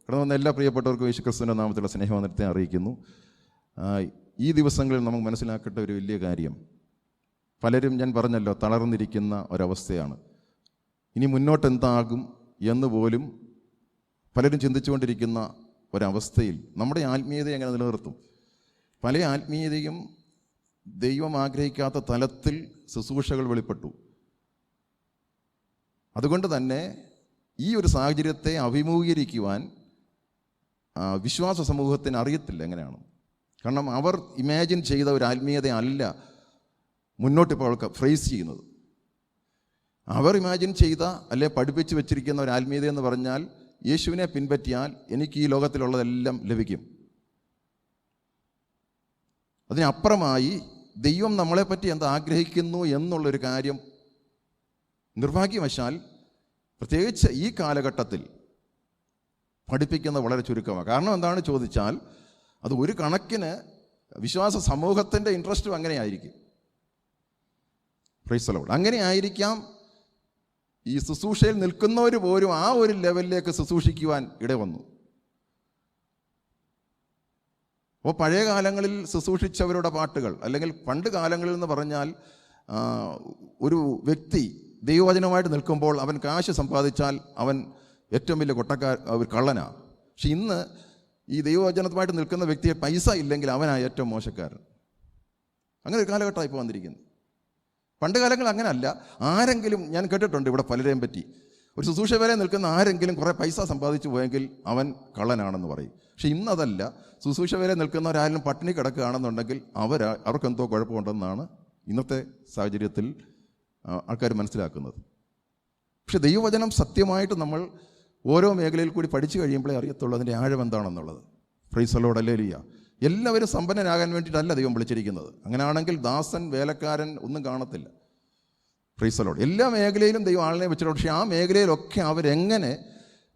കടന്നു വന്ന എല്ലാ പ്രിയപ്പെട്ടവർക്കും യേശുക്രിസ്തുവിൻ്റെ നാമത്തിലുള്ള സ്നേഹവന്ദനത്തെ അറിയിക്കുന്നു. ഈ ദിവസങ്ങളിൽ നമുക്ക് മനസ്സിലാക്കേണ്ട ഒരു വലിയ കാര്യം, പലരും ഞാൻ പറഞ്ഞല്ലോ തളർന്നിരിക്കുന്ന ഒരവസ്ഥയാണ്. ഇനി മുന്നോട്ട് എന്താകും എന്ന് പോലും പലരും ചിന്തിച്ചുകൊണ്ടിരിക്കുന്ന ഒരവസ്ഥയിൽ നമ്മുടെ ആത്മീയതയെ എങ്ങനെ നിലനിർത്തും? പല ആത്മീയതയും ദൈവം ആഗ്രഹിക്കാത്ത തലത്തിൽ ശുശ്രൂഷകൾ വെളിപ്പെട്ടു. അതുകൊണ്ട് തന്നെ ഈ ഒരു സാഹചര്യത്തെ അഭിമുഖീകരിക്കുവാൻ വിശ്വാസ സമൂഹത്തിന് അറിയത്തില്ല എങ്ങനെയാണ്. കാരണം അവർ ഇമാജിൻ ചെയ്ത ഒരു ആത്മീയത അല്ല മുന്നോട്ടിപ്പോൾ അവൾക്ക് ഫേസ് ചെയ്യുന്നത്. അവർ ഇമാജിൻ ചെയ്ത അല്ലെ പഠിപ്പിച്ച് വെച്ചിരിക്കുന്ന ഒരു ആത്മീയത എന്ന് പറഞ്ഞാൽ യേശുവിനെ പിൻപറ്റിയാൽ എനിക്ക് ഈ ലോകത്തിലുള്ളതെല്ലാം ലഭിക്കും. അതിനപ്പുറമായി ദൈവം നമ്മളെപ്പറ്റി എന്ത് ആഗ്രഹിക്കുന്നു എന്നുള്ളൊരു കാര്യം നിർഭാഗ്യവശാൽ പ്രത്യേകിച്ച് ഈ കാലഘട്ടത്തിൽ പഠിപ്പിക്കുന്നത് വളരെ ചുരുക്കമാണ്. കാരണം എന്താണ് ചോദിച്ചാൽ അത് ഒരു കണക്കിന് വിശ്വാസ സമൂഹത്തിൻ്റെ ഇൻട്രസ്റ്റും അങ്ങനെയായിരിക്കും. Price the Lord. അങ്ങനെ ആയിരിക്കാം ഈ ശുശ്രൂഷയിൽ നിൽക്കുന്നവർ പോലും ആ ഒരു ലെവലിലേക്ക് ശുശ്രൂഷിക്കുവാൻ ഇടവന്നു. അപ്പോൾ പഴയ കാലങ്ങളിൽ ശുശ്രൂഷിച്ചവരുടെ പാട്ടുകൾ, അല്ലെങ്കിൽ പണ്ട് കാലങ്ങളിൽ എന്ന് പറഞ്ഞാൽ ഒരു വ്യക്തി ദൈവവചനമായിട്ട് നിൽക്കുമ്പോൾ അവൻ കാശ് സമ്പാദിച്ചാൽ അവൻ ഏറ്റവും വലിയ ഒരു കള്ളനാണ്. പക്ഷെ ഇന്ന് ഈ ദൈവവചനത്തുമായിട്ട് നിൽക്കുന്ന വ്യക്തിയെ പൈസ ഇല്ലെങ്കിൽ അവനാണ് ഏറ്റവും മോശക്കാരൻ. അങ്ങനെ ഒരു കാലഘട്ടമായി ഇപ്പോൾ വന്നിരിക്കുന്നു. പണ്ട് കാലങ്ങൾ അങ്ങനെയല്ല. ആരെങ്കിലും, ഞാൻ കേട്ടിട്ടുണ്ട് ഇവിടെ പലരെയും പറ്റി, ഒരു ശുശ്രൂഷ വരെ നിൽക്കുന്ന ആരെങ്കിലും കുറേ പൈസ സമ്പാദിച്ചു പോയെങ്കിൽ അവൻ കള്ളനാണെന്ന് പറയും. പക്ഷെ ഇന്നതല്ല. ശുശ്രൂഷ വരെ നിൽക്കുന്നവരാരും പട്ടിണി കിടക്കുകയാണെന്നുണ്ടെങ്കിൽ അവർക്കെന്തോ കുഴപ്പമുണ്ടെന്നാണ് ഇന്നത്തെ സാഹചര്യത്തിൽ ആൾക്കാർ മനസ്സിലാക്കുന്നത്. പക്ഷെ ദൈവവചനം സത്യമായിട്ട് നമ്മൾ ഓരോ മേഖലയിൽ കൂടി പഠിച്ചു കഴിയുമ്പോഴേ അറിയത്തുള്ളൂ അതിൻ്റെ ആഴം എന്താണെന്നുള്ളത്. Price the Lord, hallelujah. എല്ലാവരും സമ്പന്നനാകാൻ വേണ്ടിയിട്ടല്ല ദൈവം വിളിച്ചിരിക്കുന്നത്. അങ്ങനെയാണെങ്കിൽ ദാസൻ, വേലക്കാരൻ ഒന്നും കാണത്തില്ല. Price the Lord. എല്ലാ മേഖലയിലും ദൈവം ആളിനെ വെച്ചിട്ടുണ്ട്. പക്ഷേ ആ മേഖലയിലൊക്കെ അവരെങ്ങനെ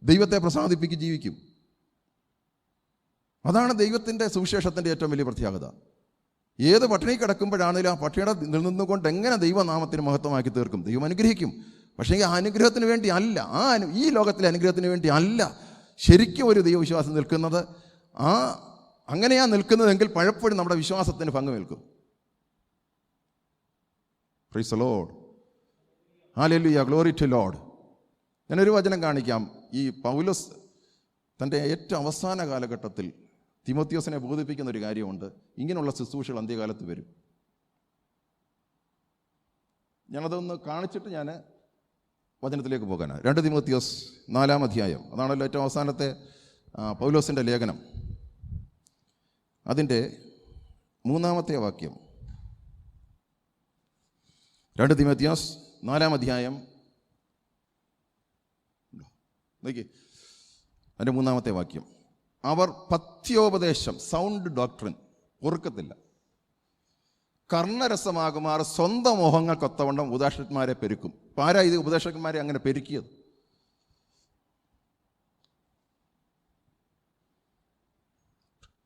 ദൈവത്തെ പ്രസാദിപ്പിച്ച് ജീവിക്കും? അതാണ് ദൈവത്തിൻ്റെ സുവിശേഷത്തിൻ്റെ ഏറ്റവും വലിയ പ്രത്യേകത. ഏത് പട്ടിണി കിടക്കുമ്പോഴാണെങ്കിലും ആ പട്ടിണിയുടെ നിന്നുകൊണ്ട് എങ്ങനെ ദൈവനാമത്തിന് മഹത്വമാക്കി തീർക്കും. ദൈവം അനുഗ്രഹിക്കും. പക്ഷേ ആ അനുഗ്രഹത്തിന് വേണ്ടി അല്ല, ഈ ലോകത്തിലെ അനുഗ്രഹത്തിന് വേണ്ടി അല്ല ശരിക്കും ഒരു ദൈവവിശ്വാസം നിൽക്കുന്നത്. അങ്ങനെയാണ് നിൽക്കുന്നതെങ്കിൽ പലപ്പോഴും നമ്മുടെ വിശ്വാസത്തിന് ഭംഗമേൽക്കും. Praise the Lord, hallelujah, glory to lord. ഞാനൊരു വചനം കാണിക്കാം. ഈ പൗലോസ് തൻ്റെ ഏറ്റവും അവസാന കാലഘട്ടത്തിൽ തിമോത്തിയോസിനെ ബോധിപ്പിക്കുന്ന ഒരു കാര്യമുണ്ട്. ഇങ്ങനെയുള്ള ശുശ്രൂഷകൾ അന്ത്യകാലത്ത് വരും. ഞാനതൊന്ന് കാണിച്ചിട്ട് ഞാൻ വചനത്തിലേക്ക് പോകാനാണ്. 2 തിമോത്തിയോസ് 4-ാം അധ്യായം, അതാണല്ലോ ഏറ്റവും അവസാനത്തെ പൗലോസിൻ്റെ ലേഖനം. അതിൻ്റെ 3-ാമത്തെ വാക്യം. 2 തിമോത്തിയോസ് 4-ാം അധ്യായം നോക്കി, അതിൻ്റെ 3-ാമത്തെ വാക്യം. അവർ പഥ്യോപദേശം, സൗണ്ട് ഡോക്ട്രിൻ പൊറുക്കത്തില്ല, കർണരസമാകുമാർ സ്വന്തം മോഹങ്ങൾക്കൊത്തവണ്ണം ഉപദേശകന്മാരെ പെരുക്കും. അപ്പോൾ ആരാ ഇത് ഉപദേശകന്മാരെ അങ്ങനെ പെരുക്കിയത്?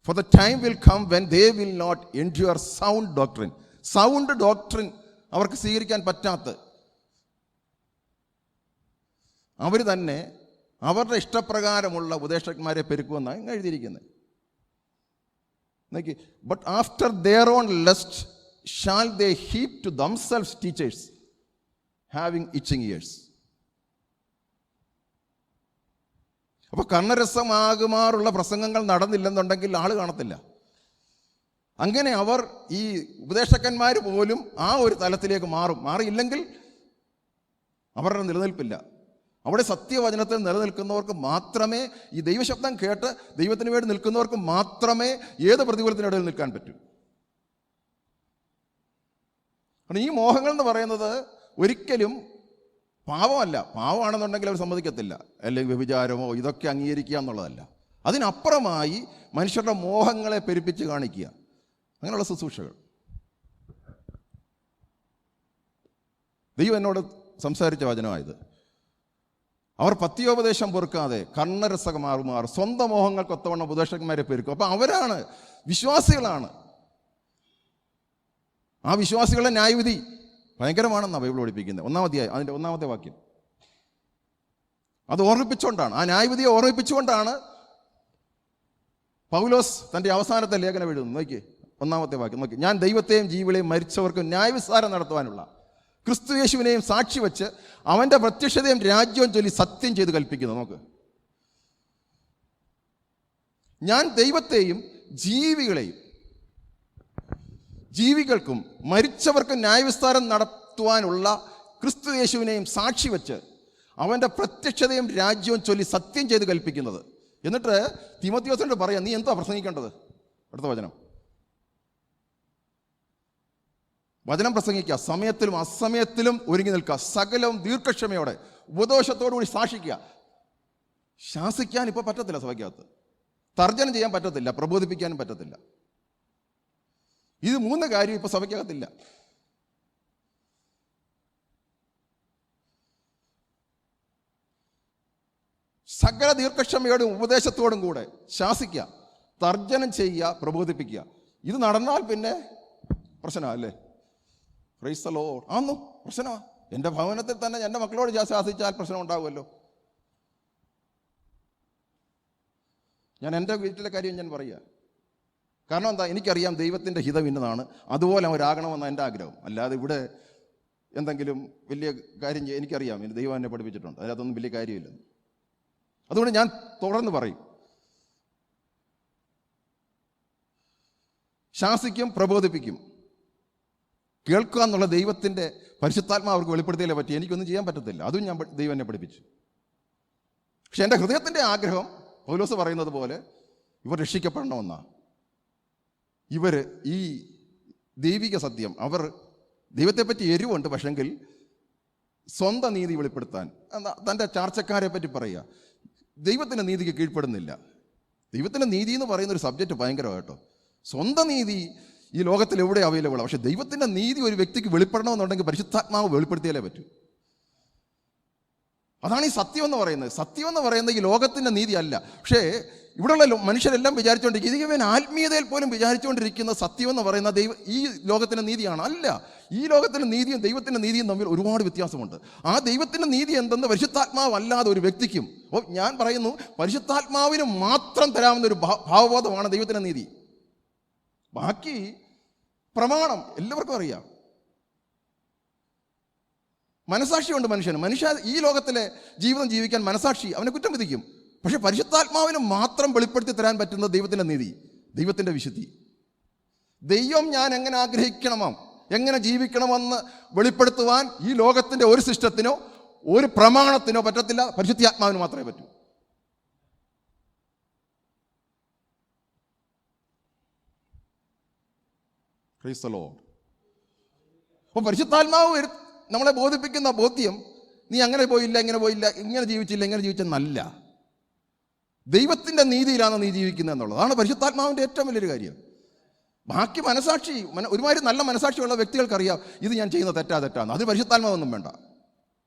For the time will come when they will not endure sound doctrine. Sound doctrine അവർക്ക് സ്വീകരിക്കാൻ പറ്റാത്ത, അവർ തന്നെ അവരുടെ ഇഷ്ടപ്രകാരമുള്ള ഉപദേശകന്മാരെ പെരുക്കുമെന്നാണ് എഴുതിയിരിക്കുന്നത്. But after their own lust shall they heap to themselves teachers having itching ears. അപ്പോൾ കർണരസമാകുമാറുള്ള പ്രസംഗങ്ങൾ നടന്നില്ലെന്നുണ്ടെങ്കിൽ ആൾ കാണത്തില്ല. അങ്ങനെ അവർ, ഈ ഉപദേശകന്മാർ പോലും ആ ഒരു തലത്തിലേക്ക് മാറിയില്ലെങ്കിൽ അവരുടെ നിലനിൽപ്പില്ല. അവിടെ സത്യവചനത്തിൽ നിലനിൽക്കുന്നവർക്ക് മാത്രമേ, ഈ ദൈവശബ്ദം കേട്ട് ദൈവത്തിന് വേണ്ടി നിൽക്കുന്നവർക്ക് മാത്രമേ ഏത് പ്രതികൂലത്തിനിടയിൽ നിൽക്കാൻ പറ്റൂ. കാരണം ഈ മോഹങ്ങൾ എന്ന് പറയുന്നത് ഒരിക്കലും പാവമല്ല. പാവമാണെന്നുണ്ടെങ്കിൽ അവർ സമ്മതിക്കത്തില്ല. അല്ലെങ്കിൽ വ്യഭിചാരമോ ഇതൊക്കെ അംഗീകരിക്കുക എന്നുള്ളതല്ല. അതിനപ്പുറമായി മനുഷ്യരുടെ മോഹങ്ങളെ പെരുപ്പിച്ച് കാണിക്കുക, അങ്ങനെയുള്ള ശുശ്രൂഷകൾ. ദൈവം എന്നോട് സംസാരിച്ച വചനമായത്. അവർ പഥ്യോപദേശം പൊറുക്കാതെ കർണരസമാറുമാർ സ്വന്തം മോഹങ്ങൾക്കൊത്തവണ്ണം ഉപദേശകന്മാരെ പെരുക്കും. അപ്പം അവരാണ്, വിശ്വാസികളാണ്. ആ വിശ്വാസികളുടെ ന്യായവിധി ഭയങ്കരമാണെന്നാണ് ബൈബിൾ പഠിപ്പിക്കുന്നത്. 1-ാം അധ്യായം അതിൻ്റെ 1-ാമത്തെ വാക്യം. അത് ഓർമ്മിപ്പിച്ചുകൊണ്ടാണ്, ആ ന്യായവിധിയെ ഓർമ്മിപ്പിച്ചുകൊണ്ടാണ് പൗലോസ് തൻ്റെ അവസാനത്തെ ലേഖനം എഴുതുന്നു. നോക്കി, 1-ാമത്തെ വാക്യം നോക്കി. ഞാൻ ദൈവത്തെയും ജീവികളെയും മരിച്ചവർക്കും ന്യായവിസ്താരം നടത്തുവാനുള്ള ക്രിസ്തുയേശുവിനെയും സാക്ഷി വെച്ച് അവൻ്റെ പ്രത്യക്ഷതയും രാജ്യവും ചൊല്ലി സത്യം ചെയ്ത് കൽപ്പിക്കുന്നു. നോക്ക്, ഞാൻ ദൈവത്തെയും ജീവികൾക്കും മരിച്ചവർക്കും ന്യായവിസ്താരം നടത്തുവാനുള്ള ക്രിസ്തുയേശുവിനെയും സാക്ഷി വെച്ച് അവൻ്റെ പ്രത്യക്ഷതയും രാജ്യവും ചൊല്ലി സത്യം ചെയ്ത് കൽപ്പിക്കുന്നത്. എന്നിട്ട് തീമോഥെയോസിനോട് പറയാം, നീ എന്താ പ്രസംഗിക്കേണ്ടത്? അടുത്ത വചനം പ്രസംഗിക്കുക, സമയത്തിലും അസമയത്തിലും ഒരുങ്ങി നിൽക്കുക, സകലവും ദീർഘക്ഷമയോടെ ഉപദേശത്തോടുകൂടി സാക്ഷിക്കുക. ശാസിക്കാൻ ഇപ്പോൾ പറ്റത്തില്ല, സഭയ്ക്കകത്ത് തർജ്ജനം ചെയ്യാൻ പറ്റത്തില്ല, പ്രബോധിപ്പിക്കാനും പറ്റത്തില്ല. ഇത് 3 കാര്യം ഇപ്പോൾ സഭയ്ക്കകത്തില്ല. സകല ദീർഘക്ഷമയോടും ഉപദേശത്തോടും കൂടെ ശാസിക്കുക, തർജ്ജനം ചെയ്യുക, പ്രബോധിപ്പിക്കുക. ഇത് നടന്നാൽ പിന്നെ പ്രശ്നമല്ലേ? Praise the lord. ആന്നു പ്രശ്നമാണ്. എൻ്റെ ഭവനത്തിൽ തന്നെ എൻ്റെ മക്കളോട് ശാസിച്ചാൽ പ്രശ്നം ഉണ്ടാകുമല്ലോ. ഞാൻ എൻ്റെ വീട്ടിലെ കാര്യം ഞാൻ പറയുക. കാരണം എന്താ? എനിക്കറിയാം ദൈവത്തിൻ്റെ ഹിതം ഇന്നതാണ്, അതുപോലെ അവരാകണമെന്നാണ് എൻ്റെ ആഗ്രഹം. അല്ലാതെ ഇവിടെ എന്തെങ്കിലും വലിയ കാര്യം എനിക്കറിയാം, ദൈവം എന്നെ പഠിപ്പിച്ചിട്ടുണ്ട്, അതിനകത്തൊന്നും വലിയ കാര്യമില്ല. അതുകൊണ്ട് ഞാൻ തുടർന്ന് പറയും, ശാസിക്കും, പ്രബോധിപ്പിക്കും. കേൾക്കുക എന്നുള്ള ദൈവത്തിൻ്റെ പരിശുദ്ധാത്മാവ് അവർക്ക് വെളിപ്പെടുത്തിയാലേ പറ്റി. എനിക്കൊന്നും ചെയ്യാൻ പറ്റത്തില്ല. അതും ദൈവം എന്നെ പഠിപ്പിച്ചു. പക്ഷെ എൻ്റെ ഹൃദയത്തിൻ്റെ ആഗ്രഹം പൗലോസ് പറയുന്നത് പോലെ ഇവർ രക്ഷിക്കപ്പെടണമെന്നാണ്. ഇവർ ഈ ദൈവിക സത്യം, അവർ ദൈവത്തെപ്പറ്റി എരിവുണ്ട്, പക്ഷെങ്കിൽ സ്വന്തം നീതി വെളിപ്പെടുത്താൻ തൻ്റെ ചാർച്ചക്കാരെ പറ്റി പറയുക. ദൈവത്തിൻ്റെ നീതിക്ക് കീഴ്പ്പെടുന്നില്ല. ദൈവത്തിൻ്റെ നീതി എന്ന് പറയുന്നൊരു സബ്ജക്റ്റ് ഭയങ്കരമാണ് കേട്ടോ. സ്വന്തം നീതി ഈ ലോകത്തിൽ എവിടെ അവൈലബിളാണ്. പക്ഷേ ദൈവത്തിൻ്റെ നീതി ഒരു വ്യക്തിക്ക് വെളിപ്പെടണമെന്നുണ്ടെങ്കിൽ പരിശുദ്ധാത്മാവ് വെളിപ്പെടുത്തിയാലേ പറ്റൂ. അതാണ് ഈ സത്യം എന്ന് പറയുന്നത്. സത്യം എന്ന് പറയുന്നത് ഈ ലോകത്തിൻ്റെ നീതി അല്ല. പക്ഷേ ഇവിടെയുള്ള മനുഷ്യരെല്ലാം വിചാരിച്ചുകൊണ്ടിരിക്കും, ഇവൻ ആത്മീയതയിൽ പോലും വിചാരിച്ചുകൊണ്ടിരിക്കുന്ന സത്യം എന്ന് പറയുന്ന ഈ ലോകത്തിൻ്റെ നീതിയാണ്. അല്ല, ഈ ലോകത്തിൻ്റെ നീതിയും ദൈവത്തിൻ്റെ നീതിയും തമ്മിൽ ഒരുപാട് വ്യത്യാസമുണ്ട്. ആ ദൈവത്തിൻ്റെ നീതി എന്തെന്ന് പരിശുദ്ധാത്മാവ് അല്ലാതെ ഒരു വ്യക്തിക്കും, ഞാൻ പറയുന്നു, പരിശുദ്ധാത്മാവിന് മാത്രം തരാവുന്ന ഒരു ഭാവബോധമാണ് ദൈവത്തിൻ്റെ നീതി. ബാക്കി പ്രമാണം എല്ലാവർക്കും അറിയാം. മനസാക്ഷിയുണ്ട് മനുഷ്യ ഈ ലോകത്തിലെ ജീവിതം ജീവിക്കാൻ മനസാക്ഷി അവനെ കുറ്റം വിധിക്കും. പക്ഷെ പരിശുദ്ധാത്മാവിന് മാത്രം വെളിപ്പെടുത്തി തരാൻ പറ്റുന്ന ദൈവത്തിൻ്റെ നീതി, ദൈവത്തിൻ്റെ വിശുദ്ധി. ദൈവം ഞാൻ എങ്ങനെ ആഗ്രഹിക്കണമോ, എങ്ങനെ ജീവിക്കണമെന്ന് വെളിപ്പെടുത്തുവാൻ ഈ ലോകത്തിൻ്റെ ഒരു സിസ്റ്റത്തിനോ ഒരു പ്രമാണത്തിനോ പറ്റത്തില്ല. പരിശുദ്ധാത്മാവിന് മാത്രമേ പറ്റൂ. Price the lord. അപ്പോൾ പരിശുദ്ധാത്മാവ് നമ്മളെ ബോധിപ്പിക്കുന്ന ബോധ്യം, നീ അങ്ങനെ പോയില്ല, ഇങ്ങനെ പോയില്ല, ഇങ്ങനെ ജീവിച്ചില്ല, ഇങ്ങനെ ജീവിച്ചെന്നല്ല, ദൈവത്തിൻ്റെ നീതിയിലാണ് നീ ജീവിക്കുന്നത് എന്നുള്ളതാണ് പരിശുദ്ധാത്മാവിൻ്റെ ഏറ്റവും വലിയൊരു കാര്യം. ബാക്കി മനസാക്ഷി, ഒരുമാതിരി നല്ല മനസാക്ഷിയുള്ള വ്യക്തികൾക്കറിയാം ഇത് ഞാൻ ചെയ്യുന്ന തെറ്റാന്ന്. അതിന് പരിശുദ്ധാത്മാവൊന്നും വേണ്ട.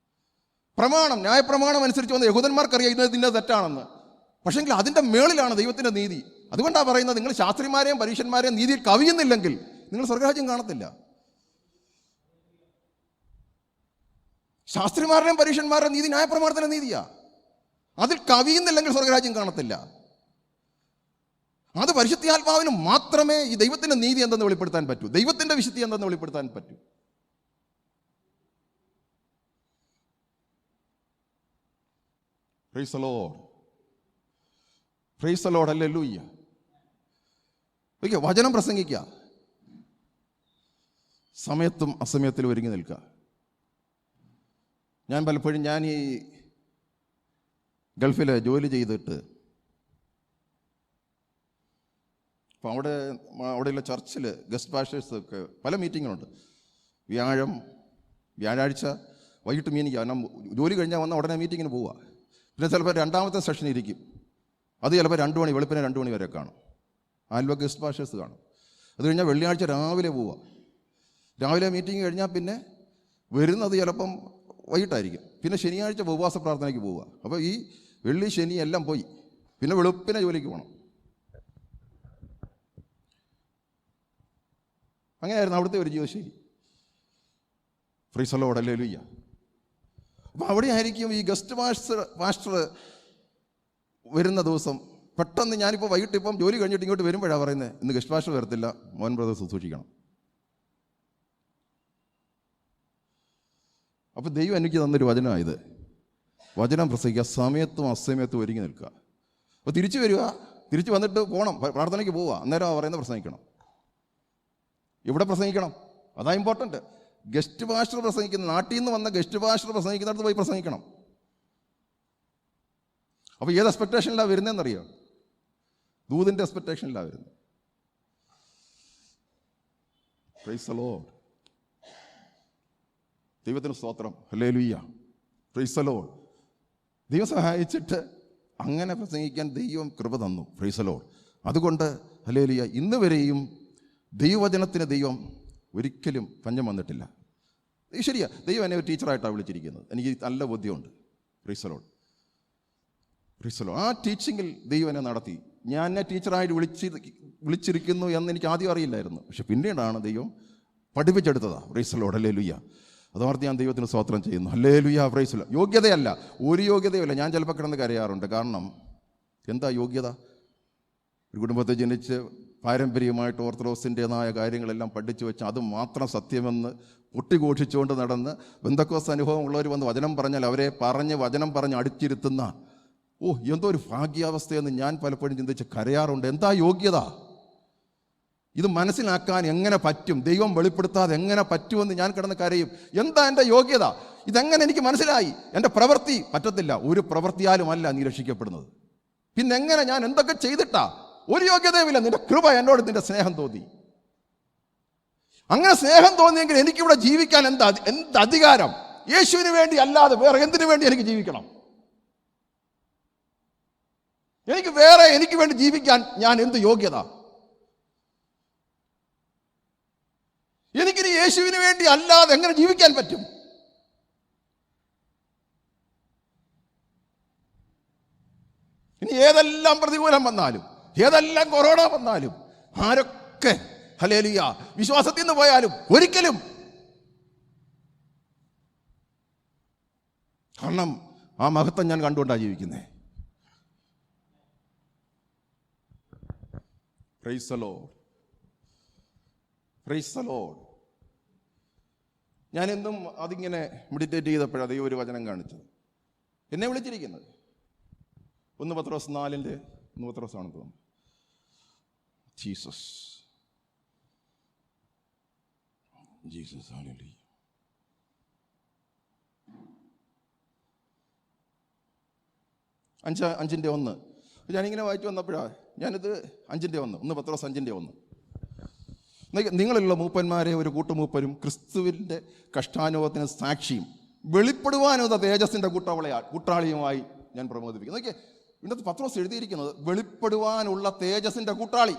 പ്രമാണം, ന്യായപ്രമാണം അനുസരിച്ച് വന്ന യഹൂദന്മാർക്കറിയാം ഇത് ഇതിൻ്റെ തെറ്റാണെന്ന്. പക്ഷേങ്കിൽ അതിൻ്റെ മേളിലാണ് ദൈവത്തിൻ്റെ നീതി. അതുകൊണ്ടാണ് പറയുന്നത്, നിങ്ങൾ ശാസ്ത്രിമാരെയും പരീക്ഷന്മാരെയും നീതിയിൽ കവിയുന്നില്ലെങ്കിൽ നിങ്ങൾ സ്വർഗരാജ്യം കാണത്തില്ല. ശാസ്ത്രിമാരുടെയും പരീക്ഷന്മാരുടെയും നീതി ന്യായപ്രമാണത്തിൻ്റെ നീതിയാ. അതിൽ കവിയുന്നില്ലെങ്കിൽ സ്വർഗരാജ്യം കാണത്തില്ല. അത് പരിശുദ്ധാത്മാവിന് മാത്രമേ ഈ ദൈവത്തിൻ്റെ നീതി എന്തെന്ന് വെളിപ്പെടുത്താൻ പറ്റൂ, ദൈവത്തിൻ്റെ വിശുദ്ധി എന്തെന്ന് വെളിപ്പെടുത്താൻ പറ്റൂ. Price the Lord. Praise the Lord. Hallelujah. Okay, വചനം പ്രസംഗിക്കുക, സമയത്തും അസമയത്തിലും ഒരുങ്ങി നിൽക്കുക. ഞാൻ പലപ്പോഴും ഈ ഗൾഫിൽ ജോലി ചെയ്തിട്ട് അപ്പോൾ അവിടെയുള്ള ചർച്ചിൽ ഗസ്റ്റ് പാസ്റ്റേഴ്സൊക്കെ പല മീറ്റിങ്ങുകളുണ്ട്. വ്യാഴാഴ്ച വൈകിട്ട് മീറ്റിംഗ്. കാരണം ജോലി കഴിഞ്ഞാൽ വന്നാൽ ഉടനെ മീറ്റിങ്ങിന് പോവുക. പിന്നെ ചിലപ്പോൾ രണ്ടാമത്തെ സെഷൻ ഇരിക്കും. അത് ചിലപ്പോൾ 2 മണി, വെളുപ്പിനെ 2 മണി വരെ കാണും. ആൽവ ഗസ്റ്റ് പാസ്റ്റേഴ്സ് കാണും. അത് കഴിഞ്ഞാൽ വെള്ളിയാഴ്ച രാവിലെ പോവുക. രാവിലെ മീറ്റിംഗ് കഴിഞ്ഞാൽ പിന്നെ വരുന്നത് ചിലപ്പം വൈകിട്ടായിരിക്കും. പിന്നെ ശനിയാഴ്ച ഉപവാസ പ്രാർത്ഥനയ്ക്ക് പോവുക. അപ്പോൾ ഈ വെള്ളി ശനി എല്ലാം പോയി. പിന്നെ വെളുപ്പിനെ ജോലിക്ക് പോകണം. അങ്ങനെയായിരുന്നു അവിടുത്തെ ഒരു ജീവിതശൈലി. Price the Lord. ഹല്ലേലൂയ. അപ്പോൾ അവിടെ ആയിരിക്കും ഈ ഗസ്റ്റ് പാസ്റ്റർ വരുന്ന ദിവസം പെട്ടെന്ന് ഞാനിപ്പോൾ വൈകിട്ട് ഇപ്പം ജോലി കഴിഞ്ഞിട്ട് ഇങ്ങോട്ട് വരുമ്പോഴാണ് പറയുന്നത്, ഇന്ന് ഗസ്റ്റ് പാസ്റ്റർ വരത്തില്ല, മോഹൻ ബ്രദർ ശുശ്രൂഷിക്കണം. അപ്പോൾ ദൈവം എനിക്ക് തന്നൊരു വചനമായത്, വചനം പ്രസംഗിക്കുക, സമയത്തും അസമയത്തും ഒരുങ്ങി നിൽക്കുക. അപ്പോൾ തിരിച്ചു വരിക, തിരിച്ചു വന്നിട്ട് പോകണം, പ്രാർത്ഥനയ്ക്ക് പോവുക, അന്നേരം പറയുന്നത് പ്രസംഗിക്കണം. ഇവിടെ പ്രസംഗിക്കണം, അതാ ഇമ്പോർട്ടൻറ്റ്. ഗസ്റ്റ് പാസ്റ്റർ പ്രസംഗിക്കുന്ന, നാട്ടിൽ നിന്ന് വന്ന ഗസ്റ്റ് പാസ്റ്റർ പ്രസംഗിക്കുന്നിടത്ത് പോയി പ്രസംഗിക്കണം. അപ്പോൾ ഏത് എക്സ്പെക്ടേഷനിലാണ് വരുന്നതെന്നറിയോ? ദൂതിൻ്റെ എക്സ്പെക്ടേഷനിലാണ് വരുന്നത്. Price the Lord. ദൈവത്തിന് സ്തോത്രം. ഹല്ലേലൂയ. Praise the Lord. ദൈവം സഹായിച്ചിട്ട് അങ്ങനെ പ്രസംഗിക്കാൻ ദൈവം കൃപ തന്നു. Price the Lord. അതുകൊണ്ട് ഹല്ലേലൂയ, ഇന്ന് വരെയും ദൈവവചനത്തിന് ദൈവം ഒരിക്കലും പഞ്ഞം വന്നിട്ടില്ല. ശരിയാ, ദൈവം എന്നെ ഒരു ടീച്ചറായിട്ടാണ് വിളിച്ചിരിക്കുന്നത്, എനിക്ക് നല്ല ബോധ്യമുണ്ട്. Price the Lord. Praise the lord. ആ ടീച്ചിങ്ങിൽ ദൈവം എന്നെ നടത്തി. ഞാൻ എന്നെ ടീച്ചറായിട്ട് വിളിച്ചിരിക്കുന്നു എന്ന് എനിക്ക് ആദ്യം അറിയില്ലായിരുന്നു. പക്ഷെ പിന്നീടാണ് ദൈവം പഠിപ്പിച്ചെടുത്തതാണ്. Praise the Lord. ഹല്ലേലൂയ. അതോർത്ത് ഞാൻ ദൈവത്തിന് സ്തോത്രം ചെയ്യുന്നു. ഹല്ലേലൂയ. Praise the lord. യോഗ്യതയല്ല, ഒരു യോഗ്യതയുമില്ല. ഞാൻ ചിലപ്പോൾ കിടന്ന് കരയാറുണ്ട്. കാരണം എന്താ യോഗ്യത? ഒരു കുടുംബത്തെ ജനിച്ച് പാരമ്പര്യമായിട്ട് ഓർത്തഡോക്സിൻ്റെതായ കാര്യങ്ങളെല്ലാം പഠിച്ചു വെച്ച് അത് മാത്രം സത്യമെന്ന് പൊട്ടിഘോഷിച്ചുകൊണ്ട് നടന്ന് പെന്തക്കോസ്ത് അനുഭവം ഉള്ളവർ വന്ന് വചനം പറഞ്ഞാൽ അവരെ വചനം പറഞ്ഞ് അടിച്ചിരുത്തുന്ന എന്തോ ഒരു ഭാഗ്യാവസ്ഥയെന്ന് ഞാൻ പലപ്പോഴും ചിന്തിച്ച് കരയാറുണ്ട്. എന്താ യോഗ്യത? ഇത് മനസ്സിലാക്കാൻ എങ്ങനെ പറ്റും? ദൈവം വെളിപ്പെടുത്താതെ എങ്ങനെ പറ്റുമെന്ന് ഞാൻ കിടന്ന് കരയും. എന്താ എൻ്റെ യോഗ്യത? ഇതെങ്ങനെ എനിക്ക് മനസ്സിലായി? എൻ്റെ പ്രവൃത്തി പറ്റത്തില്ല. ഒരു പ്രവൃത്തിയാലുമല്ല നീ രക്ഷിക്കപ്പെടുന്നത്. പിന്നെ എങ്ങനെ? ഞാൻ എന്തൊക്കെ ചെയ്തിട്ടാ? ഒരു യോഗ്യതയുമില്ല. നിന്റെ കൃപ എന്നോട് നിന്റെ സ്നേഹം തോന്നി. അങ്ങനെ സ്നേഹം തോന്നിയെങ്കിൽ എനിക്കിവിടെ ജീവിക്കാൻ എന്ത് അധികാരം? യേശുവിന് വേണ്ടി അല്ലാതെ വേറെ എന്തിനു വേണ്ടി എനിക്ക് ജീവിക്കണം? എനിക്ക് വേണ്ടി ജീവിക്കാൻ ഞാൻ എന്ത് യോഗ്യത? എനിക്കിനി യേശുവിന് വേണ്ടി അല്ലാതെ എങ്ങനെ ജീവിക്കാൻ പറ്റും? ഇനി ഏതെല്ലാം പ്രതികൂലം വന്നാലും, ഏതെല്ലാം കൊറോണ വന്നാലും, ആരൊക്കെ ഹല്ലേലൂയ വിശ്വാസത്തിൽ നിന്ന് പോയാലും ഒരിക്കലും, കാരണം ആ മഹത്വം ഞാൻ കണ്ടുകൊണ്ടാണ് ജീവിക്കുന്നത്. Price the Lord. Praise the lord. ഞാൻ എന്നും അതിങ്ങനെ മെഡിറ്റേറ്റ് ചെയ്തപ്പോഴാണ് ദൈവം ഒരു വചനം കാണിച്ചത്, എന്നെ വിളിച്ചിരിക്കുന്നത്. 1 പത്രോസ് 4 1 പത്രോസ് ആണെന്ന് തോന്നുന്നു. Jesus hallelujah. 5:1 ഞാനിങ്ങനെ വായിച്ചു വന്നപ്പോഴാണ് ഞാനിത് 5:1 1 പത്രോസ് 5:1 നിങ്ങളിലുള്ള മൂപ്പന്മാരെ ഒരു കൂട്ടുമൂപ്പരും ക്രിസ്തുവിൻ്റെ കഷ്ടാനുഭവത്തിന് സാക്ഷിയും വെളിപ്പെടുവാനുള്ള തേജസ്സിൻ്റെ കൂട്ടാളിയുമായി ഞാൻ പ്രമോദിപ്പിക്കുന്നു. നോക്കിയേ, ഇന്നത്തെ പത്രോസ് എഴുതിയിരിക്കുന്നത് വെളിപ്പെടുവാനുള്ള തേജസ്സിൻ്റെ കൂട്ടാളി,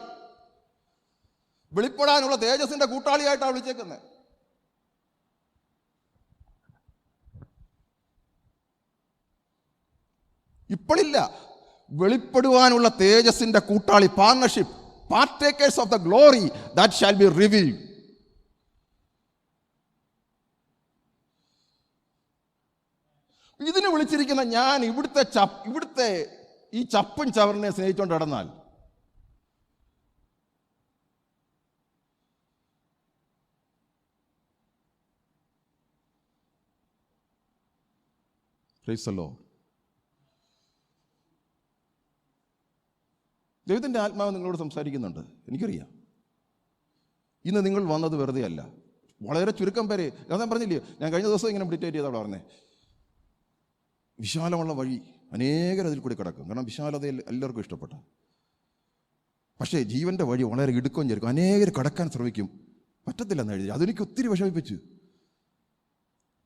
വെളിപ്പെടാനുള്ള തേജസ്സിൻ്റെ കൂട്ടാളിയായിട്ടാണ് വിളിച്ചേക്കുന്നത്. ഇപ്പോഴില്ല, വെളിപ്പെടുവാനുള്ള തേജസ്സിൻ്റെ കൂട്ടാളി, partnership, partakers of the glory that shall be revealed. ഇതിനെ വിളിച്ചിരിക്കുന്ന ഞാൻ ഇവിടുത്തെ ഈ ചപ്പൻ ചവറിനെ സ്നേഹിച്ചുകൊണ്ട് നടന്നാൽ പ്രൈസ് ദി ലോർഡ്. ദൈവത്തിൻ്റെ ആത്മാവ് നിങ്ങളോട് സംസാരിക്കുന്നുണ്ട്, എനിക്കറിയാം. ഇന്ന് നിങ്ങൾ വന്നത് വെറുതെ അല്ല. വളരെ ചുരുക്കം പേരെ, ഞാൻ പറഞ്ഞില്ലയോ, ഞാൻ കഴിഞ്ഞ ദിവസം ഇങ്ങനെ മെഡിറ്റേറ്റ് ചെയ്തവിടെ പറഞ്ഞേ, വിശാലമുള്ള വഴി അനേകർ അതിൽ കൂടി കിടക്കും. കാരണം വിശാലതയിൽ എല്ലാവർക്കും ഇഷ്ടപ്പെട്ട, പക്ഷേ ജീവൻ്റെ വഴി വളരെ ഇടുക്കം ചേർക്കും. അനേകർ കടക്കാൻ ശ്രമിക്കും, പറ്റത്തില്ലെന്ന് എഴുതി. അതെനിക്ക് ഒത്തിരി വിഷമിപ്പിച്ചു.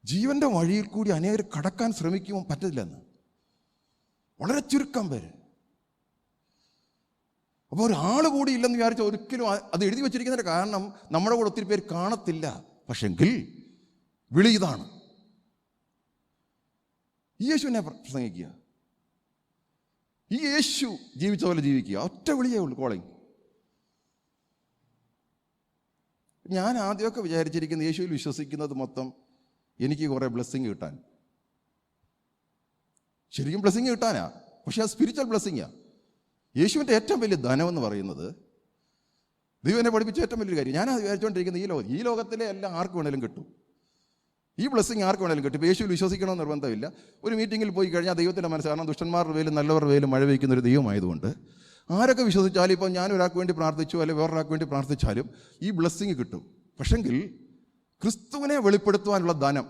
ജീവൻ്റെ വഴിയിൽ കൂടി അനേകർ കടക്കാൻ ശ്രമിക്കുമ്പോൾ പറ്റത്തില്ലെന്ന്, വളരെ ചുരുക്കം പേര്. അപ്പോൾ ഒരാൾ കൂടി ഇല്ലെന്ന് വിചാരിച്ച ഒരിക്കലും അത് എഴുതി വെച്ചിരിക്കുന്നതിൻ്റെ കാരണം നമ്മുടെ കൂടെ ഒത്തിരി പേര് കാണത്തില്ല. പക്ഷെങ്കിൽ വിളി ഇതാണ്, ഈ യേശുവിനെ പ്രസംഗിക്കുക, ഈ യേശു ജീവിച്ച പോലെ ജീവിക്കുക. ഒറ്റ വിളിയേ ഉള്ളൂ, കോളിങ്. ഞാൻ ആദ്യമൊക്കെ വിചാരിച്ചിരിക്കുന്ന യേശുവിൽ വിശ്വസിക്കുന്നത് മൊത്തം എനിക്ക് കുറേ ബ്ലെസ്സിങ് കിട്ടാൻ, ശരിക്കും ബ്ലെസ്സിങ് കിട്ടാനാ, പക്ഷെ അത് സ്പിരിച്വൽ ബ്ലെസ്സിങ്ങാ. യേശുവിൻ്റെ ഏറ്റവും വലിയ ധനം എന്ന് പറയുന്നത്, ദൈവം എന്നെ പഠിപ്പിച്ച ഏറ്റവും വലിയൊരു കാര്യം, ഞാൻ വിചാരിച്ചുകൊണ്ടിരിക്കുന്നത് ഈ ലോകത്തിലെ എല്ലാം ആർക്ക് വേണേലും കിട്ടും, ഈ ബ്ലെസ്സിങ് ആർക്ക് വേണേലും കിട്ടും. ഇപ്പോൾ യേശുവിൽ വിശ്വസിക്കണമെന്ന് നിർബന്ധമില്ല. ഒരു മീറ്റിങ്ങിൽ പോയി കഴിഞ്ഞാൽ ദൈവത്തിൻ്റെ മനസ്സ്, കാരണം ദുഷ്ടന്മാരുടെ പേരും നല്ലവരുടെ പേരും മഴ വയ്ക്കുന്ന ഒരു ദൈവമായതുകൊണ്ട് ആരൊക്കെ വിശ്വസിച്ചാലും, ഇപ്പോൾ ഞാൻ ഒരാൾക്ക് വേണ്ടി പ്രാർത്ഥിച്ചു അല്ലെങ്കിൽ വേറൊരാൾക്ക് വേണ്ടി പ്രാർത്ഥിച്ചാലും ഈ ബ്ലെസ്സിങ് കിട്ടും. പക്ഷെങ്കിൽ ക്രിസ്തുവിനെ വെളിപ്പെടുത്തുവാനുള്ള ധനം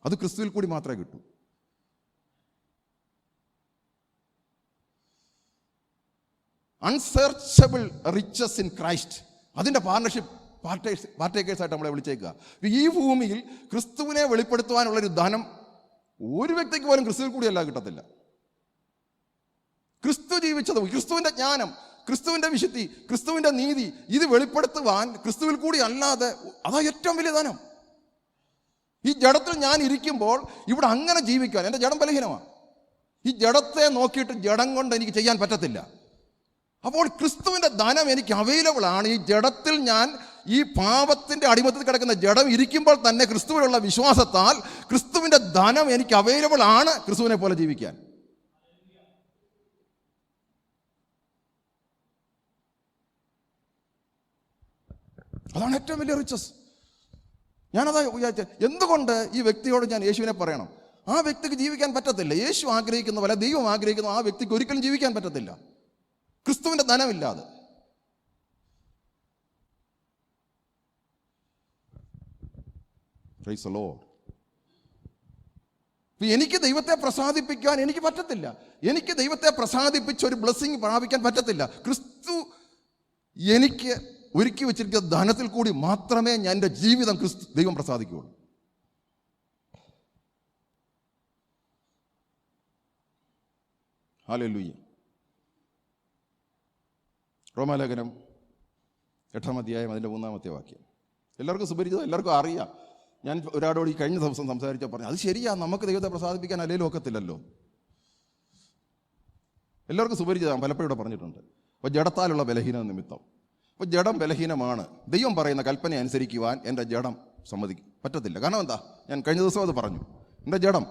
അത് ക്രിസ്തുവിൽ കൂടി മാത്രമേ കിട്ടൂ. അൺസെർച്ചബിൾ റിച്ചസ് ഇൻ ക്രൈസ്റ്റ്, അതിൻ്റെ പാർട്ടേക്കേഴ്സായിട്ട് നമ്മളെ വിളിച്ചേക്കുക. ഈ ഭൂമിയിൽ ക്രിസ്തുവിനെ വെളിപ്പെടുത്തുവാനുള്ളൊരു ധനം ഒരു വ്യക്തിക്ക് പോലും ക്രിസ്തുവിൽ കൂടിയല്ല കിട്ടത്തില്ല. ക്രിസ്തു ജീവിച്ചത്, ക്രിസ്തുവിൻ്റെ ജ്ഞാനം, ക്രിസ്തുവിൻ്റെ വിശുദ്ധി, ക്രിസ്തുവിൻ്റെ നീതി, ഇത് വെളിപ്പെടുത്തുവാൻ ക്രിസ്തുവിൽ കൂടി അല്ലാതെ, അതാ ഏറ്റവും വലിയ ധനം. ഈ ജഡത്തിൽ ഞാൻ ഇരിക്കുമ്പോൾ ഇവിടെ അങ്ങനെ ജീവിക്കാൻ എൻ്റെ ജഡം ബലഹീനമാണ്. ഈ ജഡത്തെ നോക്കിയിട്ട് ജഡം കൊണ്ട് എനിക്ക് ചെയ്യാൻ പറ്റത്തില്ല. അപ്പോൾ ക്രിസ്തുവിൻ്റെ ധനം എനിക്ക് അവൈലബിൾ ആണ്. ഈ ജഡത്തിൽ ഞാൻ ഈ പാപത്തിൻ്റെ അടിമത്തത്തിൽ കിടക്കുന്ന ജഡം ഇരിക്കുമ്പോൾ തന്നെ ക്രിസ്തുവിലുള്ള വിശ്വാസത്താൽ ക്രിസ്തുവിൻ്റെ ധനം എനിക്ക് അവൈലബിൾ ആണ് ക്രിസ്തുവിനെ പോലെ ജീവിക്കാൻ. അതാണ് ഏറ്റവും വലിയ റിച്ചസ്. ഞാനതാ വിചാരിച്ചത്, എന്തുകൊണ്ട് ഈ വ്യക്തിയോട് ഞാൻ യേശുവിനെ പറയണം? ആ വ്യക്തിക്ക് ജീവിക്കാൻ പറ്റത്തില്ല. യേശു ആഗ്രഹിക്കുന്ന പോലെ, ദൈവം ആഗ്രഹിക്കുന്ന ആ വ്യക്തിക്ക് ഒരിക്കലും ജീവിക്കാൻ പറ്റത്തില്ല ക്രിസ്തുവിൻ്റെ ധനമില്ലാതെ. Price the Lord. എനിക്ക് ദൈവത്തെ പ്രസാദിപ്പിക്കാൻ എനിക്ക് പറ്റത്തില്ല. എനിക്ക് ദൈവത്തെ പ്രസാദിപ്പിച്ച് ഒരു ബ്ലെസ്സിങ് പ്രാപിക്കാൻ പറ്റത്തില്ല. ക്രിസ്തു എനിക്ക് ഒരുക്കി വെച്ചിരിക്കുന്ന ധനത്തിൽ കൂടി മാത്രമേ ഞാൻ എൻ്റെ ജീവിതം ദൈവം പ്രസാദിക്കുകയുള്ളൂ. ഹല്ലേലൂയ. റോമാലേഖനം 8-ാം അധ്യായം അതിൻ്റെ 3-ാമത്തെ വാക്യം എല്ലാവർക്കും സുപരിചിതം, എല്ലാവർക്കും അറിയാം. ഞാൻ ഒരാളോട് ഈ കഴിഞ്ഞ ദിവസം സംസാരിച്ചാൽ പറഞ്ഞു, അത് ശരിയാ, നമുക്ക് ദൈവത്തെ പ്രസാദിപ്പിക്കാൻ അല്ലെങ്കിലും ഒക്കത്തില്ലല്ലോ. എല്ലാവർക്കും സുപരിചിതം, പലപ്പോഴും ഇവിടെ പറഞ്ഞിട്ടുണ്ട്. അപ്പോൾ ജഡത്താലുള്ള ബലഹീന നിമിത്തം, അപ്പോൾ ജഡം ബലഹീനമാണ്. ദൈവം പറയുന്ന കൽപ്പന അനുസരിക്കുവാൻ എൻ്റെ ജഡം പറ്റത്തില്ല. കാരണം എന്താ? ഞാൻ കഴിഞ്ഞ ദിവസം അത് പറഞ്ഞു. എൻ്റെ ജഡം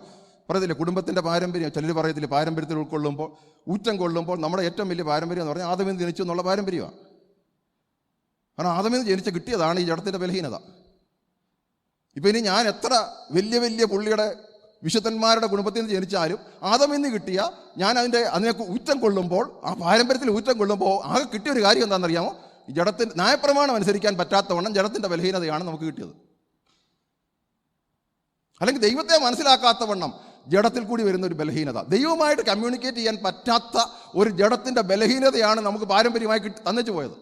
പറയത്തില്ല, കുടുംബത്തിൻ്റെ പാരമ്പര്യം, ചിലർ പറയത്തില്ല, പാരമ്പര്യത്തിൽ ഉൾക്കൊള്ളുമ്പോൾ, ഊറ്റം കൊള്ളുമ്പോൾ നമ്മുടെ ഏറ്റവും വലിയ പാരമ്പര്യം എന്ന് പറഞ്ഞാൽ ആദമിൽ നിന്ന് ജനിച്ചു എന്നുള്ള പാരമ്പര്യമാണ്. കാരണം ആദമിൽ നിന്ന് ജനിച്ച് കിട്ടിയതാണ് ഈ ജഡത്തിൻ്റെ ബലഹീനത. ഇപ്പം ഇനി ഞാൻ എത്ര വലിയ വലിയ പുള്ളിയുടെ വിശുദ്ധന്മാരുടെ കുടുംബത്തിൽ നിന്ന് ജനിച്ചാലും ആദമിൽ നിന്ന് കിട്ടിയ ഞാൻ അതിനെ ഊറ്റം കൊള്ളുമ്പോൾ, ആ പാരമ്പര്യത്തിൽ ഊറ്റം കൊള്ളുമ്പോൾ ആകെ കിട്ടിയൊരു കാര്യം എന്താണെന്നറിയാമോ? ഈ ജഡത്തിൻ്റെ ന്യായപ്രമാണം അനുസരിക്കാൻ പറ്റാത്തവണ്ണം ജഡത്തിൻ്റെ ബലഹീനതയാണ് നമുക്ക് കിട്ടിയത്. അല്ലെങ്കിൽ ദൈവത്തെ മനസ്സിലാക്കാത്തവണ്ണം ജഡത്തിൽ കൂടി വരുന്ന ഒരു ബലഹീനത, ദൈവവുമായിട്ട് കമ്മ്യൂണിക്കേറ്റ് ചെയ്യാൻ പറ്റാത്ത ഒരു ജഡത്തിൻ്റെ ബലഹീനതയാണ് നമുക്ക് പാരമ്പര്യമായി തന്നിച്ചു പോയത്.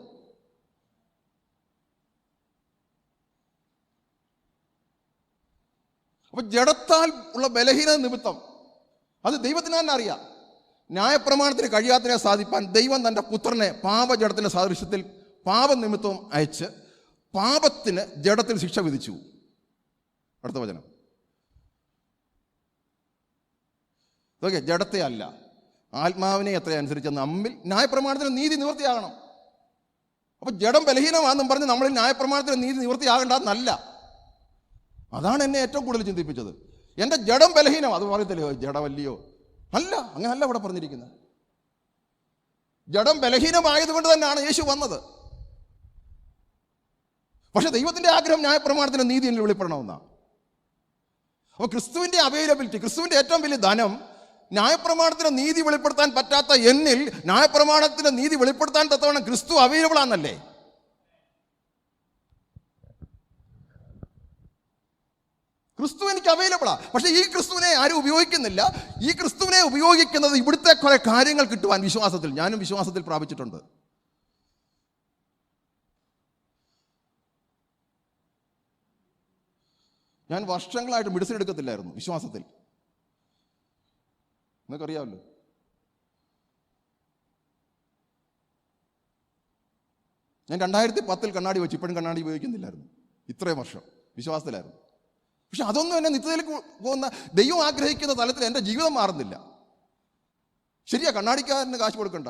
അപ്പൊ ജഡത്താൽ ഉള്ള ബലഹീനത നിമിത്തം അത് ദൈവത്തിന് തന്നെ അറിയാം. ന്യായപ്രമാണത്തിന് കഴിയാത്തതിനെ സാധിപ്പാൻ ദൈവം തൻ്റെ പുത്രനെ പാപജഡത്തിൻ്റെ സാദൃശ്യത്തിൽ പാപനിമിത്തവും അയച്ച് പാപത്തിന് ജഡത്തിൽ ശിക്ഷ വിധിച്ചു. അടുത്ത വചനം. ഓക്കെ, ജഡത്തെ അല്ല, ആത്മാവിനെ എത്ര അനുസരിച്ച് നമ്മിൽ ന്യായപ്രമാണത്തിന് നീതി നിവൃത്തിയാകണം. അപ്പൊ ജഡം ബലഹീനമാണെന്നും പറഞ്ഞ് നമ്മളിൽ ന്യായപ്രമാണത്തിന് നീതി നിവൃത്തിയാകേണ്ടതെന്നല്ല. അതാണ് എന്നെ ഏറ്റവും കൂടുതൽ ചിന്തിപ്പിച്ചത്. എൻ്റെ ജഡം ബലഹീനം, അത് പറയത്തില്ലയോ ജഡമല്ലയോ? അല്ല, അങ്ങനല്ല ഇവിടെ പറഞ്ഞിരിക്കുന്നത്. ജഡം ബലഹീനമായതുകൊണ്ട് തന്നെയാണ് യേശു വന്നത്. പക്ഷെ ദൈവത്തിൻ്റെ ആഗ്രഹം ന്യായപ്രമാണത്തിന് നീതി എന്നിൽ വെളിപ്പെടണമെന്നാണ്. അപ്പോൾ ക്രിസ്തുവിൻ്റെ അവൈലബിലിറ്റി, ക്രിസ്തുവിൻ്റെ ഏറ്റവും വലിയ ധനം ന്യായപ്രമാണത്തിന് നീതി വെളിപ്പെടുത്താൻ പറ്റാത്ത എന്നിൽ ന്യായപ്രമാണത്തിന് നീതി വെളിപ്പെടുത്താൻ തക്കവണ്ണം ക്രിസ്തു അവൈലബിൾ ആണെന്നല്ലേ? ക്രിസ്തു എനിക്ക് അവൈലബിളാ. പക്ഷെ ഈ ക്രിസ്തുവിനെ ആരും ഉപയോഗിക്കുന്നില്ല. ഈ ക്രിസ്തുവിനെ ഉപയോഗിക്കുന്നത് ഇവിടുത്തെ കുറെ കാര്യങ്ങൾ കിട്ടുവാൻ വിശ്വാസത്തിൽ. ഞാനും വിശ്വാസത്തിൽ പ്രാപിച്ചിട്ടുണ്ട്. ഞാൻ വർഷങ്ങളായിട്ട് മെഡിസിൻ എടുക്കത്തില്ലായിരുന്നു വിശ്വാസത്തിൽ, നിങ്ങൾക്കറിയാമല്ലോ. ഞാൻ 2010 കണ്ണാടി വെച്ചു, ഇപ്പോഴും കണ്ണാടി ഉപയോഗിക്കുന്നില്ലായിരുന്നു. ഇത്രയും വർഷം വിശ്വാസത്തിലായിരുന്നു. പക്ഷെ അതൊന്നും എന്നെ നിത്യത്തിലേക്ക് പോകുന്ന ദൈവം ആഗ്രഹിക്കുന്ന തലത്തിൽ എൻ്റെ ജീവിതം മാറുന്നില്ല. ശരിയാ, കണ്ണാടിക്കാരന് കാശ് കൊടുക്കണ്ട.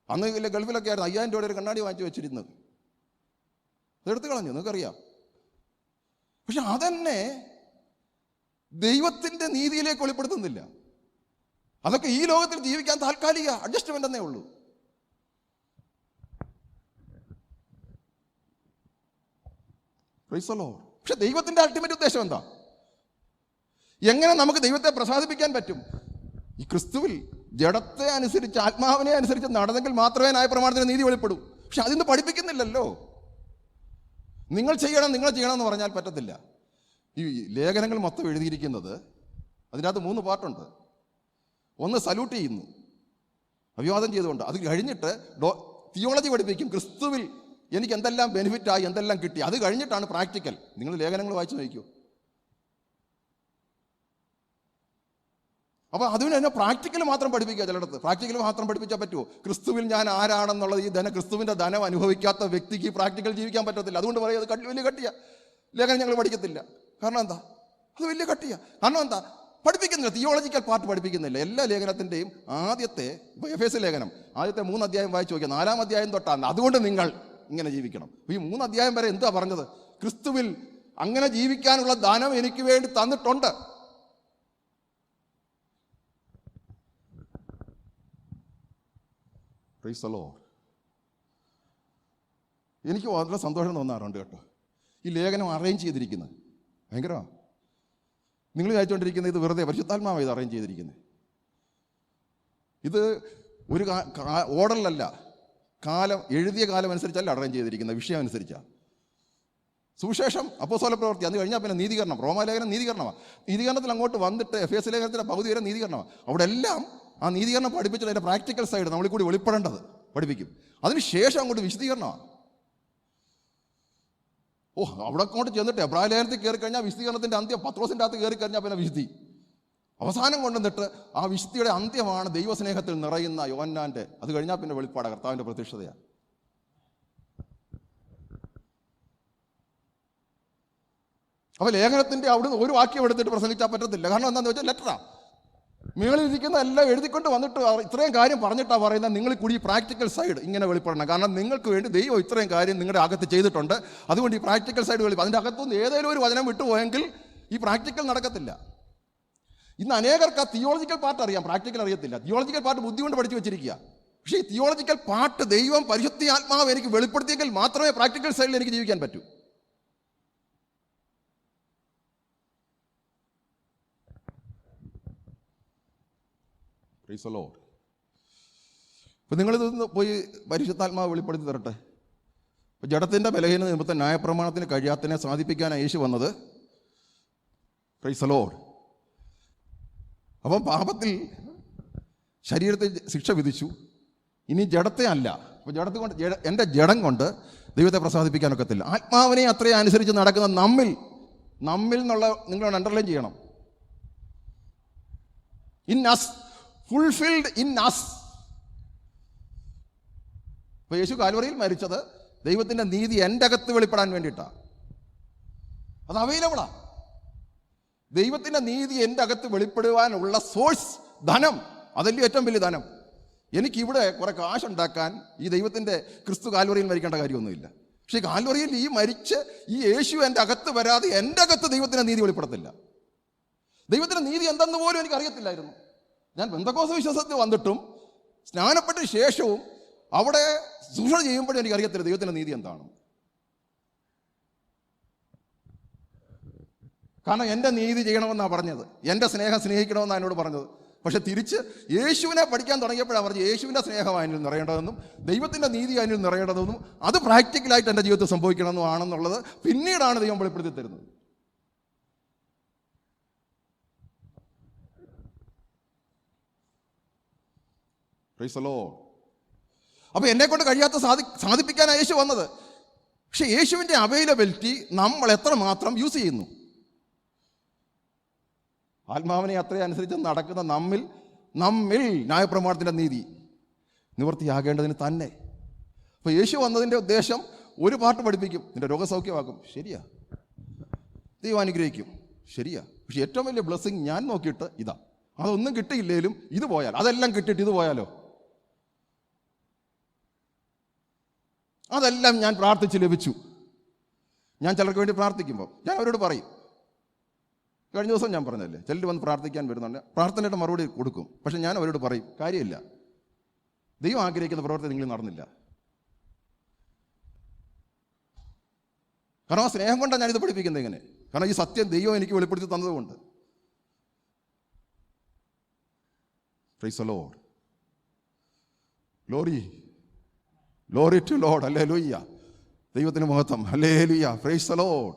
അന്ന് ഇല്ല, ഗൾഫിലൊക്കെ ആയിരുന്നു 5000 രൂപയുടെ ഒരു കണ്ണാടി വാങ്ങിച്ചു വെച്ചിരുന്നത്, അതെടുത്ത് കളഞ്ഞു, നിങ്ങൾക്കറിയാം. പക്ഷെ അതെന്നെ ദൈവത്തിൻ്റെ നീതിയിലേക്ക് വെളിപ്പെടുത്തുന്നില്ല. അതൊക്കെ ഈ ലോകത്തിൽ ജീവിക്കാൻ താൽക്കാലിക അഡ്ജസ്റ്റ്മെൻ്റ് എന്നേ ഉള്ളൂ. Price the lord. പക്ഷെ ദൈവത്തിൻ്റെ അൾട്ടിമേറ്റ് ഉദ്ദേശം എന്താ? എങ്ങനെ നമുക്ക് ദൈവത്തെ പ്രസാദിപ്പിക്കാൻ പറ്റും? ഈ ക്രിസ്തുവിൽ ജഡത്തെ അനുസരിച്ച് ആത്മാവിനെ അനുസരിച്ച് നടന്നെങ്കിൽ മാത്രമേ ന്യായപ്രമാണത്തിന് നീതി വെളിപ്പെടൂ. പക്ഷെ അതിന്ന് പഠിപ്പിക്കുന്നില്ലല്ലോ. നിങ്ങൾ ചെയ്യണം എന്ന് പറഞ്ഞാൽ പറ്റത്തില്ല. ഈ ലേഖനങ്ങൾ മൊത്തം എഴുതിയിരിക്കുന്നത് അതിനകത്ത് 3 പാർട്ടുണ്ട്. ഒന്ന് സല്യൂട്ട് ചെയ്യുന്നു, അഭിവാദം ചെയ്തുകൊണ്ട്. അത് കഴിഞ്ഞിട്ട് തിയോളജി പഠിപ്പിക്കും. ക്രിസ്തുവിൽ എനിക്ക് എന്തെല്ലാം ബെനിഫിറ്റായി, എന്തെല്ലാം കിട്ടി. അത് കഴിഞ്ഞിട്ടാണ് പ്രാക്ടിക്കൽ. നിങ്ങൾ ലേഖനങ്ങൾ വായിച്ചു നോക്കൂ. അപ്പോൾ അതിന് തന്നെ പ്രാക്ടിക്കൽ മാത്രം പഠിപ്പിക്കുക. ചിലയിടത്ത് പ്രാക്ടിക്കൽ മാത്രം പഠിപ്പിച്ചാൽ പറ്റുമോ? ക്രിസ്തുവിൽ ഞാൻ ആരാണെന്നുള്ളത് ഈ ക്രിസ്തുവിൻ്റെ ധനം അനുഭവിക്കാത്ത വ്യക്തിക്ക് പ്രാക്ടിക്കൽ ജീവിക്കാൻ പറ്റത്തില്ല. അതുകൊണ്ട് പറയും അത് വലിയ കട്ടിയ ലേഖനം ഞങ്ങൾ പഠിക്കത്തില്ല. കാരണം എന്താ? അത് വലിയ കട്ടിയ. കാരണം എന്താ? പഠിപ്പിക്കുന്നില്ല. തിയോളജിക്കൽ പാർട്ട് പഠിപ്പിക്കുന്നില്ല. എല്ലാ ലേഖനത്തിൻ്റെയും ആദ്യത്തെ, ഇപ്പോൾ എഫേസ്യ ലേഖനം ആദ്യത്തെ 3 അധ്യായം വായിച്ചു നോക്കിയാൽ 4-ാം അധ്യായം തൊട്ടാണ് അതുകൊണ്ട് നിങ്ങൾ ഇങ്ങനെ ജീവിക്കണം. ഈ 3 അധ്യായം വരെ എന്താ പറഞ്ഞത്? ക്രിസ്തുവിൽ അങ്ങനെ ജീവിക്കാനുള്ള ധനം എനിക്ക് വേണ്ടി തന്നിട്ടുണ്ട്. Price the Lord. എനിക്ക് വളരെ സന്തോഷം തോന്നാറുണ്ട് കേട്ടോ, ഈ ലേഖനം അറേഞ്ച് ചെയ്തിരിക്കുന്നത്. ഭയങ്കരമാണ്. നിങ്ങൾ വായിച്ചുകൊണ്ടിരിക്കുന്നത് ഇത് വെറുതെ പരിശുദ്ധാത്മാവാണ് ഇത് അറേഞ്ച് ചെയ്തിരിക്കുന്നത്. ഇത് ഒരു ഓർഡറിലല്ല, എഴുതിയ കാലം അനുസരിച്ചല്ല അറേഞ്ച് ചെയ്തിരിക്കുന്നത്, വിഷയം അനുസരിച്ചാണ്. സുവിശേഷം അപ്പോസ്തല പ്രവൃത്തി, അത് കഴിഞ്ഞാൽ പിന്നെ നീതീകരണം. റോമാലേഖനം നീതീകരണമാണ്. നീതീകരണത്തിൽ അങ്ങോട്ട് വന്നിട്ട് എഫേസ്യ ലേഖനത്തിൻ്റെ പകുതി വരെ നീതീകരണമാണ്. അവിടെ എല്ലാം ആ നീതീകരണം പഠിപ്പിച്ചിട്ട് അതിൻ്റെ പ്രാക്ടിക്കൽ സൈഡ് നമ്മളിൽ കൂടി വെളിപ്പെടേണ്ടത് പഠിപ്പിക്കും. അതിനുശേഷം അങ്ങോട്ട് വിശദീകരണമാണ്. അവിടെ അങ്ങോട്ട് ചെന്നിട്ട് എബ്രായ ലേഖനത്തിൽ കയറി കഴിഞ്ഞാൽ വിശദീകരണത്തിൻ്റെ അന്ത്യം. പത്രോസിൻ്റെ അകത്ത് കയറി കഴിഞ്ഞാൽ പിന്നെ വിശുദ്ധി അവസാനം കൊണ്ടുവന്നിട്ട് ആ വിശുദ്ധിയുടെ അന്ത്യമാണ് ദൈവസ്നേഹത്തിൽ നിറയുന്ന യോഹന്നാൻ്റെ. അത് കഴിഞ്ഞാൽ പിന്നെ വെളിപ്പാട് കർത്താവിൻ്റെ പ്രത്യക്ഷതയാണ്. അപ്പോൾ ലേഖനത്തിൻ്റെ അവിടുന്ന് ഒരു വാക്യം എടുത്തിട്ട് പ്രസംഗിച്ചാൽ പറ്റത്തില്ല. കാരണം എന്താണെന്ന് വെച്ചാൽ ലെറ്ററാണ്. മേളിലിരിക്കുന്ന എല്ലാം എഴുതിക്കൊണ്ട് വന്നിട്ട് ഇത്രയും കാര്യം പറഞ്ഞിട്ടാണ് പറയുന്നത് നിങ്ങൾ കൂടി ഈ പ്രാക്ടിക്കൽ സൈഡ് ഇങ്ങനെ വെളിപ്പെടണം. കാരണം നിങ്ങൾക്ക് വേണ്ടി ദൈവം ഇത്രയും കാര്യം നിങ്ങളുടെ അകത്ത് ചെയ്തിട്ടുണ്ട്. അതുകൊണ്ട് ഈ പ്രാക്ടിക്കൽ സൈഡ് അതിൻ്റെ അകത്തുനിന്ന് ഏതെങ്കിലും ഒരു വചനം വിട്ടുപോയെങ്കിൽ ഈ പ്രാക്ടിക്കൽ നടക്കത്തില്ല. ഇന്ന് അനേകർക്ക് ആ തിയോളജിക്കൽ പാർട്ട് അറിയാം, പ്രാക്ടിക്കൽ അറിയത്തില്ല. തിയോളജിക്കൽ പാർട്ട് ബുദ്ധി കൊണ്ട് പഠിച്ചു വെച്ചിരിക്കുക. പക്ഷേ ഈ തിയോളജിക്കൽ പാർട്ട് ദൈവം പരിശുദ്ധ ആത്മാവ് എനിക്ക് വെളിപ്പെടുത്തിയെങ്കിൽ മാത്രമേ പ്രാക്ടിക്കൽ സൈഡിൽ എനിക്ക് ജീവിക്കാൻ പറ്റൂ. Price the Lord. ഇപ്പം നിങ്ങളിതൊന്ന് പോയി പരിശുദ്ധാത്മാവ് വെളിപ്പെടുത്തി തരട്ടെ. ഇപ്പം ജഡത്തിൻ്റെ ബലഹീന നിമിത്തം ന്യായപ്രമാണത്തിന് കഴിയാത്തതിനെ സാധിപ്പിക്കാനാണ് യേശു വന്നത്. Price the Lord. അപ്പം പാപത്തിൽ ശരീരത്തെ ശിക്ഷ വിധിച്ചു. ഇനി ജഡത്തെ അല്ല. അപ്പോൾ ജഡത്തെ കൊണ്ട് എൻ്റെ ജഡം കൊണ്ട് ദൈവത്തെ പ്രസാദിപ്പിക്കാനൊക്കത്തില്ല. ആത്മാവിനെ അത്രയും അനുസരിച്ച് നടക്കുന്ന നമ്മിൽ എന്നുള്ള നിങ്ങൾ അണ്ടർലൈൻ ചെയ്യണം. In us, fulfilled in us. ഇപ്പോൾ യേശു കാൽവറിയിൽ മരിച്ചത് ദൈവത്തിൻ്റെ നീതി എൻ്റെ അകത്ത് വെളിപ്പെടാൻ വേണ്ടിയിട്ടാണ്. അത് അവൈലബിളാണ്. ദൈവത്തിൻ്റെ നീതി എൻ്റെ അകത്ത് വെളിപ്പെടുവാനുള്ള സോഴ്സ് ധനം, അതല്ലേ ഏറ്റവും വലിയ ധനം. എനിക്കിവിടെ കുറെ കാശുണ്ടാക്കാൻ ഈ ദൈവത്തിൻ്റെ ക്രിസ്തു കാൽവറിയിൽ മരിക്കേണ്ട കാര്യമൊന്നുമില്ല. പക്ഷേ കാൽവറിയിൽ ഈ മരിച്ച് ഈ യേശു എൻ്റെ അകത്ത് വരാതെ എൻ്റെ അകത്ത് ദൈവത്തിൻ്റെ നീതി വെളിപ്പെടത്തില്ല. ദൈവത്തിൻ്റെ നീതി എന്തെന്ന് പോലും എനിക്കറിയത്തില്ലായിരുന്നു. ഞാൻ പെന്തക്കോസ്ത് വിശ്വാസത്തിൽ വന്നിട്ടും സ്നാനപ്പെട്ട ശേഷവും അവിടെ ശുശ്രൂഷ ചെയ്യുമ്പോഴും എനിക്കറിയത്തില്ല ദൈവത്തിൻ്റെ നീതി എന്താണ്. കാരണം എൻ്റെ നീതി ചെയ്യണമെന്നാണ് പറഞ്ഞത്, എൻ്റെ സ്നേഹം സ്നേഹിക്കണമെന്നാണ് എന്നോട് പറഞ്ഞത്. പക്ഷെ തിരിച്ച് യേശുവിനെ പഠിക്കാൻ തുടങ്ങിയപ്പോഴാണ് പറഞ്ഞത് യേശുവിൻ്റെ സ്നേഹം അതിൽ നിറയേണ്ടതെന്നും ദൈവത്തിൻ്റെ നീതി അതിൽ നിറയേണ്ടതെന്നും അത് പ്രാക്ടിക്കലായിട്ട് എൻ്റെ ജീവിതത്തിൽ സംഭവിക്കണമെന്നും ആണെന്നുള്ളത് പിന്നീടാണ് ദൈവം വെളിപ്പെടുത്തി തരുന്നത്. Price the lord. അപ്പോൾ എന്നെ കൊണ്ട് കഴിയാത്ത സാധിപ്പിക്കാനാണ് യേശു വന്നത്. പക്ഷെ യേശുവിൻ്റെ അവൈലബിലിറ്റി നമ്മൾ എത്രമാത്രം യൂസ് ചെയ്യുന്നു. ആത്മാവിനെ അത്രയും അനുസരിച്ച് നടക്കുന്ന നമ്മിൽ ന്യായപ്രമാണത്തിൻ്റെ നീതി നിവൃത്തിയാകേണ്ടതിന് തന്നെ. അപ്പോൾ യേശു വന്നതിൻ്റെ ഉദ്ദേശം ഒരു പാർട്ട് പഠിപ്പിക്കും, നിൻ്റെ രോഗസൗഖ്യമാക്കും, ശരിയാ, ദൈവം അനുഗ്രഹിക്കും, ശരിയാ. പക്ഷെ ഏറ്റവും വലിയ ബ്ലെസ്സിങ് ഞാൻ നോക്കിയിട്ട് ഇതാ, അതൊന്നും കിട്ടിയില്ലേലും ഇത് പോയാൽ, അതെല്ലാം കിട്ടിയിട്ട് ഇത് പോയാലോ, അതെല്ലാം ഞാൻ പ്രാർത്ഥിച്ച് ലഭിച്ചു. ഞാൻ ചിലർക്ക് വേണ്ടി പ്രാർത്ഥിക്കുമ്പോൾ ഞാൻ അവരോട് പറയും, കഴിഞ്ഞ ദിവസം ഞാൻ പറഞ്ഞല്ലേ, ചിലർ വന്ന് പ്രാർത്ഥിക്കാൻ വരുന്നുണ്ട്, പ്രാർത്ഥനയുടെ മറുപടി കൊടുക്കും. പക്ഷെ ഞാൻ അവരോട് പറയും, കാര്യമില്ല, ദൈവം ആഗ്രഹിക്കുന്ന പ്രവർത്തി നിങ്ങൾ നടന്നില്ല. കാരണം ആ സ്നേഹം കൊണ്ടാണ് ഞാനിത് പഠിപ്പിക്കുന്നത് ഇങ്ങനെ. കാരണം ഈ സത്യം ദൈവം എനിക്ക് വെളിപ്പെടുത്തി തന്നതുകൊണ്ട്. Praise the Lord. Glory to lord. Hallelujah. ദൈവത്തിന് മഹത്വം. ഹല്ലേലൂയ. Praise the lord.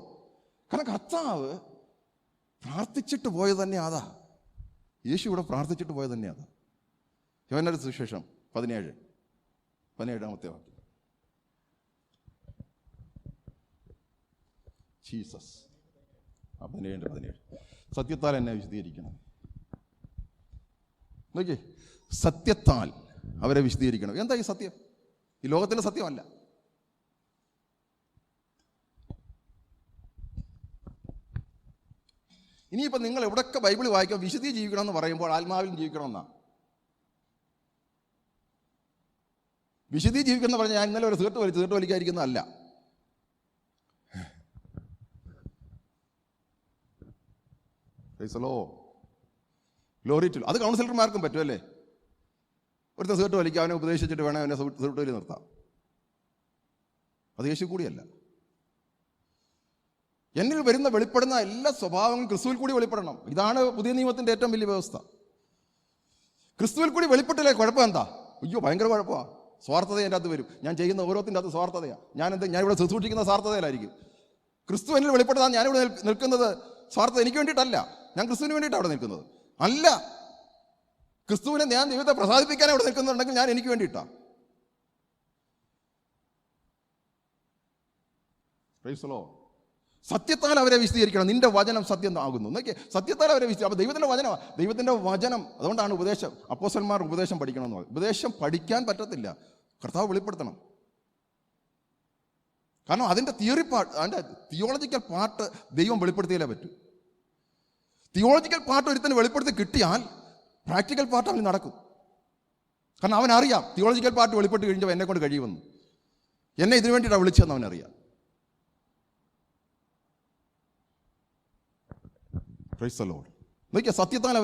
കാരണം കർത്താവ് പ്രാർത്ഥിച്ചിട്ട് പോയത് തന്നെ അതാ. യേശു ഇവിടെ പ്രാർത്ഥിച്ചിട്ട് പോയത് തന്നെ അതാ. യോഹന്നാന്റെ സുവിശേഷം 17-ാമത്തെ വാക്യം. ജീസസ് 17 സത്യത്താൽ എന്നെ വിശദീകരിക്കണം. നോക്കിയേ, സത്യത്താൽ അവരെ വിശദീകരിക്കണം. എന്താ ഈ സത്യം? ഈ ലോകത്തിൻ്റെ സത്യമല്ല. ഇനിയിപ്പോൾ നിങ്ങൾ എവിടെയൊക്കെ ബൈബിൾ വായിക്കുക വിശുദ്ധി ജീവിക്കണം എന്ന് പറയുമ്പോൾ ആത്മാവിലും ജീവിക്കണമെന്നാണ്. വിശുദ്ധി ജീവിക്കണം എന്ന് പറഞ്ഞാൽ ഞാൻ ഇന്നലെ ഒരു തീർട്ട് വലിക്കാതിരിക്കുന്നതല്ല. Glory to. അത് കൗൺസിലർമാർക്കും പറ്റുമല്ലേ? ഒരുത്തൻ സീർട്ട് വലിക്കുക, അവനെ ഉപദേശിച്ചിട്ട് വേണം അവനെ സീർട്ട് വലി നിർത്താം. അത് യേശു കൂടിയല്ല. എന്നിൽ വെളിപ്പെടുന്ന എല്ലാ സ്വഭാവങ്ങളും ക്രിസ്തുവിൽ കൂടി വെളിപ്പെടണം. ഇതാണ് പുതിയ നിയമത്തിൻ്റെ ഏറ്റവും വലിയ വ്യവസ്ഥ. ക്രിസ്തുവിൽ കൂടി വെളിപ്പെട്ടില്ലേ കുഴപ്പം എന്താ? അയ്യോ ഭയങ്കര കുഴപ്പമാണ്. സ്വാർത്ഥത എൻ്റെ അകത്ത് വരും. ഞാൻ ചെയ്യുന്ന ഓരോത്തിൻ്റെ അകത്ത് സ്വാർത്ഥതയാണ്. ഞാനിവിടെ ശുശ്രൂഷിക്കുന്ന സ്വാർത്ഥതയിലായിരിക്കും. ക്രിസ്തു എന്നിൽ വെളിപ്പെട്ടതാണ്. ഞാനിവിടെ നിൽക്കുന്നത് സ്വാർത്ഥത എനിക്ക് വേണ്ടിയിട്ടല്ല. ഞാൻ ക്രിസ്തുവിന് വേണ്ടിയിട്ടാണ് അവിടെ നിൽക്കുന്നത്. അല്ല, ക്രിസ്തുവിനെ ഞാൻ ദൈവത്തെ പ്രസാദിപ്പിക്കാൻ അവിടെ നിൽക്കുന്നുണ്ടെങ്കിൽ ഞാൻ എനിക്ക് വേണ്ടിയിട്ടാണ്. Price the Lord. സത്യത്താൽ അവരെ വിശദീകരിക്കണം. നിന്റെ വചനം സത്യം ആകുന്നു. നോക്കിയേ, സത്യത്താൽ അവരെ വിശദീകരിക്കും. അപ്പോൾ ദൈവത്തിൻ്റെ വചനമാണ്. ദൈവത്തിൻ്റെ വചനം. അതുകൊണ്ടാണ് ഉപദേശം, അപ്പോസ്തലന്മാർ ഉപദേശം പഠിക്കണമെന്ന് പറയും. ഉപദേശം പഠിക്കാൻ പറ്റത്തില്ല, കർത്താവ് വെളിപ്പെടുത്തണം. കാരണം അതിൻ്റെ അതിൻ്റെ തിയോളജിക്കൽ പാർട്ട് ദൈവം വെളിപ്പെടുത്തിയാലേ പറ്റൂ. തിയോളജിക്കൽ പാർട്ട് ഒരുത്തിന് വെളിപ്പെടുത്തി കിട്ടിയാൽ പ്രാക്ടിക്കൽ പാർട്ട് അവന് നടക്കും. കാരണം അവനറിയാം തിയോളജിക്കൽ പാർട്ട് വെളിപ്പെട്ട് കഴിഞ്ഞാൽ എന്നെ കൊണ്ട് കഴിയുമെന്ന്. എന്നെ ഇതിനു വേണ്ടിയിട്ടാണ് വിളിച്ചതെന്ന് അവനറിയാം. Praise the lord. നോക്കിയാൽ സത്യത്താൽ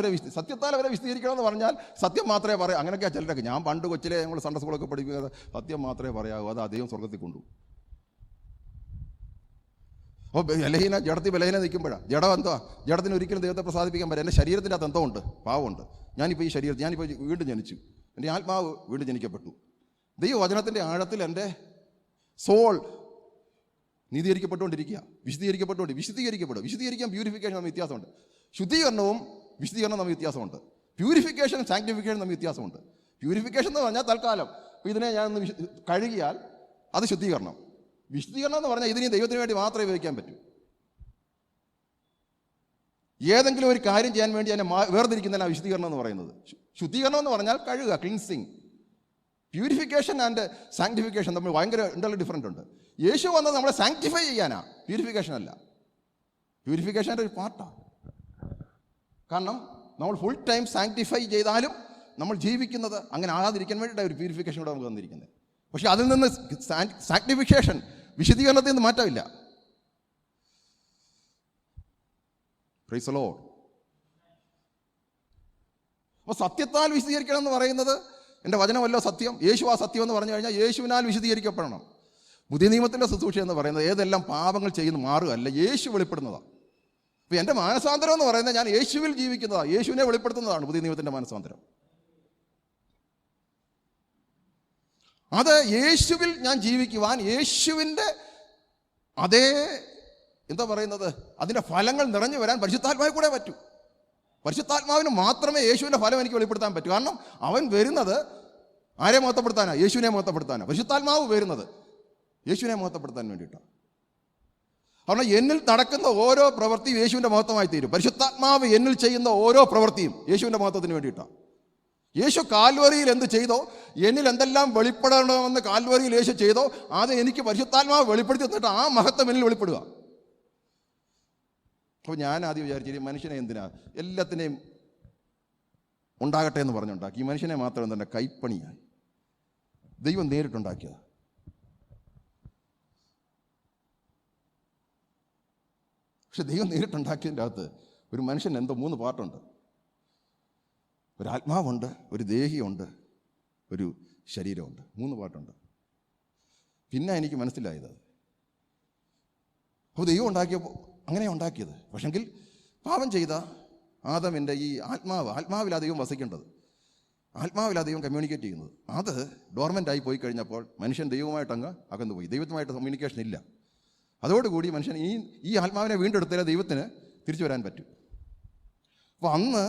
അവരെ വിശദീകരിക്കണം എന്ന് പറഞ്ഞാൽ സത്യം മാത്രമേ പറയാം. അങ്ങനെയൊക്കെയാണ് ചിലരൊക്കെ. ഞാൻ പണ്ട് കൊച്ചിലെ ഞങ്ങൾ സൺഡേ സ്കൂളൊക്കെ പഠിക്കുക, സത്യം മാത്രമേ പറയാവൂ, അത് ദൈവം സ്വർഗത്തിൽ കൊണ്ടു. അപ്പോൾ ബലഹീന നിൽക്കുമ്പോഴാണ് ജഡം എന്തുവാ? ജഡത്തിന് ഒരിക്കലും ദൈവത്തെ പ്രസാദിപ്പിക്കാൻ പറ്റില്ല. എൻ്റെ ശരീരത്തിൻ്റെ അകത്ത് എന്തോ ഉണ്ട്, പാവമുണ്ട്. ഞാനിപ്പോൾ ഈ ശരീരത്തിൽ ഞാനിപ്പോൾ വീണ്ടും ജനിച്ചു. എൻ്റെ ആത്മാവ് വീണ്ടും ജനിക്കപ്പെട്ടു. ദൈവവചനത്തിൻ്റെ ആഴത്തിൽ എൻ്റെ സോൾ നീതീകരിക്കപ്പെട്ടുകൊണ്ടിരിക്കുക, വിശദീകരിക്കാൻ പ്യൂരിഫിക്കേഷൻ തമ്മിൽ വ്യത്യാസമുണ്ട്. ശുദ്ധീകരണവും വിശദീകരണവും തമ്മിൽ വ്യത്യാസമുണ്ട്. പ്യൂരിഫിക്കേഷൻ സാങ്ക്ടിഫിക്കേഷൻ തമ്മിൽ വ്യത്യാസമുണ്ട്. പ്യൂരിഫിക്കേഷൻ എന്ന് പറഞ്ഞാൽ തൽക്കാലം ഇതിനെ ഞാനൊന്ന് കഴുകിയാൽ അത് ശുദ്ധീകരണം. വിശദീകരണം എന്ന് പറഞ്ഞാൽ ഇതിനെ ദൈവത്തിന് വേണ്ടി മാത്രമേ ഉപയോഗിക്കാൻ പറ്റൂ. ഏതെങ്കിലും ഒരു കാര്യം ചെയ്യാൻ വേണ്ടി അതിനെ വേർതിരിക്കുന്നതിനാണ് വിശദീകരണം എന്ന് പറയുന്നത്. ശുദ്ധീകരണം എന്ന് പറഞ്ഞാൽ കഴുകുക, ക്ലീൻസിങ്. പ്യൂരിഫിക്കേഷൻ ആൻഡ് സാങ്ക്ടിഫിക്കേഷൻ തമ്മിൽ ഭയങ്കര ഇൻ്റർലി ഡിഫറൻ്റ് ഉണ്ട്. യേശു വന്നത് നമ്മളെ സാങ്ക്ടിഫൈ ചെയ്യാനാ, പ്യൂരിഫിക്കേഷൻ അല്ല. പ്യൂരിഫിക്കേഷൻ്റെ ഒരു പാർട്ടാണ്. കാരണം നമ്മൾ ഫുൾ ടൈം സാങ്ക്ടിഫൈ ചെയ്താലും നമ്മൾ ജീവിക്കുന്നത് അങ്ങനെ ആകാതിരിക്കാൻ വേണ്ടിയിട്ടാണ് ഒരു പ്യൂരിഫിക്കേഷൻ കൂടെ നമുക്ക് തന്നിരിക്കുന്നത്. പക്ഷേ അതിൽ നിന്ന് സാങ്ക്ടിഫിക്കേഷൻ വിശദീകരണത്തിൽ നിന്ന് മാറ്റമില്ല. Price the lord. അപ്പോൾ സത്യത്താൽ വിശദീകരിക്കണം എന്ന് പറയുന്നത് എൻ്റെ വചനമല്ലോ സത്യം, യേശു ആ സത്യം എന്ന് പറഞ്ഞു കഴിഞ്ഞാൽ യേശുവിനാൽ വിശദീകരിക്കപ്പെടണം. പുതിയ നിയമത്തിൻ്റെ ശുശ്രൂഷ എന്ന് പറയുന്നത് ഏതെല്ലാം പാപങ്ങൾ ചെയ്യുന്നു മാറുകയല്ല, യേശു വെളിപ്പെടുന്നതാണ്. അപ്പോൾ എൻ്റെ മാനസാന്തരം എന്ന് പറയുന്നത് ഞാൻ യേശുവിൽ ജീവിക്കുന്നതാണ്, യേശുവിനെ വെളിപ്പെടുത്തുന്നതാണ് പുതിയ നിയമത്തിൻ്റെ മാനസാന്തരം. അത് യേശുവിൽ ഞാൻ ജീവിക്കുവാൻ യേശുവിൻ്റെ അതേ എന്താ പറയുന്നത് അതിൻ്റെ ഫലങ്ങൾ നിറഞ്ഞു വരാൻ പരിശുദ്ധാത്മാവിൽ കൂടെ പറ്റൂ. പരിശുദ്ധാത്മാവിന് മാത്രമേ യേശുവിൻ്റെ ഫലം എനിക്ക് വെളിപ്പെടുത്താൻ പറ്റൂ. കാരണം അവൻ വരുന്നത് ആരെ മഹത്വപ്പെടുത്താനാണ്? യേശുവിനെ മഹത്വപ്പെടുത്താനാണ്. പരിശുദ്ധാത്മാവ് വരുന്നത് യേശുവിനെ മഹത്വപ്പെടുത്താൻ വേണ്ടിയിട്ടാണ്. കാരണം എന്നിൽ നടക്കുന്ന ഓരോ പ്രവൃത്തിയും യേശുവിൻ്റെ മഹത്വമായി തീരും. പരിശുദ്ധാത്മാവ് എന്നിൽ ചെയ്യുന്ന ഓരോ പ്രവൃത്തിയും യേശുവിൻ്റെ മഹത്വത്തിന് വേണ്ടിയിട്ടാണ്. യേശു കാൽവറിയിൽ എന്ത് ചെയ്തോ, എന്നിൽ എന്തെല്ലാം വെളിപ്പെടണമെന്ന് കാൽവറിയിൽ യേശു ചെയ്തോ, അത് എനിക്ക് പരിശുദ്ധാത്മാവ് വെളിപ്പെടുത്തി തന്നിട്ട് ആ മഹത്വം എന്നിൽ വെളിപ്പെടുക. അപ്പോൾ ഞാൻ ആദ്യം വിചാരിച്ചു മനുഷ്യനെ എന്തിനാ എല്ലാത്തിനെയും ഉണ്ടാകട്ടെ എന്ന് പറഞ്ഞുണ്ടാക്കി. ഈ മനുഷ്യനെ മാത്രം തന്നെ കൈപ്പണിയായി. ദൈവം നേരിട്ടുണ്ടാക്കിയതാണ്. പക്ഷെ ദൈവം നേരിട്ടുണ്ടാക്കിയതിൻ്റെ അകത്ത് ഒരു മനുഷ്യൻ എന്തോ 3 പാർട്ടുണ്ട്. ഒരു ആത്മാവുണ്ട്, ഒരു ദേഹിയുണ്ട്, ഒരു ശരീരമുണ്ട്. 3 പാർട്ടുണ്ട്. പിന്നെ എനിക്ക് മനസ്സിലായത് അപ്പോൾ ദൈവം ഉണ്ടാക്കിയപ്പോൾ അങ്ങനെ ഉണ്ടാക്കിയത്. പക്ഷെങ്കിൽ പാപം ചെയ്ത ആദമിൻ്റെ ഈ ആത്മാവിലാ ദൈവം വസിക്കേണ്ടത്, ആത്മാവിലാ ദൈവം കമ്മ്യൂണിക്കേറ്റ് ചെയ്യുന്നത്. അത് ഡോർമെൻ്റായി പോയി കഴിഞ്ഞപ്പോൾ മനുഷ്യൻ ദൈവമായിട്ടങ്ങ് അകന്നു പോയി. ദൈവത്തുമായിട്ട് കമ്മ്യൂണിക്കേഷൻ ഇല്ല. അതോടുകൂടി മനുഷ്യൻ ഈ ആത്മാവിനെ വീണ്ടെടുത്താലേ ദൈവത്തിന് തിരിച്ചു വരാൻ പറ്റും. അപ്പോൾ അന്ന്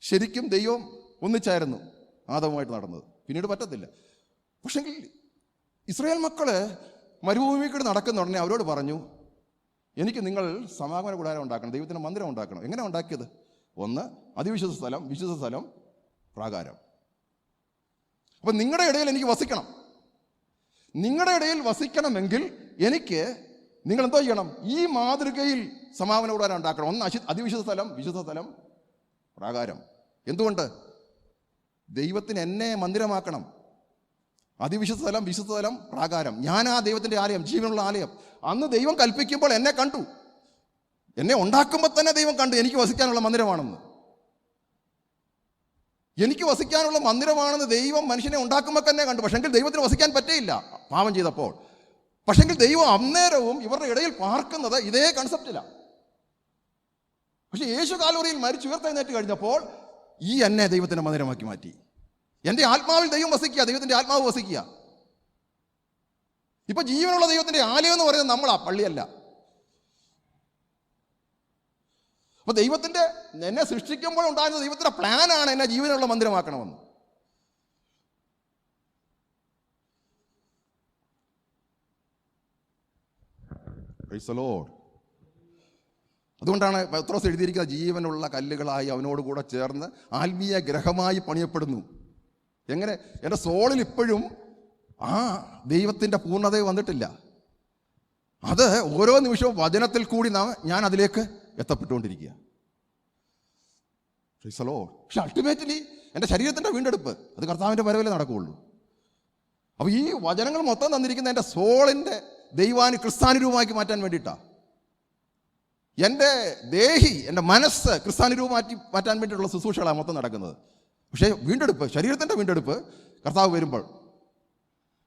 ശരിക്കും ദൈവം ഒന്നിച്ചായിരുന്നു ആദവുമായിട്ട് നടന്നത്. പിന്നീട് പറ്റത്തില്ല. പക്ഷെങ്കിൽ ഇസ്രായേൽ മക്കൾ മരുഭൂമിയിൽ കൂടി നടക്കുന്ന ഉടനെ അവരോട് പറഞ്ഞു, എനിക്ക് നിങ്ങൾ സമാഗമന കൂടാരം ഉണ്ടാക്കണം, ദൈവത്തിൻ്റെ മന്ദിരം ഉണ്ടാക്കണം. എങ്ങനെ ഉണ്ടാക്കിയത്? ഒന്ന്, അതിവിശുദ്ധ സ്ഥലം, വിശുദ്ധ സ്ഥലം, പ്രാകാരം. അപ്പം നിങ്ങളുടെ ഇടയിൽ എനിക്ക് വസിക്കണം. നിങ്ങളുടെ ഇടയിൽ വസിക്കണമെങ്കിൽ എനിക്ക് നിങ്ങൾ എന്തോ ചെയ്യണം? ഈ മാതൃകയിൽ സമാഗമന കൂടാരം ഉണ്ടാക്കണം. ഒന്ന് അതിവിശുദ്ധ സ്ഥലം, വിശുദ്ധ സ്ഥലം, പ്രാകാരം. എന്തുകൊണ്ട്? ദൈവത്തിന് എന്നെ മന്ദിരമാക്കണം. അതിവിശുദ്ധ സ്ഥലം, വിശുദ്ധ സ്ഥലം, പ്രാകാരം. ഞാൻ ആ ദൈവത്തിൻ്റെ ആലയം, ജീവനുള്ള ആലയം. അന്ന് ദൈവം കൽപ്പിക്കുമ്പോൾ എന്നെ കണ്ടു. എന്നെ ഉണ്ടാക്കുമ്പോൾ തന്നെ ദൈവം കണ്ടു എനിക്ക് വസിക്കാനുള്ള മന്ദിരമാണെന്ന്. എനിക്ക് വസിക്കാനുള്ള മന്ദിരമാണെന്ന് ദൈവം മനുഷ്യനെ ഉണ്ടാക്കുമ്പോൾ തന്നെ കണ്ടു. പക്ഷെങ്കിൽ ദൈവത്തിന് വസിക്കാൻ പറ്റേയില്ല പാപം ചെയ്തപ്പോൾ. പക്ഷെങ്കിൽ ദൈവം അന്നേരവും ഇവരുടെ ഇടയിൽ പാർക്കുന്നത് ഇതേ കൺസെപ്റ്റിലാണ്. പക്ഷെ യേശു കാൽവരിയിൽ മരിച്ചു ഉയർത്തെഴുന്നേറ്റ് കഴിഞ്ഞപ്പോൾ ഈ എന്നെ ദൈവത്തിൻ്റെ മന്ദിരമാക്കി മാറ്റി. എൻ്റെ ആത്മാവിൽ ദൈവം വസിക്കുക, ദൈവത്തിൻ്റെ ആത്മാവ് വസിക്കുക. ഇപ്പൊ ജീവനുള്ള ദൈവത്തിൻ്റെ ആലയം എന്ന് പറയുന്നത് നമ്മളാ, പള്ളിയല്ല. അപ്പൊ ദൈവത്തിൻ്റെ എന്നെ സൃഷ്ടിക്കുമ്പോൾ ഉണ്ടായിരുന്ന ദൈവത്തിൻ്റെ പ്ലാനാണ് എന്നെ ജീവനുള്ള മന്ദിരമാക്കണമെന്ന്. Price the Lord. അതുകൊണ്ടാണ് പത്രോസ് എഴുതിയിരിക്കുന്ന ജീവനുള്ള കല്ലുകളായി അവനോട് കൂടെ ചേർന്ന് ആത്മീയ ഗ്രഹമായി പണിയപ്പെടുന്നു. എങ്ങനെ? എൻ്റെ സോളിൽ ഇപ്പോഴും ആ ദൈവത്തിൻ്റെ പൂർണ്ണത വന്നിട്ടില്ല. അത് ഓരോ നിമിഷവും വചനത്തിൽ കൂടി ഞാൻ അതിലേക്ക് എത്തപ്പെട്ടുകൊണ്ടിരിക്കുക. Praise the lord. പക്ഷെ അൾട്ടിമേറ്റ്ലി എൻ്റെ ശരീരത്തിൻ്റെ വീണ്ടെടുപ്പ് അത് കർത്താവിൻ്റെ വരവിലേ നടക്കുകയുള്ളൂ. അപ്പോൾ ഈ വചനങ്ങൾ മൊത്തം തന്നിരിക്കുന്ന എൻ്റെ സോളിൻ്റെ ക്രിസ്ത്യാനുരൂപമാക്കി മാറ്റാൻ വേണ്ടിയിട്ടാണ്. എൻ്റെ ദേഹി, എൻ്റെ മനസ്സ് ക്രിസ്ത്യാനുരൂപമാക്കി മാറ്റാൻ വേണ്ടിയിട്ടുള്ള ശുശ്രൂഷകളാണ് മൊത്തം നടക്കുന്നത്. പക്ഷേ വീണ്ടെടുപ്പ്, ശരീരത്തിൻ്റെ വീണ്ടെടുപ്പ് കർത്താവ് വരുമ്പോൾ,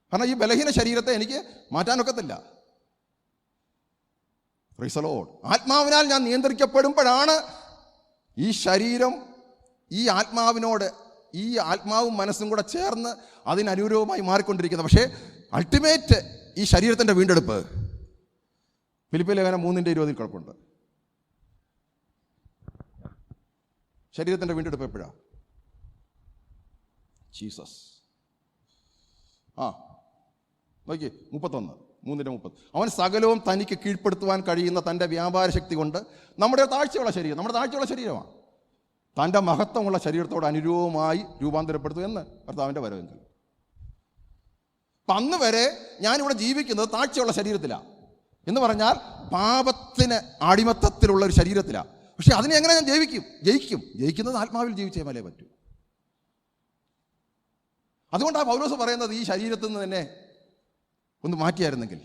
കാരണം ഈ ബലഹീന ശരീരത്തെ എനിക്ക് മാറ്റാനൊക്കത്തില്ല. Price the Lord. ആത്മാവിനാൽ ഞാൻ നിയന്ത്രിക്കപ്പെടുമ്പോഴാണ് ഈ ശരീരം ഈ ആത്മാവിനോട്, ഈ ആത്മാവും മനസ്സും കൂടെ ചേർന്ന് അതിനനുരൂപമായി മാറിക്കൊണ്ടിരിക്കുന്നത്. പക്ഷേ അൾട്ടിമേറ്റ് ഈ ശരീരത്തിൻ്റെ വീണ്ടെടുപ്പ് ഫിലിപ്പിയ ലേഖനം 3:20 കുഴപ്പമുണ്ട്. ശരീരത്തിൻ്റെ വീണ്ടെടുപ്പ് എപ്പോഴാണ്? ജീസസ്. നോക്കി 31:30. അവൻ സകലവും തനിക്ക് കീഴ്പ്പെടുത്തുവാൻ കഴിയുന്ന തൻ്റെ വ്യാപാര ശക്തി കൊണ്ട് നമ്മുടെ താഴ്ചയുള്ള ശരീരമാണ് തൻ്റെ മഹത്വമുള്ള ശരീരത്തോട് അനുരൂപമായി രൂപാന്തരപ്പെടുത്തും എന്ന് കർത്താവിൻ്റെ വരവെങ്കിൽ. അപ്പം അന്ന് വരെ ഞാനിവിടെ ജീവിക്കുന്നത് താഴ്ചയുള്ള ശരീരത്തിലാണ്. എന്ന് പറഞ്ഞാൽ പാപത്തിന് അടിമത്തത്തിലുള്ള ഒരു ശരീരത്തിലാണ്. പക്ഷെ അതിനെ എങ്ങനെ ഞാൻ ജയിക്കുന്നത് ആത്മാവിൽ ജീവിച്ചേ മലേ പറ്റൂ. അതുകൊണ്ടാണ് പൗലോസ് പറയുന്നത് ഈ ശരീരത്തിൽ നിന്ന് തന്നെ ഒന്ന് മാറ്റിയായിരുന്നെങ്കിൽ,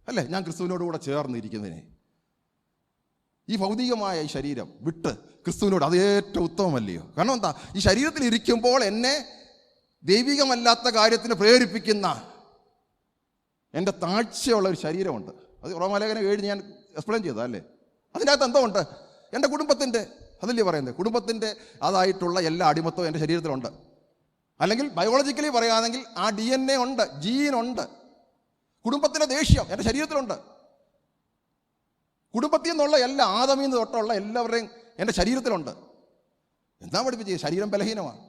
അല്ലേ, ഞാൻ ക്രിസ്തുവിനോട് കൂടെ ചേർന്നിരിക്കുന്നതിനെ. ഈ ഭൗതികമായ ഈ ശരീരം വിട്ട് ക്രിസ്തുവിനോട്, അത് ഏറ്റവും ഉത്തമമല്ലയോ? കാരണം എന്താ? ഈ ശരീരത്തിൽ ഇരിക്കുമ്പോൾ എന്നെ ദൈവികമല്ലാത്ത കാര്യത്തിന് പ്രേരിപ്പിക്കുന്ന എൻ്റെ താഴ്ചയുള്ള ഒരു ശരീരമുണ്ട്. അത് റോമാലേഖനം 7 ഞാൻ എക്സ്പ്ലെയിൻ ചെയ്തതല്ലേ. അതിനകത്ത് എന്തോ ഉണ്ട്? എൻ്റെ കുടുംബത്തിൻ്റെ, അതല്ലേ പറയുന്നത്, കുടുംബത്തിൻ്റെ അതായിട്ടുള്ള എല്ലാ അടിമത്വവും എൻ്റെ ശരീരത്തിലുണ്ട്. അല്ലെങ്കിൽ ബയോളജിക്കലി പറയുകയാണെങ്കിൽ ആ DNA ഉണ്ട്, ജീനുണ്ട്. കുടുംബത്തിൻ്റെ ദേഷ്യം എൻ്റെ ശരീരത്തിലുണ്ട്. കുടുംബത്തിൽ നിന്നുള്ള എല്ലാ, ആദമിൽ നിന്ന് തൊട്ടുള്ള എല്ലാവരുടെയും എൻ്റെ ശരീരത്തിലുണ്ട്. എന്താ പഠിപ്പിച്ചത്? ശരീരം ബലഹീനമാണ്.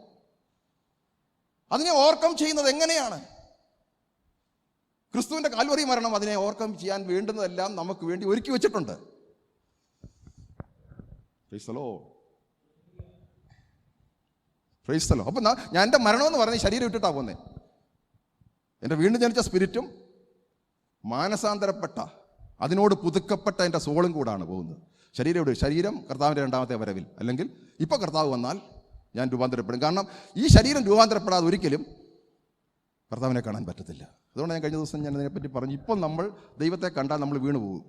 അതിനെ ഓവർകം ചെയ്യുന്നത് എങ്ങനെയാണ്? ക്രിസ്തുവിൻ്റെ കാൽവറി മരണം അതിനെ ഓവർകം ചെയ്യാൻ വേണ്ടുന്നതെല്ലാം നമുക്ക് വേണ്ടി ഒരുക്കി വെച്ചിട്ടുണ്ട്. Price the Lord. Praise the Lord. അപ്പം ഞാൻ എൻ്റെ മരണമെന്ന് പറഞ്ഞ് ശരീരം ഇട്ടിട്ടാണ് പോകുന്നത്. എൻ്റെ വീണ്ടും ജനിച്ച സ്പിരിറ്റും മാനസാന്തരപ്പെട്ട, അതിനോട് പുതുക്കപ്പെട്ട എൻ്റെ സോളും കൂടാണ് പോകുന്നത്. ശരീരം കർത്താവിൻ്റെ രണ്ടാമത്തെ വരവിൽ, അല്ലെങ്കിൽ ഇപ്പോൾ കർത്താവ് വന്നാൽ ഞാൻ രൂപാന്തരപ്പെടും. കാരണം ഈ ശരീരം രൂപാന്തരപ്പെടാതെ ഒരിക്കലും കർത്താവിനെ കാണാൻ പറ്റത്തില്ല. അതുകൊണ്ട് ഞാൻ കഴിഞ്ഞ ദിവസം ഞാൻ ഇതിനെപ്പറ്റി പറഞ്ഞു. ഇപ്പം നമ്മൾ ദൈവത്തെ കണ്ടാൽ നമ്മൾ വീണു പോകും,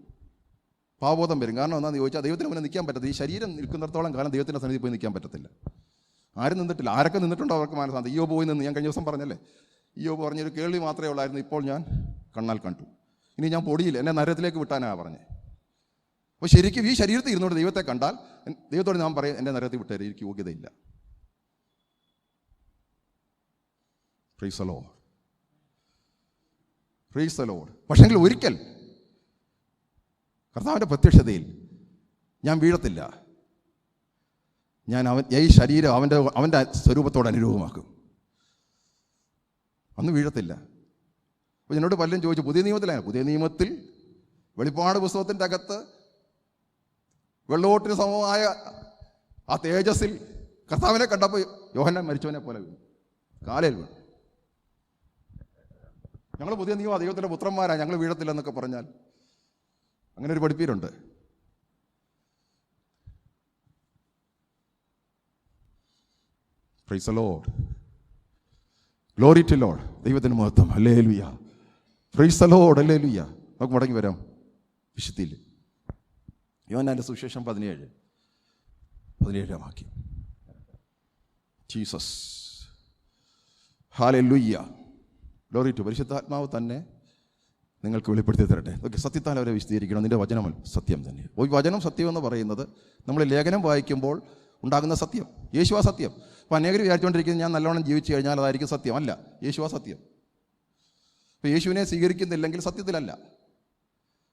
പാവബോധം വരും. കാരണം എന്താണെന്ന് ചോദിച്ചാൽ ദൈവത്തിന് മുന്നേ നിൽക്കാൻ പറ്റത്തില്ല. ഈ ശരീരം നിൽക്കുന്നിടത്തോളം കാലം ദൈവത്തിൻ്റെ സന്നിധി പോയി നിൽക്കാൻ പറ്റത്തില്ല. ആരും നിന്നിട്ടില്ല. ആരൊക്കെ നിന്നിട്ടുണ്ടോ അവർക്ക് മാനസാന്തരം. ഇയ്യോബ് പോയി നിന്ന്, ഞാൻ കഴിഞ്ഞ ദിവസം പറഞ്ഞല്ലേ, ഇയ്യോബ് പറഞ്ഞൊരു കേൾവി മാത്രമേ ഉള്ളായിരുന്നു, ഇപ്പോൾ ഞാൻ കണ്ണാൽ കണ്ടു. ഇനി ഞാൻ പൊടിയില്ല, എന്നെ നരകത്തിലേക്ക് വിട്ടാനാണ് പറഞ്ഞത്. അപ്പോൾ ശരിക്കും ഈ ശരീരത്തിൽ ഇരുന്നുകൊണ്ട് ദൈവത്തെ കണ്ടാൽ ദൈവത്തോട് ഞാൻ പറയും, എൻ്റെ നരകത്തിൽ വിട്ടേരെ, എനിക്ക് യോഗ്യതയില്ല. Praise the Lord, praise the lord. പക്ഷെങ്കിൽ ഒരിക്കൽ കർത്താവിൻ്റെ പ്രത്യക്ഷതയിൽ ഞാൻ വീഴത്തില്ല. ഞാൻ ഈ ശരീരം അവൻ്റെ സ്വരൂപത്തോട് അനുരൂപമാക്കും. അന്ന് വീഴത്തില്ല. അപ്പോൾ എന്നോട് പലരും ചോദിച്ചു, പുതിയ നിയമത്തിലാണ്? പുതിയ നിയമത്തിൽ വെളിപ്പാട് പുസ്തകത്തിൻ്റെ അകത്ത് വെള്ളോട്ടിന് സമമായ ആ തേജസ്സിൽ കർത്താവിനെ കണ്ടപ്പോൾ യോഹന്നാൻ മരിച്ചവനെ പോലെ വീണു, കാലിൽ വീണു. ഞങ്ങൾ പുതിയ നിയമം ദൈവത്തിൻ്റെ പുത്രന്മാരാണ്, ഞങ്ങൾ വീഴത്തില്ലെന്നൊക്കെ പറഞ്ഞാൽ അങ്ങനെ ഒരു പഠിപ്പീരുണ്ട്. Praise the Lord, glory to Lord. ദൈവത്തിന് മഹത്വം. Hallelujah, praise the Lord, hallelujah. നമുക്ക് മടങ്ങി വരാം വിശുദ്ധിയിൽ. യോഹന്നാന്റെ സുവിശേഷം 17 വാക്യം. Jesus, hallelujah, glory to. പരിശുദ്ധാത്മാവ് തന്നെ നിങ്ങൾക്ക് വെളിപ്പെടുത്തി തരട്ടെ. ഓക്കെ, സത്യത്താൽ അവരെ വിശദീകരിക്കണം. നിൻ്റെ വചനം സത്യം തന്നെ. ഈ വചനം സത്യം എന്ന് പറയുന്നത് നമ്മൾ ലേഖനം വായിക്കുമ്പോൾ ഉണ്ടാകുന്ന സത്യം. യേശുവാ സത്യം. അപ്പോൾ അനേകർ വിചാരിച്ചുകൊണ്ടിരിക്കുന്നത് ഞാൻ നല്ലോണം ജീവിച്ചു കഴിഞ്ഞാൽ അതായിരിക്കും സത്യം. അല്ല, യേശുവാ സത്യം. അപ്പോൾ യേശുവിനെ സ്വീകരിക്കുന്നില്ലെങ്കിൽ സത്യത്തിലല്ല.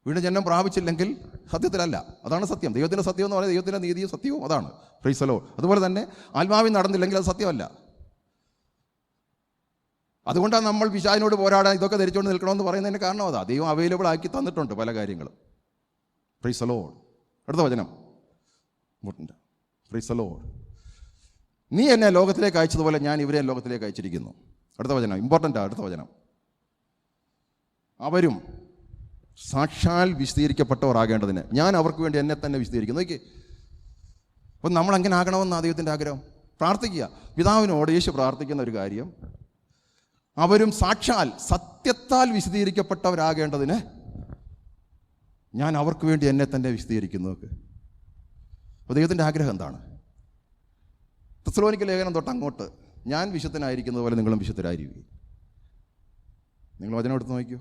വീണ്ടും ജന്മം പ്രാപിച്ചില്ലെങ്കിൽ സത്യത്തിലല്ല. അതാണ് സത്യം. ദൈവത്തിൻ്റെ സത്യം എന്ന് പറയുന്നത് ദൈവത്തിൻ്റെ നീതിയും സത്യവും അതാണ്. Price the Lord. അതുപോലെ തന്നെ ആത്മാവിൽ നടന്നില്ലെങ്കിൽ അത് സത്യമല്ല. അതുകൊണ്ടാണ് നമ്മൾ പിശാചിനോട് പോരാടാൻ ഇതൊക്കെ ധരിച്ചുകൊണ്ട് നിൽക്കണമെന്ന് പറയുന്നതിന് കാരണം അതാ. ദൈവം അവൈലബിൾ ആക്കി തന്നിട്ടുണ്ട് പല കാര്യങ്ങളും. Price the Lord. അടുത്ത വചനം. Price the Lord. നീ എന്നെ ലോകത്തിലേക്ക് അയച്ചതുപോലെ ഞാൻ ഇവരെ ലോകത്തിലേക്ക് അയച്ചിരിക്കുന്നു. അടുത്ത വചനം ഇമ്പോർട്ടൻ്റാണ്. അടുത്ത വചനം. അവരും സാക്ഷാൽ വിശദീകരിക്കപ്പെട്ടവരാകേണ്ടതിന് ഞാൻ അവർക്ക് വേണ്ടി എന്നെ തന്നെ വിശദീകരിക്കുന്നു. നോക്കി, അപ്പം നമ്മൾ അങ്ങനെ ആകണമെന്നാണ് ദൈവത്തിൻ്റെ ആഗ്രഹം. പ്രാർത്ഥിക്കുക. പിതാവിനോട് യേശു പ്രാർത്ഥിക്കുന്ന ഒരു കാര്യം, അവരും സാക്ഷാൽ സത്യത്താൽ വിശദീകരിക്കപ്പെട്ടവരാകേണ്ടതിന് ഞാൻ അവർക്ക് വേണ്ടി എന്നെ തന്നെ വിശദീകരിക്കുന്നു. അപ്പോൾ ദൈവത്തിൻ്റെ ആഗ്രഹം എന്താണ്? തെസ്സലോനിക്ക ലേഖനം തൊട്ട് അങ്ങോട്ട് ഞാൻ വിശുദ്ധനായിരിക്കുന്നത് പോലെ നിങ്ങളും വിശുദ്ധരായിരിക്കും. നിങ്ങൾ വചനം എടുത്ത് നോക്കിയോ.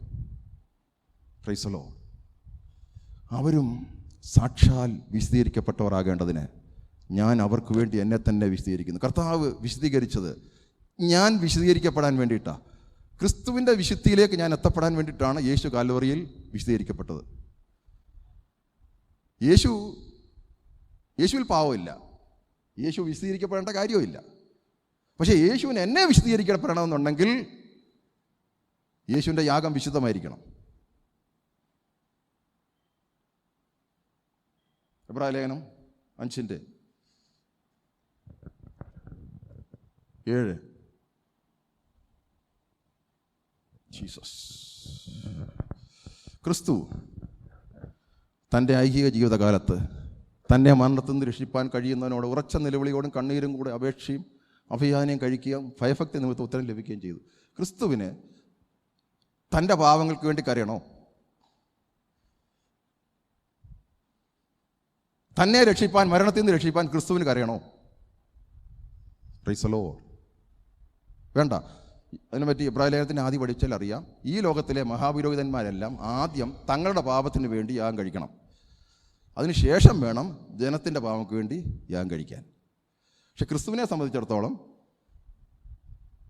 Price the Lord. അവരും സാക്ഷാൽ വിശദീകരിക്കപ്പെട്ടവരാകേണ്ടതിന് ഞാൻ അവർക്ക് വേണ്ടി എന്നെ തന്നെ വിശദീകരിക്കുന്നു. കർത്താവ് വിശദീകരിച്ചത് ഞാൻ വിശദീകരിക്കപ്പെടാൻ വേണ്ടിയിട്ടാണ്. ക്രിസ്തുവിൻ്റെ വിശുദ്ധിയിലേക്ക് ഞാൻ എത്തപ്പെടാൻ വേണ്ടിയിട്ടാണ് യേശു കാൽവറിയിൽ വിശദീകരിക്കപ്പെട്ടത്. യേശുവിൽ പാവമില്ല, യേശു വിശദീകരിക്കപ്പെടേണ്ട കാര്യവുമില്ല. പക്ഷേ യേശുവിന് എന്നെ വിശദീകരിക്കപ്പെടണമെന്നുണ്ടെങ്കിൽ യേശുവിൻ്റെ യാഗം വിശുദ്ധമായിരിക്കണം. എബ്രായ ലേഖനം 5:7. ജീസസ് ക്രിസ്തു തൻ്റെ ഐഹിക ജീവിതകാലത്ത് തന്നെ മരണത്തിൽ നിന്ന് രക്ഷിപ്പാൻ കഴിയുന്നതിനോട് ഉറച്ച നിലവിളിയോടും കണ്ണീരും കൂടെ അപേക്ഷയും അഭിയാനയും കഴിക്കുകയും ഭയഭക്തി നിമിത്തം ഉത്തരം ലഭിക്കുകയും ചെയ്തു. ക്രിസ്തുവിന് തൻ്റെ പാവങ്ങൾക്ക് വേണ്ടി കരയണോ? തന്നെ രക്ഷിപ്പാൻ, മരണത്തിൽ നിന്ന് രക്ഷിപ്പാൻ ക്രിസ്തുവിന് കരയണോ? Price the Lord. വേണ്ട. അതിനെപ്പറ്റി എബ്രായ ലേഖനത്തിൻ്റെ ആദ്യം പഠിച്ചാൽ അറിയാം. ഈ ലോകത്തിലെ മഹാപുരോഹിതന്മാരെല്ലാം ആദ്യം തങ്ങളുടെ പാപത്തിന് വേണ്ടി യാഗം കഴിക്കണം. അതിനുശേഷം വേണം ജനത്തിൻ്റെ പാപങ്ങൾക്ക് വേണ്ടി യാഗം കഴിക്കാൻ. പക്ഷെ ക്രിസ്തുവിനെ സംബന്ധിച്ചിടത്തോളം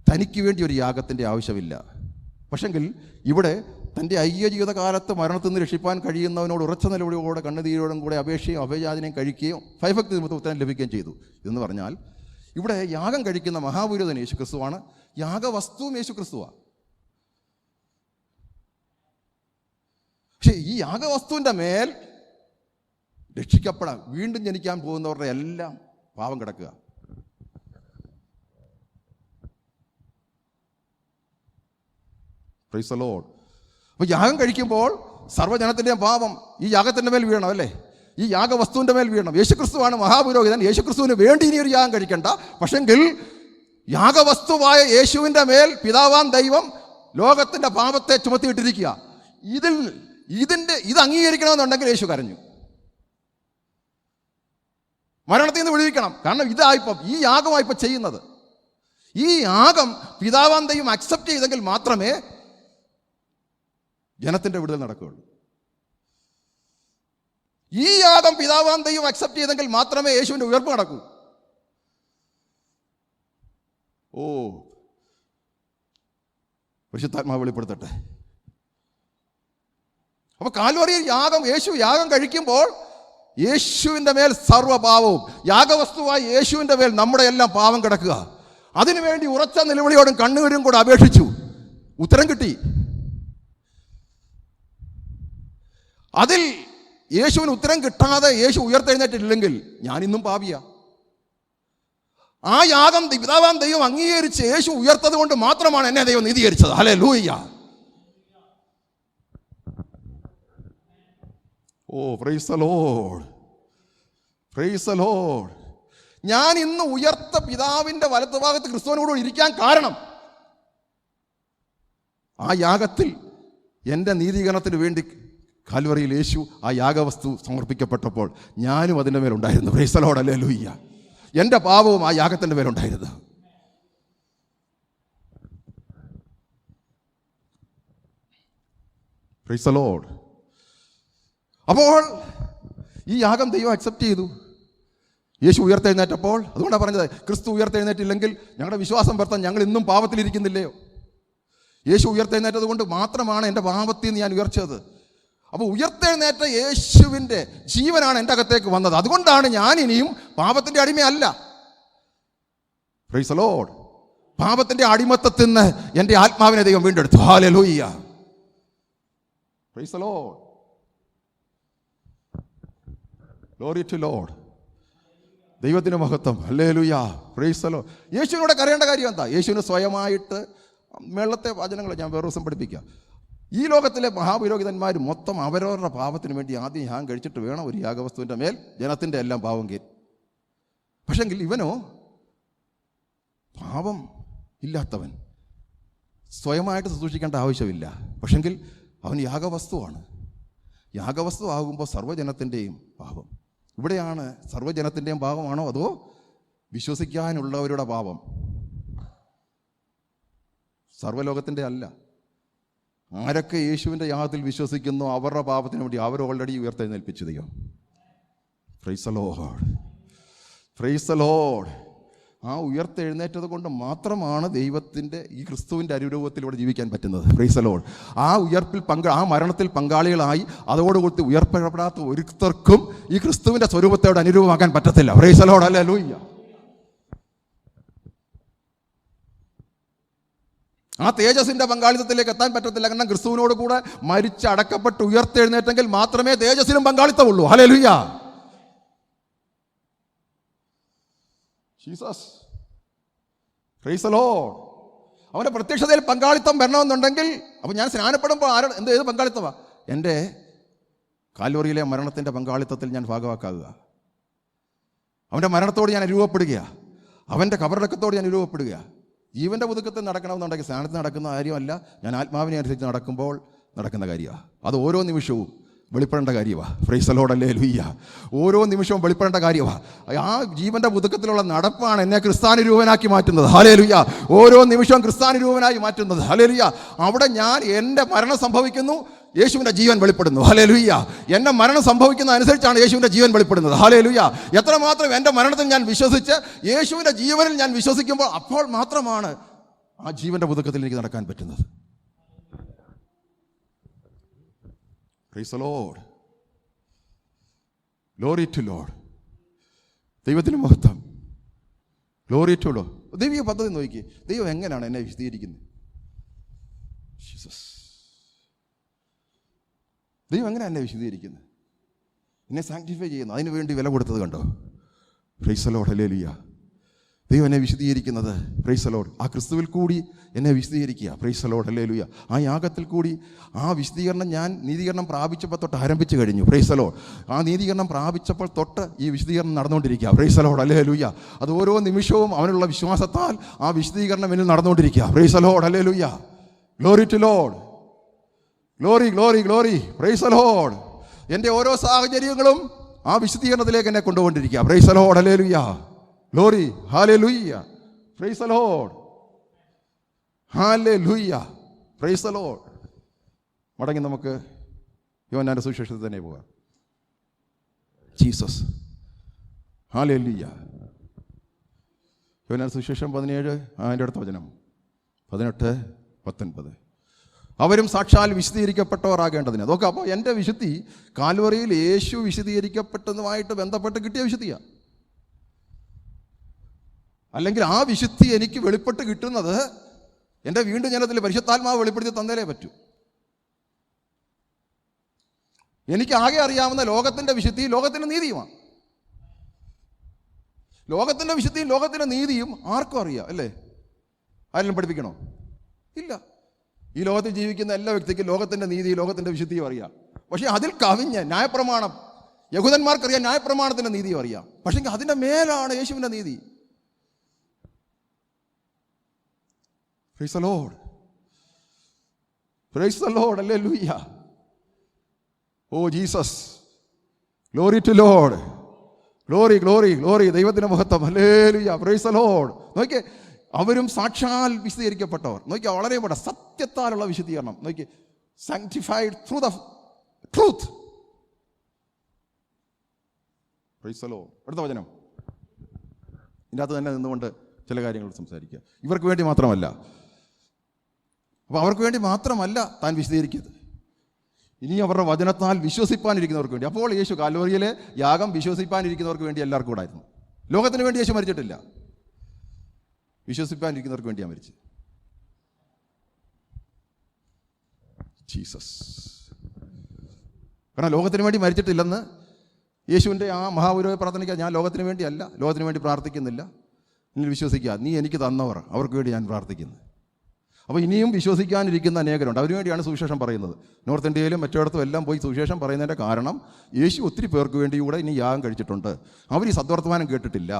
തനിക്ക് വേണ്ടി ഒരു യാഗത്തിൻ്റെ ആവശ്യമില്ല. പക്ഷെങ്കിൽ ഇവിടെ തൻ്റെ ഐഹിക ജീവിതകാലത്ത് മരണത്തിൽ നിന്ന് രക്ഷിപ്പാൻ കഴിയുന്നവനോട് ഉറച്ച നിലവിളിയോടെ കണ്ണുനീരോടും കൂടെ അപേക്ഷയും അഭയയാചനയും കഴിക്കുകയും ഭയഭക്തി നിമിത്തം ഉത്തരം ലഭിക്കുകയും ചെയ്തു. എന്ന് പറഞ്ഞാൽ ഇവിടെ യാഗം കഴിക്കുന്ന മഹാപുരോഹിതൻ യേശു ക്രിസ്തുവാണ്. യാഗവസ്തുവും യേശു ക്രിസ്തുവാണ്. പക്ഷേ ഈ യാഗവസ്തുവിൻ്റെ മേൽ രക്ഷിക്കപ്പെടാൻ വീണ്ടും ജനിക്കാൻ പോകുന്നവരുടെ എല്ലാം പാപം കിടക്കുക. Price the lord. അപ്പോൾ യാഗം കഴിക്കുമ്പോൾ സർവ്വജനത്തിൻ്റെയും പാപം ഈ യാഗത്തിൻ്റെ മേൽ വീഴണം, അല്ലേ? ഈ യാഗവസ്തുവിൻ്റെ മേൽ വീഴണം. യേശുക്രിസ്തുവാണ് മഹാപുരോഹിതൻ. യേശുക്രിസ്തുവിന് വേണ്ടി ഇനി ഒരു യാഗം കഴിക്കണ്ട. പക്ഷെങ്കിൽ യാഗവസ്തുവായ യേശുവിൻ്റെ മേൽ പിതാവാം ദൈവം ലോകത്തിൻ്റെ പാപത്തെ ചുമത്തിയിട്ടിരിക്കുക. ഇത് അംഗീകരിക്കണമെന്നുണ്ടെങ്കിൽ യേശു കരഞ്ഞു. മരണത്തിൽ നിന്ന് വിടുവിക്കണം. കാരണം ഇതായിപ്പം ഈ യാഗമായിപ്പോൾ ചെയ്യുന്നത്. ഈ യാഗം പിതാവാം ദൈവം അക്സെപ്റ്റ് ചെയ്തെങ്കിൽ മാത്രമേ ജനത്തിൻ്റെ വിടുതൽ നടക്കുകയുള്ളൂ. ഈ യാഗം പിതാവാം ദൈവം അക്സെപ്റ്റ് ചെയ്തെങ്കിൽ മാത്രമേ യേശുവിൻ്റെ ഉയർപ്പ് നടക്കൂ. ഓ, പരിശുദ്ധാത്മാവ് വെളിപ്പെടുത്തട്ടെ. അപ്പൊ കാൽവറിയിൽ യേശു യാഗം കഴിക്കുമ്പോൾ യേശുവിൻ്റെ മേൽ സർവ്വപാവവും, യാഗവസ്തുവായി യേശുവിൻ്റെ മേൽ നമ്മുടെ എല്ലാം പാവം കിടക്കുക. അതിനുവേണ്ടി ഉറച്ച നിലവിളിയോടും കണ്ണുനീരും കൂടെ അപേക്ഷിച്ചു. ഉത്തരം കിട്ടി. അതിൽ യേശുവിന് ഉത്തരം കിട്ടാതെ യേശു ഉയർത്തെഴുന്നേറ്റിട്ടില്ലെങ്കിൽ ഞാൻ ഇന്നും പാപിയാ. ആ യാഗം പിതാവാം ദൈവം അംഗീകരിച്ച് യേശു ഉയർത്തത് കൊണ്ട് മാത്രമാണ് എന്നെ ദൈവം നീതീകരിച്ചത്. Hallelujah. Oh, praise the Lord, praise the lord. ഞാൻ ഇന്ന് ഉയർത്ത പിതാവിൻ്റെ വലത്തുഭാഗത്ത് ക്രിസ്തുവിനോട് ഇരിക്കാൻ കാരണം ആ യാഗത്തിൽ എൻ്റെ നീതീകരണത്തിന് വേണ്ടി കാൽവറിയിൽ യേശു ആ യാഗവസ്തു സമർപ്പിക്കപ്പെട്ടപ്പോൾ ഞാനും അതിൻ്റെ മേലുണ്ടായിരുന്നു. Praise the Lord, hallelujah. എൻ്റെ പാപവും ആ യാഗത്തിൻ്റെ മേലുണ്ടായിരുന്നു. Praise the lord. അപ്പോൾ ഈ യാഗം ദൈവം അക്സെപ്റ്റ് ചെയ്തു. യേശു ഉയർത്തെഴുന്നേറ്റപ്പോൾ, അതുകൊണ്ടാണ് പറഞ്ഞത്, ക്രിസ്തു ഉയർത്തെഴുന്നേറ്റില്ലെങ്കിൽ ഞങ്ങളുടെ വിശ്വാസം വ്യർത്ഥം, ഞങ്ങൾ ഇന്നും പാപത്തിലിരിക്കുന്നില്ലയോ. യേശു ഉയർത്തെഴുന്നേറ്റത് കൊണ്ട് മാത്രമാണ് എൻ്റെ പാപത്തിൽ നിന്ന് ഞാൻ ഉയർച്ചത്. അപ്പോൾ ഉയർത്തെഴുന്നേറ്റ യേശുവിൻ്റെ ജീവനാണ് എൻ്റെ അകത്തേക്ക് വന്നത്. അതുകൊണ്ടാണ് ഞാൻ ഇനിയും പാപത്തിൻ്റെ അടിമയല്ല. Price the Lord. പാപത്തിൻ്റെ അടിമത്തത്തിൽ നിന്ന് എൻ്റെ ആത്മാവിനെ ദൈവം വീണ്ടെടുത്തു. Hallelujah. Praise the Lord. Glory to Lord. ദൈവത്തിന് മഹത്വം. ഹല്ലേലൂയ. Praise the lord. യേശുവിനോട് കരയേണ്ട കാര്യം എന്താ? യേശുവിന് സ്വയമായിട്ട് മേളത്തെ വചനങ്ങൾ ഞാൻ വേറെ ദിവസം പഠിപ്പിക്കാം. ഈ ലോകത്തിലെ മഹാപുരോഹിതന്മാർ മൊത്തം അവരവരുടെ പാപത്തിന് വേണ്ടി ആദ്യം യാഗം കഴിച്ചിട്ട് വേണം ഒരു യാഗവസ്തുവിൻ്റെ മേൽ ജനത്തിൻ്റെ എല്ലാം പാപം കയറി. പക്ഷെങ്കിൽ ഇവനോ പാപം ഇല്ലാത്തവൻ, സ്വയമായിട്ട് സൂക്ഷിക്കേണ്ട ആവശ്യമില്ല. പക്ഷെങ്കിൽ അവൻ യാഗവസ്തുവാണ്. യാഗവസ്തു ആകുമ്പോൾ സർവ്വജനത്തിൻ്റെയും പാപം. ഇവിടെയാണ് സർവ്വജനത്തിൻ്റെയും പാപമാണോ അതോ വിശ്വസിക്കാനുള്ളവരുടെ പാപം? സർവ്വലോകത്തിൻ്റെ അല്ല. ആരൊക്കെ യേശുവിൻ്റെ യാഗത്തിൽ വിശ്വസിക്കുന്നോ അവരുടെ പാപത്തിന് വേണ്ടി അവർ ഓൾറെഡി ഉയർത്തെഴുന്നേൽപ്പിച്ചു ദൈവം. Price the Lord, praise the lord. ആ ഉയർത്തെഴുന്നേറ്റത് കൊണ്ട് മാത്രമാണ് ദൈവത്തിൻ്റെ ഈ ക്രിസ്തുവിൻ്റെ അനുരൂപത്തിലൂടെ ജീവിക്കാൻ പറ്റുന്നത്. Praise the lord. ആ ഉയർപ്പിൽ ആ മരണത്തിൽ പങ്കാളികളായി അതോടുകൂടി ഉയർപ്പെടാത്ത ഒരുത്തർക്കും ഈ ക്രിസ്തുവിൻ്റെ സ്വരൂപത്തോട് അനുരൂപമാക്കാൻ പറ്റത്തില്ല. Praise the Lord, hallelujah. ആ തേജസ്സിൻ്റെ പങ്കാളിത്തത്തിലേക്ക് എത്താൻ പറ്റത്തില്ല. കാരണം ക്രിസ്തുവിനോട് കൂടെ മരിച്ച് അടക്കപ്പെട്ട് ഉയർത്തെഴുന്നേറ്റെങ്കിൽ മാത്രമേ തേജസ്സിലും പങ്കാളിത്തമുള്ളൂ. Hallelujah. Jesus, praise the lord. അവൻ്റെ പ്രത്യക്ഷതയിൽ പങ്കാളിത്തം വരണമെന്നുണ്ടെങ്കിൽ, അപ്പോൾ ഞാൻ സ്നാനപ്പെടുമ്പോൾ ഏത് പങ്കാളിത്തമാണ്? എൻ്റെ കാൽവറിയിലെ മരണത്തിൻ്റെ പങ്കാളിത്തത്തിൽ ഞാൻ ഭാഗവാക്കാകുക. അവൻ്റെ മരണത്തോട് ഞാൻ അനുരൂപപ്പെടുക. അവൻ്റെ കബറടക്കത്തോട് ഞാൻ അനുരൂപപ്പെടുക. ജീവൻ്റെ പുതുക്കത്തിൽ നടക്കണമെന്നുണ്ടെങ്കിൽ സ്നാനത്തിൽ നടക്കുന്ന കാര്യമല്ല, ഞാൻ ആത്മാവിനെ അനുസരിച്ച് നടക്കുമ്പോൾ നടക്കുന്ന കാര്യമാണ്. അത് ഓരോ നിമിഷവും വെളിപ്പെടേണ്ട കാര്യമാണ്. Praise the Lord, hallelujah. ഓരോ നിമിഷവും വെളിപ്പെടേണ്ട കാര്യമാണ്. ആ ജീവൻ്റെ പുതുക്കത്തിലുള്ള നടപ്പാണ് എന്നെ ക്രിസ്ത്യാനുരൂപനാക്കി മാറ്റുന്നത്. ഹല്ലേലൂയ. ഓരോ നിമിഷവും ക്രിസ്ത്യാനുരൂപനായി മാറ്റുന്നത്. ഹല്ലേലൂയ. അവിടെ ഞാൻ എൻ്റെ മരണം സംഭവിക്കുന്നു, യേശുവിൻ്റെ ജീവൻ വെളിപ്പെടുന്നു. ഹല്ലേലൂയ. എൻ്റെ മരണം സംഭവിക്കുന്ന അനുസരിച്ചാണ് യേശുവിൻ്റെ ജീവൻ വെളിപ്പെടുന്നത്. ഹല്ലേലൂയ. എത്രമാത്രം എൻ്റെ മരണത്തിൽ ഞാൻ വിശ്വസിച്ച് യേശുവിൻ്റെ ജീവനിൽ ഞാൻ വിശ്വസിക്കുമ്പോൾ അപ്പോൾ മാത്രമാണ് ആ ജീവൻ്റെ പുതുക്കത്തിൽ എനിക്ക് നടക്കാൻ പറ്റുന്നത്. Praise the Lord, glory to Lord. ദൈവത്തിന് മഹത്വം. Glory to Lord. ദൈവിക പദ്ധതി നോക്കി, ദൈവം എങ്ങനെയാണ് എന്നെ വിശദീകരിക്കുന്നത്? ജീസസ്. ദൈവം എങ്ങനെയാണ് എന്നെ വിശദീകരിക്കുന്നത്? എന്നെ സാങ്ക്ടിഫൈ ചെയ്യുന്നത്, അതിനു വേണ്ടി വില കൊടുത്തത് കണ്ടോ? Price the Lord, hallelujah. ദൈവം എന്നെ വിശദീകരിക്കുന്നത്, പ്രൈസ് ദി ലോർഡ്, ആ ക്രിസ്തുവിൽ കൂടി എന്നെ വിശദീകരിക്കുക. Price the Lord, hallelujah. ആ യാഗത്തിൽ കൂടി ആ വിശദീകരണം ഞാൻ നീതീകരണം പ്രാപിച്ചപ്പോൾ തൊട്ട് ആരംഭിച്ചു കഴിഞ്ഞു. Praise the lord. ആ നീതീകരണം പ്രാപിച്ചപ്പോൾ തൊട്ട് ഈ വിശദീകരണം നടന്നുകൊണ്ടിരിക്കുക. Praise the Lord, hallelujah. അത് ഓരോ നിമിഷവും അവനുള്ള വിശ്വാസത്താൽ ആ വിശദീകരണം എന്നിൽ നടന്നുകൊണ്ടിരിക്കുക. Praise the Lord, hallelujah. Glory to Lord, glory glory glory. Praise the lord. എൻ്റെ ഓരോ സാഹചര്യങ്ങളും ആ വിശദീകരണത്തിലേക്ക് എന്നെ കൊണ്ടുകൊണ്ടിരിക്കുക. Praise the Lord, hallelujah. Glory, hallelujah. Praise the Lord, hallelujah. Praise the lord. മടങ്ങി നമുക്ക് യോഹന്നാന്റെ സുവിശേഷത്തിൽ തന്നെ പോകാം. ജീസസ്. ഹല്ലേലൂയ. യോഹന്നാൻ സുവിശേഷം 17 അതിൻ്റെ അടുത്ത വചനം 18-19. അവരും സാക്ഷാൽ വിശദീകരിക്കപ്പെട്ടവർ ആകേണ്ടതിന്. അതൊക്കെ അപ്പോൾ എൻ്റെ വിശുദ്ധി കാൽവറിയിൽ യേശു വിശദീകരിക്കപ്പെട്ടതുമായിട്ട് ബന്ധപ്പെട്ട് കിട്ടിയ വിശുദ്ധിയാണ്. അല്ലെങ്കിൽ ആ വിശുദ്ധി എനിക്ക് വെളിപ്പെട്ട് കിട്ടുന്നത് എൻ്റെ വീണ്ടും ജനത്തിൽ പരിശുദ്ധാത്മാവ് വെളിപ്പെടുത്തി തന്നേലേ പറ്റൂ. എനിക്ക് ആകെ അറിയാവുന്ന ലോകത്തിൻ്റെ വിശുദ്ധി ലോകത്തിൻ്റെ നീതിയുമാണ്. ലോകത്തിൻ്റെ വിശുദ്ധിയും ലോകത്തിൻ്റെ നീതിയും ആർക്കും അറിയാം, അല്ലേ? ആരെങ്കിലും പഠിപ്പിക്കണോ? ഇല്ല. ഈ ലോകത്തിൽ ജീവിക്കുന്ന എല്ലാ വ്യക്തിക്കും ലോകത്തിൻ്റെ നീതി ലോകത്തിൻ്റെ വിശുദ്ധിയും അറിയാം. പക്ഷേ അതിൽ കവിഞ്ഞ് ന്യായപ്രമാണം, യഹൂദന്മാർക്കറിയാം, ന്യായപ്രമാണത്തിൻ്റെ നീതിയും അറിയാം. പക്ഷേ അതിൻ്റെ മേലാണ് യേശുവിൻ്റെ നീതി. Praise the Lord, praise the Lord, hallelujah. Oh Jesus, glory to Lord, glory glory glory. ദൈവത്തിൻ്റെ മഹത്വം, ഹല്ലേലൂയ, പ്രൈസ് ദി ലോർഡ്. നോക്കിയേ, അവരും സാക്ഷാൽ വിശദീകരിക്കപ്പെട്ടവർ. നോക്കിയാൽ വളരെ ഇവിടെ സത്യത്താലുള്ള വിശദീകരണം. നോക്കി, sanctified through the truth. Price the Lord. അടുത്ത വചനം. ഇതിൻ്റെ അകത്ത് തന്നെ നിന്നുകൊണ്ട് ചില കാര്യങ്ങൾ സംസാരിക്കുക. ഇവർക്ക് വേണ്ടി മാത്രമല്ല, അപ്പോൾ അവർക്ക് വേണ്ടി മാത്രമല്ല താൻ വിശദീകരിക്കുന്നത്, ഇനി അവരുടെ വചനത്താൽ വിശ്വസിപ്പാനിരിക്കുന്നവർക്ക് വേണ്ടി. അപ്പോൾ യേശു കാൽവറിയിലെ യാഗം വിശ്വസിപ്പാനിരിക്കുന്നവർക്ക് വേണ്ടി എല്ലാവർക്കും കൂടായിരുന്നു. ലോകത്തിന് വേണ്ടി യേശു മരിച്ചിട്ടില്ല, വിശ്വസിപ്പാനിരിക്കുന്നവർക്ക് വേണ്ടിയാണ് മരിച്ചത്. ജീസസ്. കാരണം ലോകത്തിന് വേണ്ടി മരിച്ചിട്ടില്ലെന്ന് യേശുവിൻ്റെ ആ മഹാപുരോഹിത പ്രാർത്ഥനയ്ക്ക്, ഞാൻ ലോകത്തിന് വേണ്ടിയല്ല, ലോകത്തിന് വേണ്ടി പ്രാർത്ഥിക്കുന്നില്ല, നീ വിശ്വസിക്കുക, നീ എനിക്ക് തന്നവർ, അവർക്ക് വേണ്ടി ഞാൻ പ്രാർത്ഥിക്കുന്നു. അപ്പോൾ ഇനിയും വിശ്വസിക്കാനിരിക്കുന്ന അനേകരുണ്ട്. അതിനുവേണ്ടിയാണ് സുവിശേഷം പറയുന്നത്. നോർത്ത് ഇന്ത്യയിലും മറ്റിടത്തും എല്ലാം പോയി സുവിശേഷം പറയുന്നതിൻ്റെ കാരണം യേശു ഒത്തിരി പേർക്ക് വേണ്ടി കൂടെ ഇനി യാഗം കഴിച്ചിട്ടുണ്ട്. അവർ ഈ സത്വർത്തമാനം കേട്ടിട്ടില്ല.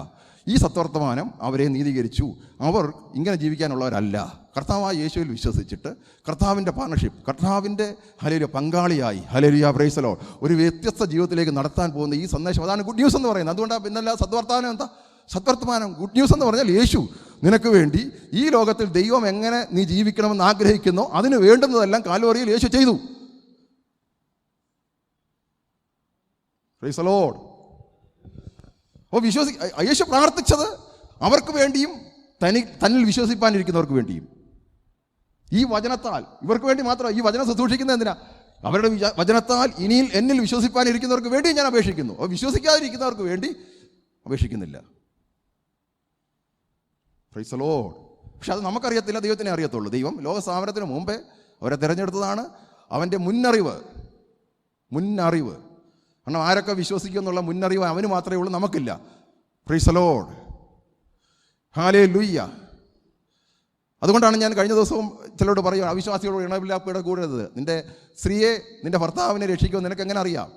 ഈ സത്വർത്തമാനം അവരെ നീതീകരിച്ചു. അവർ ഇങ്ങനെ ജീവിക്കാനുള്ളവരല്ല. കർത്താവായ യേശുവിൽ വിശ്വസിച്ചിട്ട് കർത്താവിൻ്റെ പാർട്ണർഷിപ്പ്, കർത്താവിൻ്റെ ഹല്ലേലൂയ പങ്കാളിയായി, ഹല്ലേലൂയ പ്രൈസ് ദി ലോർഡ്, ഒരു വ്യത്യസ്ത ജീവിതത്തിലേക്ക് നടത്താൻ പോകുന്ന ഈ സന്ദേശം, അതാണ് ഗുഡ് ന്യൂസ് എന്ന് പറയുന്നത്. അതുകൊണ്ടാണ് പിന്നല്ല സത്വർത്തമാനം എന്താ? സത്വർത്തമാനം, ഗുഡ് ന്യൂസ് എന്ന് പറഞ്ഞാൽ യേശു നിനക്ക് വേണ്ടി ഈ ലോകത്തിൽ ദൈവം എങ്ങനെ നീ ജീവിക്കണമെന്ന് ആഗ്രഹിക്കുന്നോ അതിന് വേണ്ടുന്നതെല്ലാം കാൽവറിയിൽ യേശു ചെയ്തു. Price the lord. അപ്പോൾ യേശു പ്രാർത്ഥിച്ചത് അവർക്ക് വേണ്ടിയും തന്നിൽ വിശ്വസിപ്പാനിരിക്കുന്നവർക്ക് വേണ്ടിയും. ഈ വചനത്താൽ ഇവർക്ക് വേണ്ടി മാത്രം ഈ വചനം ശുശ്രൂഷിക്കുന്നത് എന്തിനാ? അവരുടെ വചനത്താൽ ഇനിയിൽ എന്നിൽ വിശ്വസിപ്പാനിരിക്കുന്നവർക്ക് വേണ്ടി ഞാൻ അപേക്ഷിക്കുന്നു. അപ്പോൾ വിശ്വസിക്കാതിരിക്കുന്നവർക്ക് വേണ്ടി അപേക്ഷിക്കുന്നില്ല. Price the lord. പക്ഷെ അത് നമുക്കറിയത്തില്ല, ദൈവത്തിനെ അറിയത്തുള്ളൂ. ദൈവം ലോകസ്ഥാപനത്തിന് മുമ്പേ അവരെ തിരഞ്ഞെടുത്തതാണ്. അവൻ്റെ മുന്നറിവ്. കാരണം ആരൊക്കെ വിശ്വസിക്കും എന്നുള്ള മുന്നറിവ് അവന് മാത്രമേ ഉള്ളൂ, നമുക്കില്ല. Price the Lord, hallelujah. അതുകൊണ്ടാണ് ഞാൻ കഴിഞ്ഞ ദിവസവും ചിലരോട് പറയുക, അവിശ്വാസികളോട് ഇണവില്ലാപ്പയുടെ കൂടരുത്. നിൻ്റെ സ്ത്രീയെ, നിൻ്റെ ഭർത്താവിനെ രക്ഷിക്കുമെന്ന് നിനക്ക് എങ്ങനെ അറിയാം?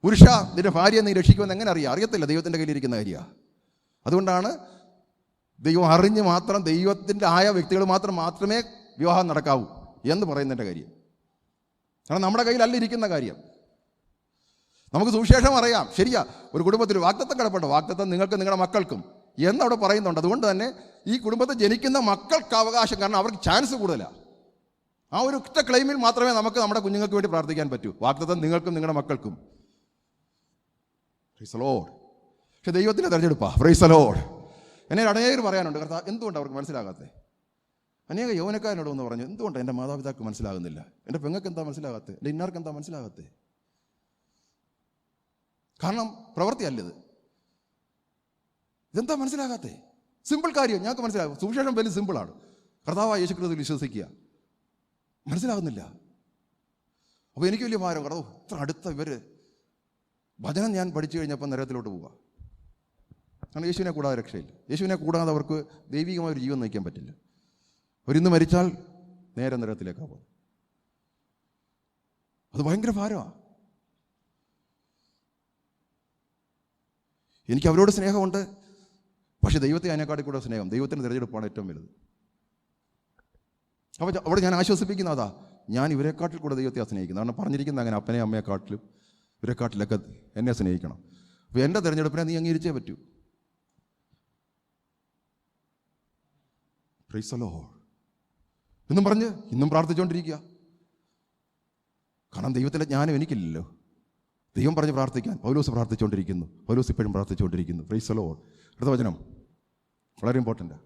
പുരുഷ, നിൻ്റെ ഭാര്യയെ നീ രക്ഷിക്കുമെന്ന് എങ്ങനെ അറിയാം? അറിയത്തില്ല, ദൈവത്തിൻ്റെ കയ്യിലിരിക്കുന്ന കാര്യമാണ്. അതുകൊണ്ടാണ് ദൈവം അറിഞ്ഞ് മാത്രം, ദൈവത്തിൻ്റെ ആയ വ്യക്തികൾ മാത്രമേ വിവാഹം നടക്കാവൂ എന്ന് പറയുന്നതിൻ്റെ കാര്യം. കാരണം നമ്മുടെ കയ്യിലല്ല ഇരിക്കുന്ന കാര്യം. നമുക്ക് സുവിശേഷം അറിയാം, ശരിയാ, ഒരു കുടുംബത്തിൽ വാഗ്ദത്തം കിടപ്പുണ്ട്, വാഗ്ദത്തം നിങ്ങൾക്ക് നിങ്ങളുടെ മക്കൾക്കും എന്നവിടെ പറയുന്നുണ്ട്. അതുകൊണ്ട് തന്നെ ഈ കുടുംബത്തിൽ ജനിക്കുന്ന മക്കൾക്ക് അവകാശം, കാരണം അവർക്ക് ചാൻസ് കൂടുതലാണ്. ആ ഒരു ഒറ്റ ക്ലെയിമിൽ മാത്രമേ നമുക്ക് നമ്മുടെ കുഞ്ഞുങ്ങൾക്ക് വേണ്ടി പ്രാർത്ഥിക്കാൻ പറ്റൂ. വാഗ്ദത്തം നിങ്ങൾക്കും നിങ്ങളുടെ മക്കൾക്കും. Price the lord. പക്ഷെ ദൈവത്തിൻ്റെ തെരഞ്ഞെടുപ്പാ. Price the Lord. എന്നെ അനേകർ പറയാനുണ്ട്, കർത്താവ് എന്തുകൊണ്ട് അവർക്ക് മനസ്സിലാകാത്തത്? അനേക യൗവനക്കാരനോട് എന്ന് പറഞ്ഞു, എന്തുകൊണ്ട് എൻ്റെ മാതാപിതാക്കൾ മനസ്സിലാകുന്നില്ല? എൻ്റെ പെങ്ങൾക്ക് എന്താ മനസ്സിലാകാത്തത്? എൻ്റെ ഇന്നാർക്ക് എന്താ മനസ്സിലാകാത്തത്? കാരണം പ്രവൃത്തിയല്ലത്. ഇതെന്താ മനസ്സിലാകാത്തേ? സിമ്പിൾ കാര്യം ഞങ്ങൾക്ക് മനസ്സിലാകും. സുവിശേഷം വലിയ സിമ്പിളാണ്. കർത്താവായ യേശുക്രിസ്തുവിൽ വിശ്വസിക്കുക. മനസ്സിലാകുന്നില്ല. അപ്പോൾ എനിക്ക് വലിയ ഭാരം, കർത്താവ് ഇത്ര അടുത്ത ഇവർ ഭജനം ഞാൻ പഠിച്ചു കഴിഞ്ഞപ്പോൾ നരകത്തിലോട്ട് പോവുക. കാരണം യേശുവിനെ കൂടാതെ രക്ഷയില്ല. യേശുവിനെ കൂടാതെ അവർക്ക് ദൈവികമായ ഒരു ജീവൻ നയിക്കാൻ പറ്റില്ല. അവരിന്ന് മരിച്ചാൽ നേരെ നരകത്തിലേക്കാണ് പോകുന്നത്. അത് ഭയങ്കര ഭാരമാണ്. എനിക്ക് അവരോട് സ്നേഹമുണ്ട്, പക്ഷേ ദൈവത്തെ അതിനെക്കാട്ടി കൂടെ സ്നേഹം, ദൈവത്തിൻ്റെ തിരഞ്ഞെടുപ്പാണ് ഏറ്റവും വലുത്. അപ്പോൾ അവിടെ ഞാൻ ആശ്വസിപ്പിക്കുന്ന അതാ, ഞാൻ ഇവരെക്കാട്ടിൽ കൂടെ ദൈവത്തെ സ്നേഹിക്കുന്നത്. കാരണം പറഞ്ഞിരിക്കുന്ന അങ്ങനെ, അപ്പനെ അമ്മയെക്കാട്ടിലും ഇവരെക്കാട്ടിലൊക്കെ എന്നെ സ്നേഹിക്കണം. അപ്പോൾ എൻ്റെ തിരഞ്ഞെടുപ്പിനെ നീ അംഗീകരിച്ചേ പറ്റൂ. പ്രൈസ് ദി ലോർഡ് എന്നും പറഞ്ഞ് ഇന്നും പ്രാർത്ഥിച്ചുകൊണ്ടിരിക്കുക. കാരണം ദൈവത്തിൻ്റെ ജ്ഞാനം എനിക്കില്ലല്ലോ, ദൈവം പറഞ്ഞ് പ്രാർത്ഥിക്കാൻ പൗലോസ് പ്രാർത്ഥിച്ചുകൊണ്ടിരിക്കുന്നു. പൗലോസ് ഇപ്പോഴും പ്രാർത്ഥിച്ചുകൊണ്ടിരിക്കുന്നു. Price the Lord. അടുത്ത വചനം വളരെ ഇമ്പോർട്ടൻ്റാണ്.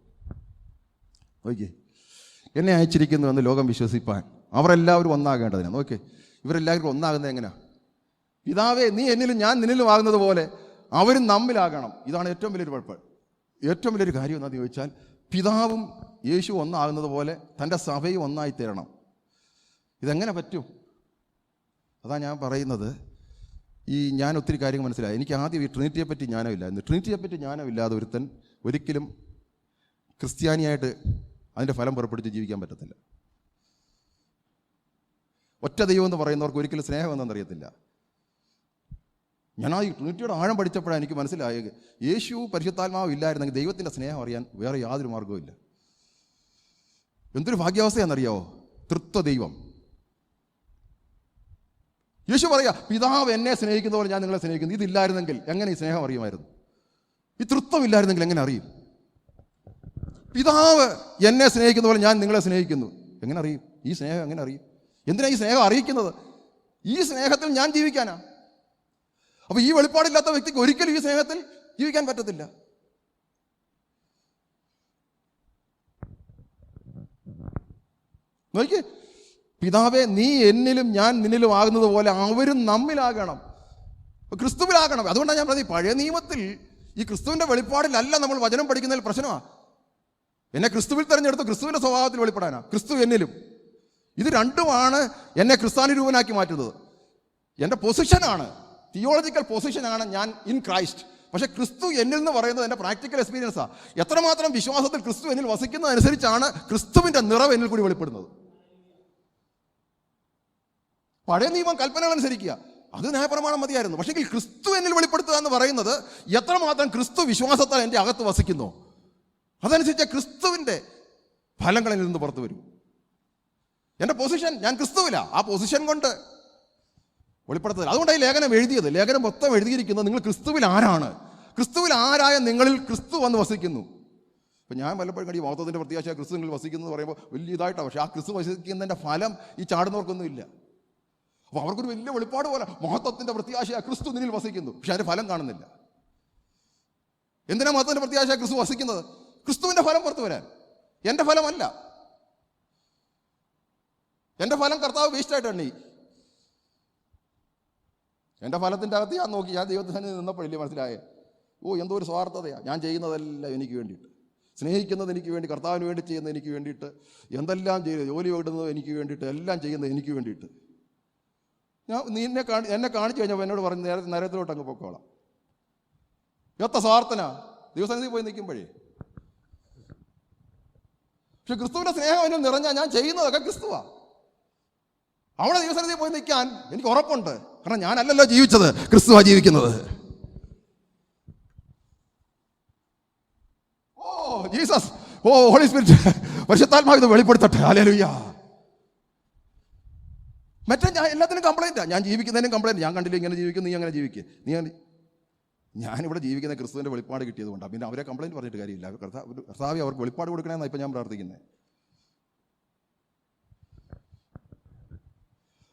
നോക്കിയേ, എന്നെ അയച്ചിരിക്കുന്നു എന്ന് ലോകം വിശ്വസിപ്പാൻ അവരെല്ലാവരും ഒന്നാകേണ്ടതിനാണ്. നോക്കിയേ, ഇവരെല്ലാവരും ഒന്നാകുന്നത് എങ്ങനെയാണ്? പിതാവേ, നീ എന്നിലും ഞാൻ നിന്നിലും ആകുന്നത് പോലെ അവരും നമ്മിലാകണം. ഇതാണ് ഏറ്റവും വലിയൊരു കുഴപ്പം. ഏറ്റവും വലിയൊരു കാര്യം എന്താണെന്ന് ചോദിച്ചാൽ, പിതാവും യേശു ഒന്നാകുന്നത് പോലെ തൻ്റെ സഭയും ഒന്നായി തീരണം. ഇതെങ്ങനെ പറ്റും? അതാ ഞാൻ പറയുന്നത്. ഞാൻ ഒത്തിരി കാര്യങ്ങൾ മനസ്സിലായി. എനിക്ക് ആദ്യം ഈ ട്രിനിറ്റിയെ പറ്റി ജ്ഞാനമില്ലായിരുന്നു. ട്രിനിറ്റിയെ പറ്റി ജ്ഞാനമില്ലാതെ ഒരുത്തൻ ഒരിക്കലും ക്രിസ്ത്യാനിയായിട്ട് അതിൻ്റെ ഫലം പുറപ്പെടുത്ത് ജീവിക്കാൻ പറ്റത്തില്ല. ഒറ്റ ദൈവം എന്ന് പറയുന്നവർക്ക് ഒരിക്കലും സ്നേഹം എന്തെന്നറിയത്തില്ല. ഞാൻ ആ ട്രിനിറ്റിയുടെ ആഴം പഠിച്ചപ്പോഴാണ് എനിക്ക് മനസ്സിലായത്, യേശു പരിശുദ്ധാത്മാവ് ഇല്ലായിരുന്നെങ്കിൽ ദൈവത്തിൻ്റെ സ്നേഹം അറിയാൻ വേറെ യാതൊരു മാർഗ്ഗവും ഇല്ല. എന്തൊരു ഭാഗ്യാവസ്ഥയാണെന്നറിയാവോ? തൃത്വ ദൈവം. യേശു പറയാ, പിതാവ് എന്നെ സ്നേഹിക്കുന്ന പോലെ ഞാൻ നിങ്ങളെ സ്നേഹിക്കുന്നു. ഇതില്ലായിരുന്നെങ്കിൽ എങ്ങനെ ഈ സ്നേഹം അറിയുമായിരുന്നു? ഈ തൃത്വം ഇല്ലായിരുന്നെങ്കിൽ എങ്ങനെ അറിയും? പിതാവ് എന്നെ സ്നേഹിക്കുന്ന പോലെ ഞാൻ നിങ്ങളെ സ്നേഹിക്കുന്നു, എങ്ങനെ അറിയും? ഈ സ്നേഹം എങ്ങനെ അറിയും? എന്തിനാ ഈ സ്നേഹം അറിയിക്കുന്നത്? ഈ സ്നേഹത്തിൽ ഞാൻ ജീവിക്കാനാ. അപ്പൊ ഈ വെളിപ്പാടില്ലാത്ത വ്യക്തിക്ക് ഒരിക്കലും ഈ സ്നേഹത്തിൽ ജീവിക്കാൻ പറ്റത്തില്ല. നോക്കിയേ, പിതാവേ, നീ എന്നിലും ഞാൻ നിന്നിലും ആകുന്നത് പോലെ അവരും നമ്മിലാകണം, ക്രിസ്തുവിലാകണം. അതുകൊണ്ടാണ് ഞാൻ പറഞ്ഞത്, പഴയ നിയമത്തിൽ ഈ ക്രിസ്തുവിന്റെ വെളിപ്പാടിലല്ല നമ്മൾ വചനം പഠിക്കുന്നതിൽ പ്രശ്നമാണ്. എന്നെ ക്രിസ്തുവിൽ തെരഞ്ഞെടുത്ത് ക്രിസ്തുവിന്റെ സ്വഭാവത്തിൽ വെളിപ്പെടാനാ, ക്രിസ്തു എന്നിലും. ഇത് രണ്ടുമാണ് എന്നെ ക്രിസ്ത്യാനിരൂപനാക്കി മാറ്റുന്നത്. എൻ്റെ പൊസിഷനാണ്, തിയോളജിക്കൽ പൊസിഷനാണ് ഞാൻ ഇൻ ക്രൈസ്റ്റ്. പക്ഷേ ക്രിസ്തു എന്നിൽ എന്ന് പറയുന്നത് എൻ്റെ പ്രാക്ടിക്കൽ എക്സ്പീരിയൻസാണ്. എത്രമാത്രം വിശ്വാസത്തിൽ ക്രിസ്തു എന്നിൽ വസിക്കുന്നതനുസരിച്ചാണ് ക്രിസ്തുവിൻ്റെ നിറവ് എന്നിൽ കൂടി വെളിപ്പെടുന്നത്. പഴയ നിയമം കൽപ്പനകൾ അനുസരിക്കുക, അത് ന്യായപ്രമാണം മതിയായിരുന്നു. പക്ഷേ ക്രിസ്തു എന്നിൽ വെളിപ്പെടുത്തുക എന്ന് പറയുന്നത് എത്രമാത്രം ക്രിസ്തു വിശ്വാസത്താൽ എൻ്റെ അകത്ത് വസിക്കുന്നു, അതനുസരിച്ച് ക്രിസ്തുവിൻ്റെ ഫലങ്ങളിൽ നിന്ന് പുറത്തു വരും. എൻ്റെ പൊസിഷൻ, ഞാൻ ക്രിസ്തുവില്ല, ആ പൊസിഷൻ കൊണ്ട് വെളിപ്പെടുത്തുന്നത്. അതുകൊണ്ടാണ് ഈ ലേഖനം എഴുതിയത്. ലേഖനം മൊത്തം എഴുതിയിരിക്കുന്നത് നിങ്ങൾ ക്രിസ്തുവിൽ ആരാണ്, ക്രിസ്തുവിൽ ആരായ നിങ്ങളിൽ ക്രിസ്തു വന്ന് വസിക്കുന്നു. ഇപ്പം ഞാൻ പലപ്പോഴും കണ്ടി മഹത്വത്തിൻ്റെ പ്രത്യാശ ക്രിസ്തു നിങ്ങളിൽ വസിക്കുന്നു എന്ന് പറയുമ്പോൾ വലിയ ഇതായിട്ടാണ്. പക്ഷേ ആ ക്രിസ്തു വസിക്കുന്നതിൻ്റെ ഫലം ഈ ചാടുന്നവർക്കൊന്നും ഇല്ല. അപ്പോൾ അവർക്കൊരു വലിയ വെളിപ്പാട് പോലെ മഹത്വത്തിൻ്റെ പ്രത്യാശ ക്രിസ്തു നിന്നിൽ വസിക്കുന്നു, പക്ഷെ അതിൻ്റെ ഫലം കാണുന്നില്ല. എന്തിനാ മഹത്വത്തിൻ്റെ പ്രത്യാശ ക്രിസ്തു വസിക്കുന്നത്? ക്രിസ്തുവിൻ്റെ ഫലം പുറത്തു വരാൻ. എൻ്റെ ഫലമല്ല. എൻ്റെ ഫലം കർത്താവ് വേസ്റ്റായിട്ട് എണ്ണി. എൻ്റെ ഫലത്തിൻ്റെ അകത്ത് ഞാൻ നോക്കി, ഞാൻ ദൈവത്തിന് നിന്നപ്പോഴില്ലേ മനസ്സിലായേ, എന്തോ ഒരു സ്വാർത്ഥതയാണ്. ഞാൻ ചെയ്യുന്നതെല്ലാം എനിക്ക് വേണ്ടിയിട്ട്, സ്നേഹിക്കുന്നത് എനിക്ക് വേണ്ടി, കർത്താവിന് വേണ്ടി ചെയ്യുന്നത് എനിക്ക് വേണ്ടിയിട്ട്, എന്തെല്ലാം ചെയ്യുന്നത്, ജോലി വിടുന്നത് എനിക്ക് വേണ്ടിയിട്ട്, എല്ലാം ചെയ്യുന്നത് എനിക്ക് വേണ്ടിയിട്ട്. നീ എന്നെ കാണിച്ചു കഴിഞ്ഞപ്പോൾ എന്നോട് പറഞ്ഞ് നരകത്തിലോട്ട് അങ്ങ് പൊക്കോളാം. എത്ര സ്വാർത്ഥനാ ദൈവസന്നിധി പോയി നിൽക്കുമ്പോഴേ. പക്ഷെ ക്രിസ്തുവിൻ്റെ സ്നേഹം എന്നിൽ നിറഞ്ഞാൽ ഞാൻ ചെയ്യുന്നതൊക്കെ ക്രിസ്തുവാ. അവിടെ ദൈവസന്നിധി പോയി നിൽക്കാൻ എനിക്ക് ഉറപ്പുണ്ട്. കാരണം ഞാനല്ലല്ലോ ജീവിച്ചത്, ക്രിസ്തുവാ ജീവിക്കുന്നത്. ജീസസ്, ഹോളി സ്പിരിറ്റ്, പരിശുദ്ധാത്മാവ് ഇത് വെളിപ്പെടുത്തട്ടെ. ഹല്ലേലൂയ. മറ്റേ ഞാൻ എല്ലാത്തിനും കംപ്ലൈൻറ്റാ, ഞാൻ ജീവിക്കുന്നതിനും കംപ്ലൈൻറ്റ്. ഞാൻ കണ്ടില്ല ഇങ്ങനെ ജീവിക്കും, നീ അങ്ങനെ ജീവിക്കുക, ഞാനിവിടെ ജീവിക്കുന്ന ക്രിസ്തുവിൻ്റെ വെളിപ്പാട് കിട്ടിയത് കൊണ്ടാണ്. പിന്നെ അവരെ കംപ്ലൈൻറ്റ് പറഞ്ഞിട്ട് കാര്യമില്ല. കർത്താവേ അവർക്ക് വെളിപ്പാട് കൊടുക്കണമെന്നാണ് ഇപ്പം ഞാൻ പ്രാർത്ഥിക്കുന്നത്.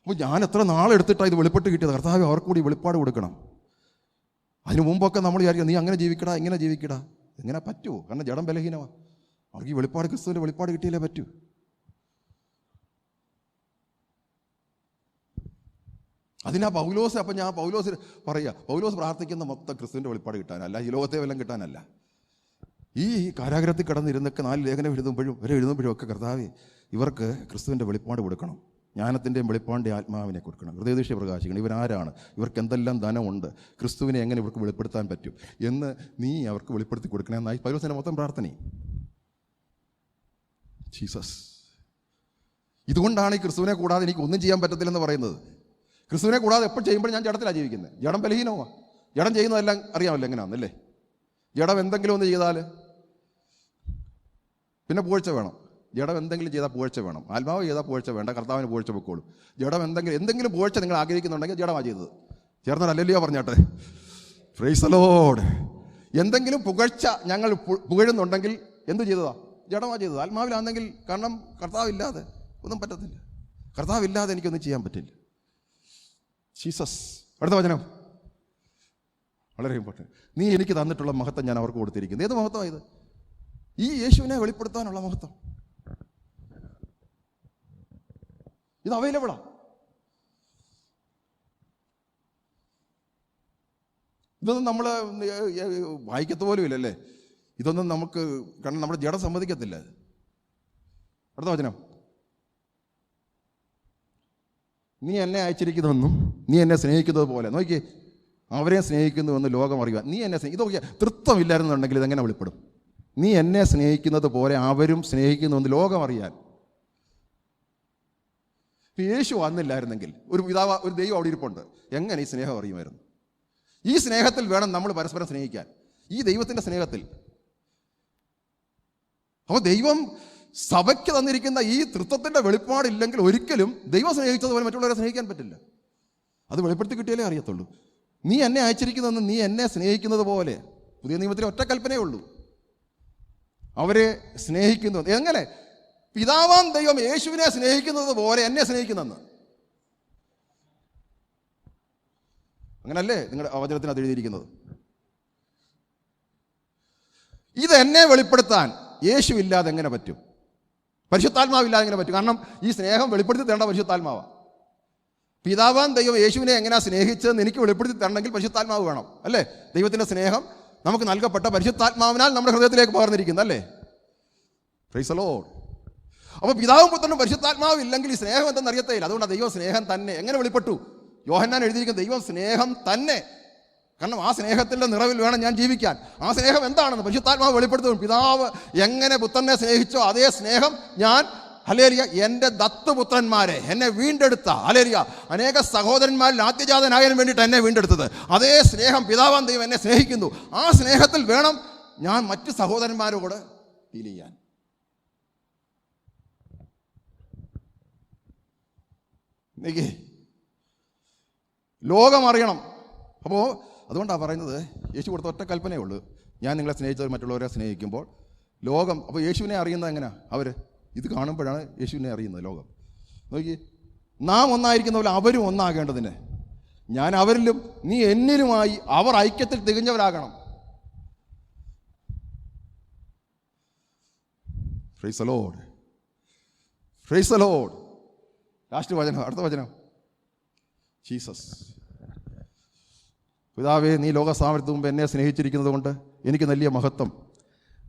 അപ്പോൾ ഞാൻ എത്ര നാളെടുത്തിട്ടാണ് ഇത് വെളിപ്പെട്ട് കിട്ടിയത്. കർത്താവേ അവർക്ക് കൂടി വെളിപ്പാട് കൊടുക്കണം. അതിന് മുമ്പൊക്കെ നമ്മൾ വിചാരിക്കുക നീ അങ്ങനെ ജീവിക്കടാ, ഇങ്ങനെ ജീവിക്കടാ. എങ്ങനെ പറ്റുമോ? കാരണം ജഡം ബലഹീനമാണ്. അവർക്ക് ഈ വെളിപ്പാട്, ക്രിസ്തുവിൻ്റെ വെളിപ്പാട് കിട്ടിയാലേ പറ്റൂ. അതിനാ പൗലോസ്, അപ്പം ഞാൻ പൗലോസ് പറയുക, പൗലോസ് പ്രാർത്ഥിക്കുന്ന മൊത്തം ക്രിസ്തുവിൻ്റെ വെളിപ്പാട് കിട്ടാനല്ല, ഈ ലോകത്തെ വല്ലതും കിട്ടാനല്ല. ഈ കാരാഗ്രഹത്തിൽ കിടന്നിരുന്നൊക്കെ 4 ലേഖനം എഴുതുമ്പോഴും ഒക്കെ കർത്താവേ ഇവർക്ക് ക്രിസ്തുവിൻ്റെ വെളിപ്പാട് കൊടുക്കണം, ജ്ഞാനത്തിൻ്റെയും വെളിപ്പാടിൻ്റെ ആത്മാവിനെ കൊടുക്കണം, ഹൃദയദൃഷ്ടി പ്രകാശിക്കണം. ഇവരാരാണ്, ഇവർക്ക് എന്തെല്ലാം ധനമുണ്ട്, ക്രിസ്തുവിനെ എങ്ങനെ ഇവർക്ക് വെളിപ്പെടുത്താൻ പറ്റും എന്ന് നീ അവർക്ക് വെളിപ്പെടുത്തി കൊടുക്കണമെന്നായി പൗലോസിൻ്റെ മൊത്തം പ്രാർത്ഥനയും. ജീസസ്, ഇതുകൊണ്ടാണ് ഈ ക്രിസ്തുവിനെ കൂടാതെ എനിക്ക് ഒന്നും ചെയ്യാൻ പറ്റത്തില്ലെന്ന് പറയുന്നത്. ക്രിസ്തുവിനെ കൂടാതെ എപ്പോൾ ചെയ്യുമ്പോഴും ഞാൻ ജഡത്തിലാണ് ജീവിക്കുന്നത്. ജഡം ബലഹീനമാണ്. ജഡം ചെയ്യുന്നതെല്ലാം അറിയാമല്ലോ എങ്ങനെയാണെന്നല്ലേ. ജഡം എന്തെങ്കിലും ഒന്ന് ചെയ്താൽ പിന്നെ പുകഴ്ച വേണം. ജഡം എന്തെങ്കിലും ചെയ്താൽ പുകഴ്ച വേണം. ആത്മാവ് ചെയ്താൽ പുകഴ്ച വേണ്ട, കർത്താവിന് പുകഴ്ച പൊക്കോളും. ജഡം എന്തെങ്കിലും പുകഴ്ച നിങ്ങൾ ആഗ്രഹിക്കുന്നുണ്ടെങ്കിൽ ജഡമാണ് ചെയ്തത്. ചേർന്നാൽ ഹല്ലേലൂയ പറഞ്ഞാട്ടെ. Price the Lord. എന്തെങ്കിലും പുകഴ്ച ഞങ്ങൾ പുകഴുന്നുണ്ടെങ്കിൽ എന്തു ചെയ്തതാ? ജഡമാണ് ചെയ്തത്. ആത്മാവിലാണെങ്കിൽ, കാരണം കർത്താവില്ലാതെ ഒന്നും പറ്റത്തില്ല. കർത്താവില്ലാതെ എനിക്കൊന്നും ചെയ്യാൻ പറ്റില്ല. ജീസസ്, അടുത്ത വചനം വളരെ ഇമ്പോർട്ടൻറ്റ്. നീ എനിക്ക് തന്നിട്ടുള്ള മഹത്വം ഞാൻ അവർക്ക് കൊടുത്തിരിക്കുന്നു. ഏത് മഹത്വമാണ് ഇത്? ഈ യേശുവിനെ വെളിപ്പെടുത്താനുള്ള മഹത്വം. ഇത് അവൈലബിളാ. ഇതൊന്നും നമ്മൾ വായിക്കത്ത് പോലും ഇല്ലല്ലേ. ഇതൊന്നും നമുക്ക്, കാരണം നമ്മുടെ ജഡം സമ്മതിക്കത്തില്ല. അടുത്ത വചനം, നീ എന്നെ അയച്ചിരിക്കുന്നുവെന്നും നീ എന്നെ സ്നേഹിക്കുന്നത് പോലെ, നോക്കിയേ, അവരെ സ്നേഹിക്കുന്നുവെന്ന് ലോകം അറിയുക. നീ എന്നെ ഇത് നോക്കിയാൽ തൃത്വമില്ലായിരുന്നുണ്ടെങ്കിൽ ഇതെങ്ങനെ വെളിപ്പെടും? നീ എന്നെ സ്നേഹിക്കുന്നത് പോലെ അവരും സ്നേഹിക്കുന്നുവെന്ന് ലോകം അറിയാൻ. യേശു വന്നില്ലായിരുന്നെങ്കിൽ ഒരു പിതാവ്, ഒരു ദൈവം അവിടെ ഇരിപ്പുണ്ട്, എങ്ങനെ ഈ സ്നേഹം അറിയുമായിരുന്നു? ഈ സ്നേഹത്തിൽ വേണം നമ്മൾ പരസ്പരം സ്നേഹിക്കാൻ, ഈ ദൈവത്തിൻ്റെ സ്നേഹത്തിൽ. അപ്പോൾ ദൈവം സഭയ്ക്ക് തന്നിരിക്കുന്ന ഈ തൃത്വത്തിൻ്റെ വെളിപ്പാടില്ലെങ്കിൽ ഒരിക്കലും ദൈവം സ്നേഹിച്ചതുപോലെ മറ്റുള്ളവരെ സ്നേഹിക്കാൻ പറ്റില്ല. അത് വെളിപ്പെടുത്തി കിട്ടിയാലേ അറിയത്തുള്ളൂ. നീ എന്നെ അയച്ചിരിക്കുന്നതെന്ന് നീ എന്നെ സ്നേഹിക്കുന്നത് പോലെ. പുതിയ നിയമത്തിലെ ഒറ്റ കൽപ്പനയേ ഉള്ളൂ, അവരെ സ്നേഹിക്കുന്നു. എങ്ങനെ? പിതാവാം ദൈവം യേശുവിനെ സ്നേഹിക്കുന്നത് പോലെ എന്നെ സ്നേഹിക്കുന്നെന്ന്. അങ്ങനല്ലേ നിങ്ങളുടെ വചനത്തിന് അത് എഴുതിയിരിക്കുന്നത്? ഇത് എന്നെ വെളിപ്പെടുത്താൻ യേശു ഇല്ലാതെ എങ്ങനെ പറ്റും? പരിശുദ്ധാത്മാവില്ലാതെ എങ്ങനെ പറ്റും? കാരണം ഈ സ്നേഹം വെളിപ്പെടുത്തി തരേണ്ട പരിശുദ്ധാത്മാവാണ്. പിതാവാൻ ദൈവം യേശുവിനെ എങ്ങനെയാണ് സ്നേഹിച്ചതെന്ന് എനിക്ക് വെളിപ്പെടുത്തി തരണമെങ്കിൽ പരിശുദ്ധാത്മാവ് വേണം, അല്ലേ? ദൈവത്തിൻ്റെ സ്നേഹം നമുക്ക് നൽകപ്പെട്ട പരിശുദ്ധാത്മാവിനാൽ നമ്മുടെ ഹൃദയത്തിലേക്ക് പകർന്നിരിക്കുന്നു, അല്ലേ? Price the lord. അപ്പോൾ പിതാവും പുത്രനും പരിശുദ്ധാത്മാവും ഇല്ലെങ്കിൽ ഈ സ്നേഹം എന്തെന്ന് അറിയത്തേയില്ല. അതുകൊണ്ട് ദൈവം സ്നേഹം തന്നെ എങ്ങനെ വെളിപ്പെട്ടു? യോഹന്നാൻ എഴുതിയിരിക്കുന്ന ദൈവം സ്നേഹം തന്നെ. കാരണം ആ സ്നേഹത്തിൻ്റെ നിറവിൽ വേണം ഞാൻ ജീവിക്കാൻ. ആ സ്നേഹം എന്താണെന്ന് പരിശുദ്ധാത്മാവ് വെളിപ്പെടുത്തും. പിതാവ് എങ്ങനെ പുത്രനെ സ്നേഹിച്ചോ അതേ സ്നേഹം ഞാൻ, ഹല്ലേലൂയ, എൻ്റെ ദത്തുപുത്രന്മാരെ, എന്നെ വീണ്ടെടുത്ത, ഹല്ലേലൂയ, അനേക സഹോദരന്മാരിൽ ആദ്യജാതനായതിനു വേണ്ടിയിട്ട് എന്നെ വീണ്ടെടുത്തത്, അതേ സ്നേഹം പിതാവാൻ ദൈവം എന്നെ സ്നേഹിക്കുന്നു. ആ സ്നേഹത്തിൽ വേണം ഞാൻ മറ്റ് സഹോദരന്മാരോട് ഡീൽ ചെയ്യാൻ. ലോകം അറിയണം. അപ്പോൾ അതുകൊണ്ടാണ് പറയുന്നത്, യേശു കൊടുത്ത ഒറ്റ കൽപ്പനയേ ഉള്ളൂ, ഞാൻ നിങ്ങളെ സ്നേഹിച്ചവർ മറ്റുള്ളവരെ സ്നേഹിക്കുമ്പോൾ. ലോകം അപ്പോൾ യേശുവിനെ അറിയുന്നത് എങ്ങനെയാണ്? അവർ ഇത് കാണുമ്പോഴാണ് യേശുവിനെ അറിയുന്നത് ലോകം. നോക്കി, നാം ഒന്നായിരിക്കുന്ന പോലെ അവരും ഒന്നാകേണ്ടതിന് ഞാൻ അവരിലും നീ എന്നിലുമായി അവർ ഐക്യത്തിൽ തികഞ്ഞവരാകണം. Praise the Lord, praise the lord. Last വചനം, അടുത്ത വചനം, ജീസസ്. പിതാവേ, നീ ലോകസ്ഥാപനത്തിന് മുമ്പ് എന്നെ സ്നേഹിച്ചിരിക്കുന്നത് കൊണ്ട് എനിക്ക് വലിയ മഹത്വം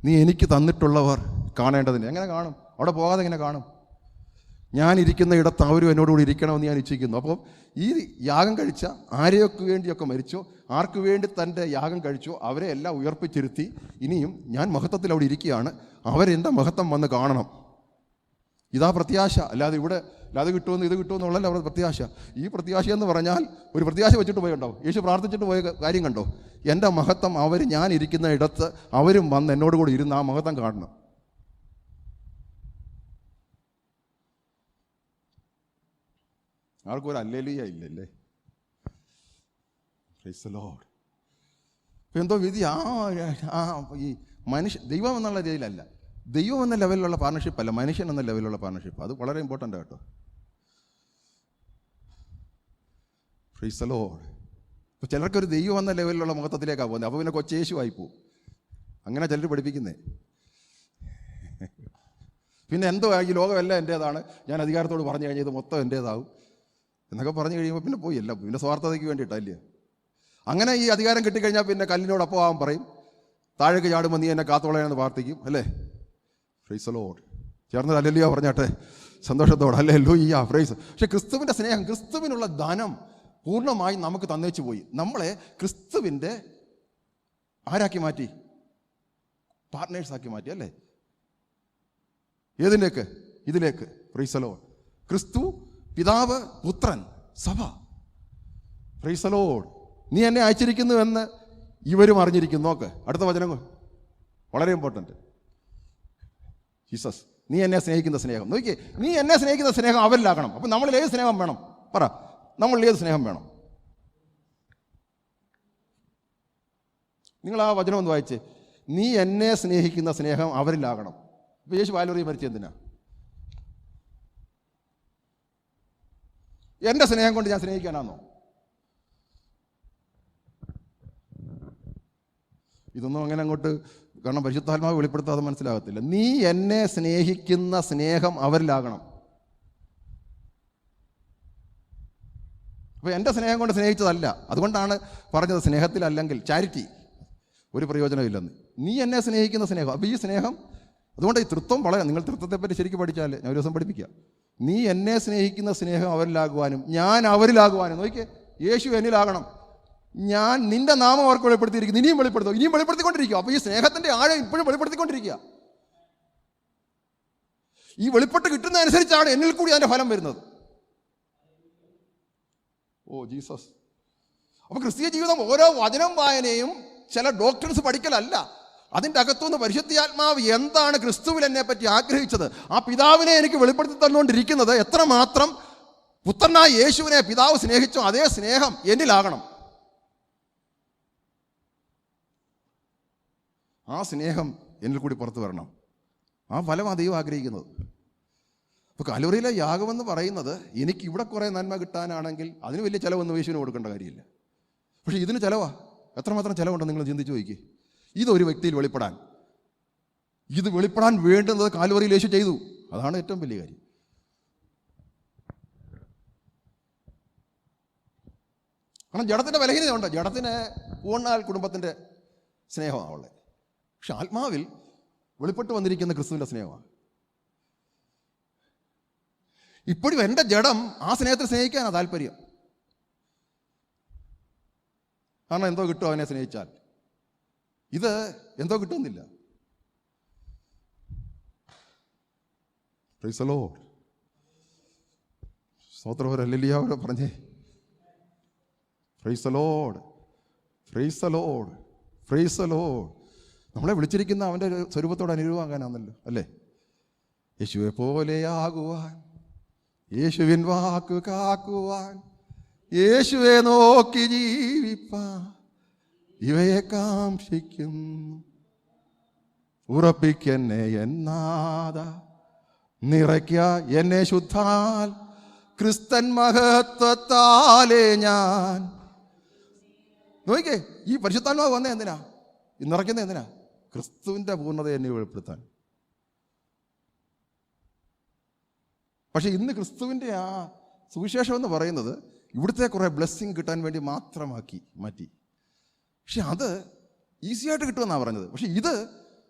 നീ എനിക്ക് തന്നിട്ടുള്ളവർ കാണേണ്ടതിന്. എങ്ങനെ കാണും? അവിടെ പോകാതെ എങ്ങനെ കാണും? ഞാൻ ഇരിക്കുന്ന ഇടത്ത് അവരും എന്നോടുകൂടി ഇരിക്കണമെന്ന് ഞാൻ ഇച്ഛിക്കുന്നു. അപ്പോൾ ഈ യാഗം കഴിച്ച ആരെയൊക്കെ വേണ്ടിയൊക്കെ മരിച്ചോ, ആർക്ക് വേണ്ടി തൻ്റെ യാഗം കഴിച്ചോ അവരെ എല്ലാം ഉയർപ്പിച്ചിരുത്തി ഇനിയും ഞാൻ മഹത്വത്തിൽ അവിടെ ഇരിക്കുകയാണ്, അവരെൻ്റെ മഹത്വം വന്ന് കാണണം. ഇതാ പ്രത്യാശ. അല്ലാതെ ഇവിടെ അത് കിട്ടുമെന്ന് ഇത് കിട്ടുമെന്നുള്ളല്ല അവരുടെ പ്രത്യാശ. ഈ പ്രത്യാശ എന്ന് പറഞ്ഞാൽ ഒരു പ്രത്യാശ വെച്ചിട്ട് പോയിണ്ടോ? യേശു പ്രാർത്ഥിച്ചിട്ട് പോയ കാര്യം കണ്ടോ? എൻ്റെ മഹത്വം അവർ, ഞാൻ ഇരിക്കുന്ന ഇടത്ത് അവരും വന്ന് എന്നോട് കൂടി ഇരുന്ന് ആ മഹത്വം കാണണം. ആർക്കും ഒരു ഹല്ലേലൂയ ഇല്ലല്ലേ? Price the Lord. എന്തോ വിധി ഈ മനുഷ്യ ദൈവം എന്നുള്ള രീതിയിലല്ല, ദൈവം എന്ന ലെവലിലുള്ള പാർട്ണർഷിപ്പ് അല്ല, മനുഷ്യൻ എന്ന ലെവലിലുള്ള പാർട്ണർഷിപ്പ്. അത് വളരെ ഇമ്പോർട്ടൻ്റ് കേട്ടോ. Price the Lord. ഇപ്പോൾ ചിലർക്കൊരു ദൈവം എന്ന ലെവലിലുള്ള മുഖത്തിലേക്കാണ് പോകുന്നത്. അപ്പോൾ പിന്നെ കൊച്ചേശുവായി പോവും. അങ്ങനെ ചിലർ പഠിപ്പിക്കുന്നേ. പിന്നെ എന്തോ ഈ ലോകമെല്ലാം എൻ്റേതാണ്, ഞാൻ അധികാരത്തോട് പറഞ്ഞു കഴിഞ്ഞാൽ ഇത് മൊത്തം എൻ്റേതാവും എന്നൊക്കെ പറഞ്ഞു കഴിയുമ്പോൾ പിന്നെ പോയി, എല്ലാം പിന്നെ സ്വാർത്ഥതയ്ക്ക് വേണ്ടിയിട്ടല്ലേ. അങ്ങനെ ഈ അധികാരം കിട്ടിക്കഴിഞ്ഞാൽ പിന്നെ കല്ലിനോടൊപ്പം ആവാൻ പറയും, താഴേക്ക് ചാടുമ്പോൾ നീ എന്നെ കാത്തോളയാണെന്ന് പ്രാർത്ഥിക്കും, അല്ലേ? Price the Lord. ചേർന്ന് ഹല്ലേലൂയ പറഞ്ഞാട്ടെ സന്തോഷത്തോടെ, ഹല്ലേലൂയ, പ്രൈസ്. പക്ഷേ ക്രിസ്തുവിൻ്റെ സ്നേഹം, ക്രിസ്തുവിനുള്ള ധനം പൂർണ്ണമായി നമുക്ക് തന്നേച്ചു പോയി. നമ്മളെ ക്രിസ്തുവിൻ്റെ ആരാക്കി മാറ്റി? പാർട്ട്നേഴ്സാക്കി മാറ്റി, അല്ലേ? ഏതിലേക്ക്? ഇതിലേക്ക്. Price the Lord. ക്രിസ്തു, പിതാവ്, പുത്രൻ, സഭ. Price the Lord. നീ എന്നെ അയച്ചിരിക്കുന്നുവെന്ന് ഇവരും അറിഞ്ഞിരിക്കുന്നു. നോക്ക് അടുത്ത വചനം, വളരെ ഇമ്പോർട്ടൻറ്റ്. ജീസസ്, നീ എന്നെ സ്നേഹിക്കുന്ന സ്നേഹം. നോക്കിയേ, നീ എന്നെ സ്നേഹിക്കുന്ന സ്നേഹം അവരിലാക്കണം. അപ്പം നമ്മളിൽ ഏത് സ്നേഹം വേണം? പറ, നമ്മളിൽ ഏത് സ്നേഹം വേണം? നിങ്ങൾ ആ വചനം ഒന്ന് വായിച്ചേ. നീ എന്നെ സ്നേഹിക്കുന്ന സ്നേഹം അവരിലാകണം. ഇപ്പം യേശു വാലൂറി മരിച്ച എന്തിനാ? എൻ്റെ സ്നേഹം കൊണ്ട് ഞാൻ സ്നേഹിക്കാനാണോ? ഇതൊന്നും അങ്ങനെ അങ്ങോട്ട്, കാരണം പരിശുദ്ധാത്മാവ് വെളിപ്പെടുത്താതെ മനസ്സിലാകത്തില്ല. നീ എന്നെ സ്നേഹിക്കുന്ന സ്നേഹം അവരിലാകണം. അപ്പോൾ എൻ്റെ സ്നേഹം കൊണ്ട് സ്നേഹിച്ചതല്ല. അതുകൊണ്ടാണ് പറഞ്ഞത് സ്നേഹത്തിലല്ലെങ്കിൽ ചാരിറ്റി ഒരു പ്രയോജനമില്ലെന്ന്. നീ എന്നെ സ്നേഹിക്കുന്ന സ്നേഹം. അപ്പോൾ ഈ സ്നേഹം, അതുകൊണ്ട് ഈ തൃത്വം വളരെ, നിങ്ങൾ തൃത്വത്തെപ്പറ്റി ശരിക്കും പഠിച്ചാൽ, ഞാൻ ഒരു ദിവസം പഠിപ്പിക്കാം. നീ എന്നെ സ്നേഹിക്കുന്ന സ്നേഹം അവരിലാകുവാനും ഞാൻ അവരിലാകുവാനും. നോക്കിയേ, യേശു എന്നിലാകണം. ഞാൻ നിന്റെ നാമം അവർക്ക് വെളിപ്പെടുത്തിയിരിക്കുന്നു, ഇനിയും വെളിപ്പെടുത്തും, ഇനിയും വെളിപ്പെടുത്തിക്കൊണ്ടിരിക്കുക. അപ്പോൾ ഈ സ്നേഹത്തിൻ്റെ ആഴം ഇപ്പോഴും വെളിപ്പെടുത്തിക്കൊണ്ടിരിക്കുക. ഈ വെളിപ്പെട്ട് കിട്ടുന്നതനുസരിച്ചാണ് എന്നിൽ കൂടി അതിൻ്റെ ഫലം വരുന്നത്. Oh Jesus. അപ്പോൾ ക്രിസ്തീയ ജീവിതം ഓരോ വചനം വായനയും ചില ഡോക്ടേഴ്സ് പഠിക്കലല്ല. അതിൻ്റെ അകത്തുനിന്ന് പരിശുദ്ധാത്മാവ് എന്താണ് ക്രിസ്തുവിൽ എന്നെ പറ്റി ആഗ്രഹിച്ചത്, ആ പിതാവിനെ എനിക്ക് വെളിപ്പെടുത്തി തന്നുകൊണ്ടിരിക്കുന്നത്, എത്രമാത്രം പുത്രനായ യേശുവിനെ പിതാവ് സ്നേഹിച്ചോ അതേ സ്നേഹം എന്നിലാകണം. ആ സ്നേഹം എന്നിൽ കൂടി പുറത്തു വരണം. ആ ഫലമാണ് ദൈവം ആഗ്രഹിക്കുന്നത്. അപ്പോൾ കലോറിയിലെ യാഗമെന്ന് പറയുന്നത് എനിക്ക് ഇവിടെ കുറേ നന്മ കിട്ടാനാണെങ്കിൽ അതിന് വലിയ ചിലവൊന്നും യേശുവിന് കൊടുക്കേണ്ട കാര്യമില്ല. പക്ഷേ ഇതിന് ചിലവാ. എത്രമാത്രം ചിലവുണ്ടെന്ന് നിങ്ങൾ ചിന്തിച്ച് നോക്കി. ഇതൊരു വ്യക്തിയിൽ വെളിപ്പെടാൻ, ഇത് വെളിപ്പെടാൻ വേണ്ടുന്നത് കാൽവറിയിൽ യേശു ചെയ്തു. അതാണ് ഏറ്റവും വലിയ കാര്യം. കാരണം ജഡത്തിൻ്റെ ബലഹീനതയുണ്ട്. ജഡത്തിന് പൂർണ്ണാൽ കുടുംബത്തിൻ്റെ സ്നേഹമാണ് ഉള്ളത്. പക്ഷെ ആത്മാവിൽ വെളിപ്പെട്ട് വന്നിരിക്കുന്ന ക്രിസ്തുവിൻ്റെ സ്നേഹമാണ്. ഇപ്പോഴും എൻ്റെ ജഡം ആ സ്നേഹത്തെ സ്നേഹിക്കാനാണ് താല്പര്യം. കാരണം എന്തോ കിട്ടും അവനെ സ്നേഹിച്ചാൽ. ഇത് എന്തോ കിട്ടുന്നില്ല. Price the Lord. സ്തോത്രം. ഹല്ലേലൂയ പറഞ്ഞേ. Price the Lord, praise the Lord, praise the Lord. നമ്മളെ വിളിച്ചിരിക്കുന്ന അവൻ്റെ സ്വരൂപത്തോട് അനുരൂപമാകാനാണല്ലോ, അല്ലേ? യേശുവെ പോലെയാകുവാൻ, യേശുവിൻ വാക്ക് കാക്കുവാൻ, യേശുവെ നോക്കി ജീവിപ്പാൻ ഇവയെ കാംക്ഷിക്കും. ഉറപ്പിക്കെന്നെ എന്നാഥ, നിറയ്ക്ക എന്നെ ശുദ്ധാൽ, ക്രിസ്തൻ മഹത്വത്താലേ ഞാൻ. നോക്കിക്കേ, ഈ പരിശുദ്ധാത്മാവ് വന്നേ എന്തിനാ? നിറയ്ക്കുന്നത് എന്തിനാ? ക്രിസ്തുവിൻ്റെ പൂർണ്ണതയെ എന്നെ വെളിപ്പെടുത്താൻ. പക്ഷെ ഇന്ന് ക്രിസ്തുവിൻ്റെ ആ സുവിശേഷം എന്ന് പറയുന്നത് ഇവിടുത്തെ കുറേ ബ്ലെസ്സിങ് കിട്ടാൻ വേണ്ടി മാത്രമാക്കി മാറ്റി. പക്ഷെ അത് ഈസിയായിട്ട് കിട്ടുമെന്നാണ് പറഞ്ഞത്. പക്ഷെ ഇത്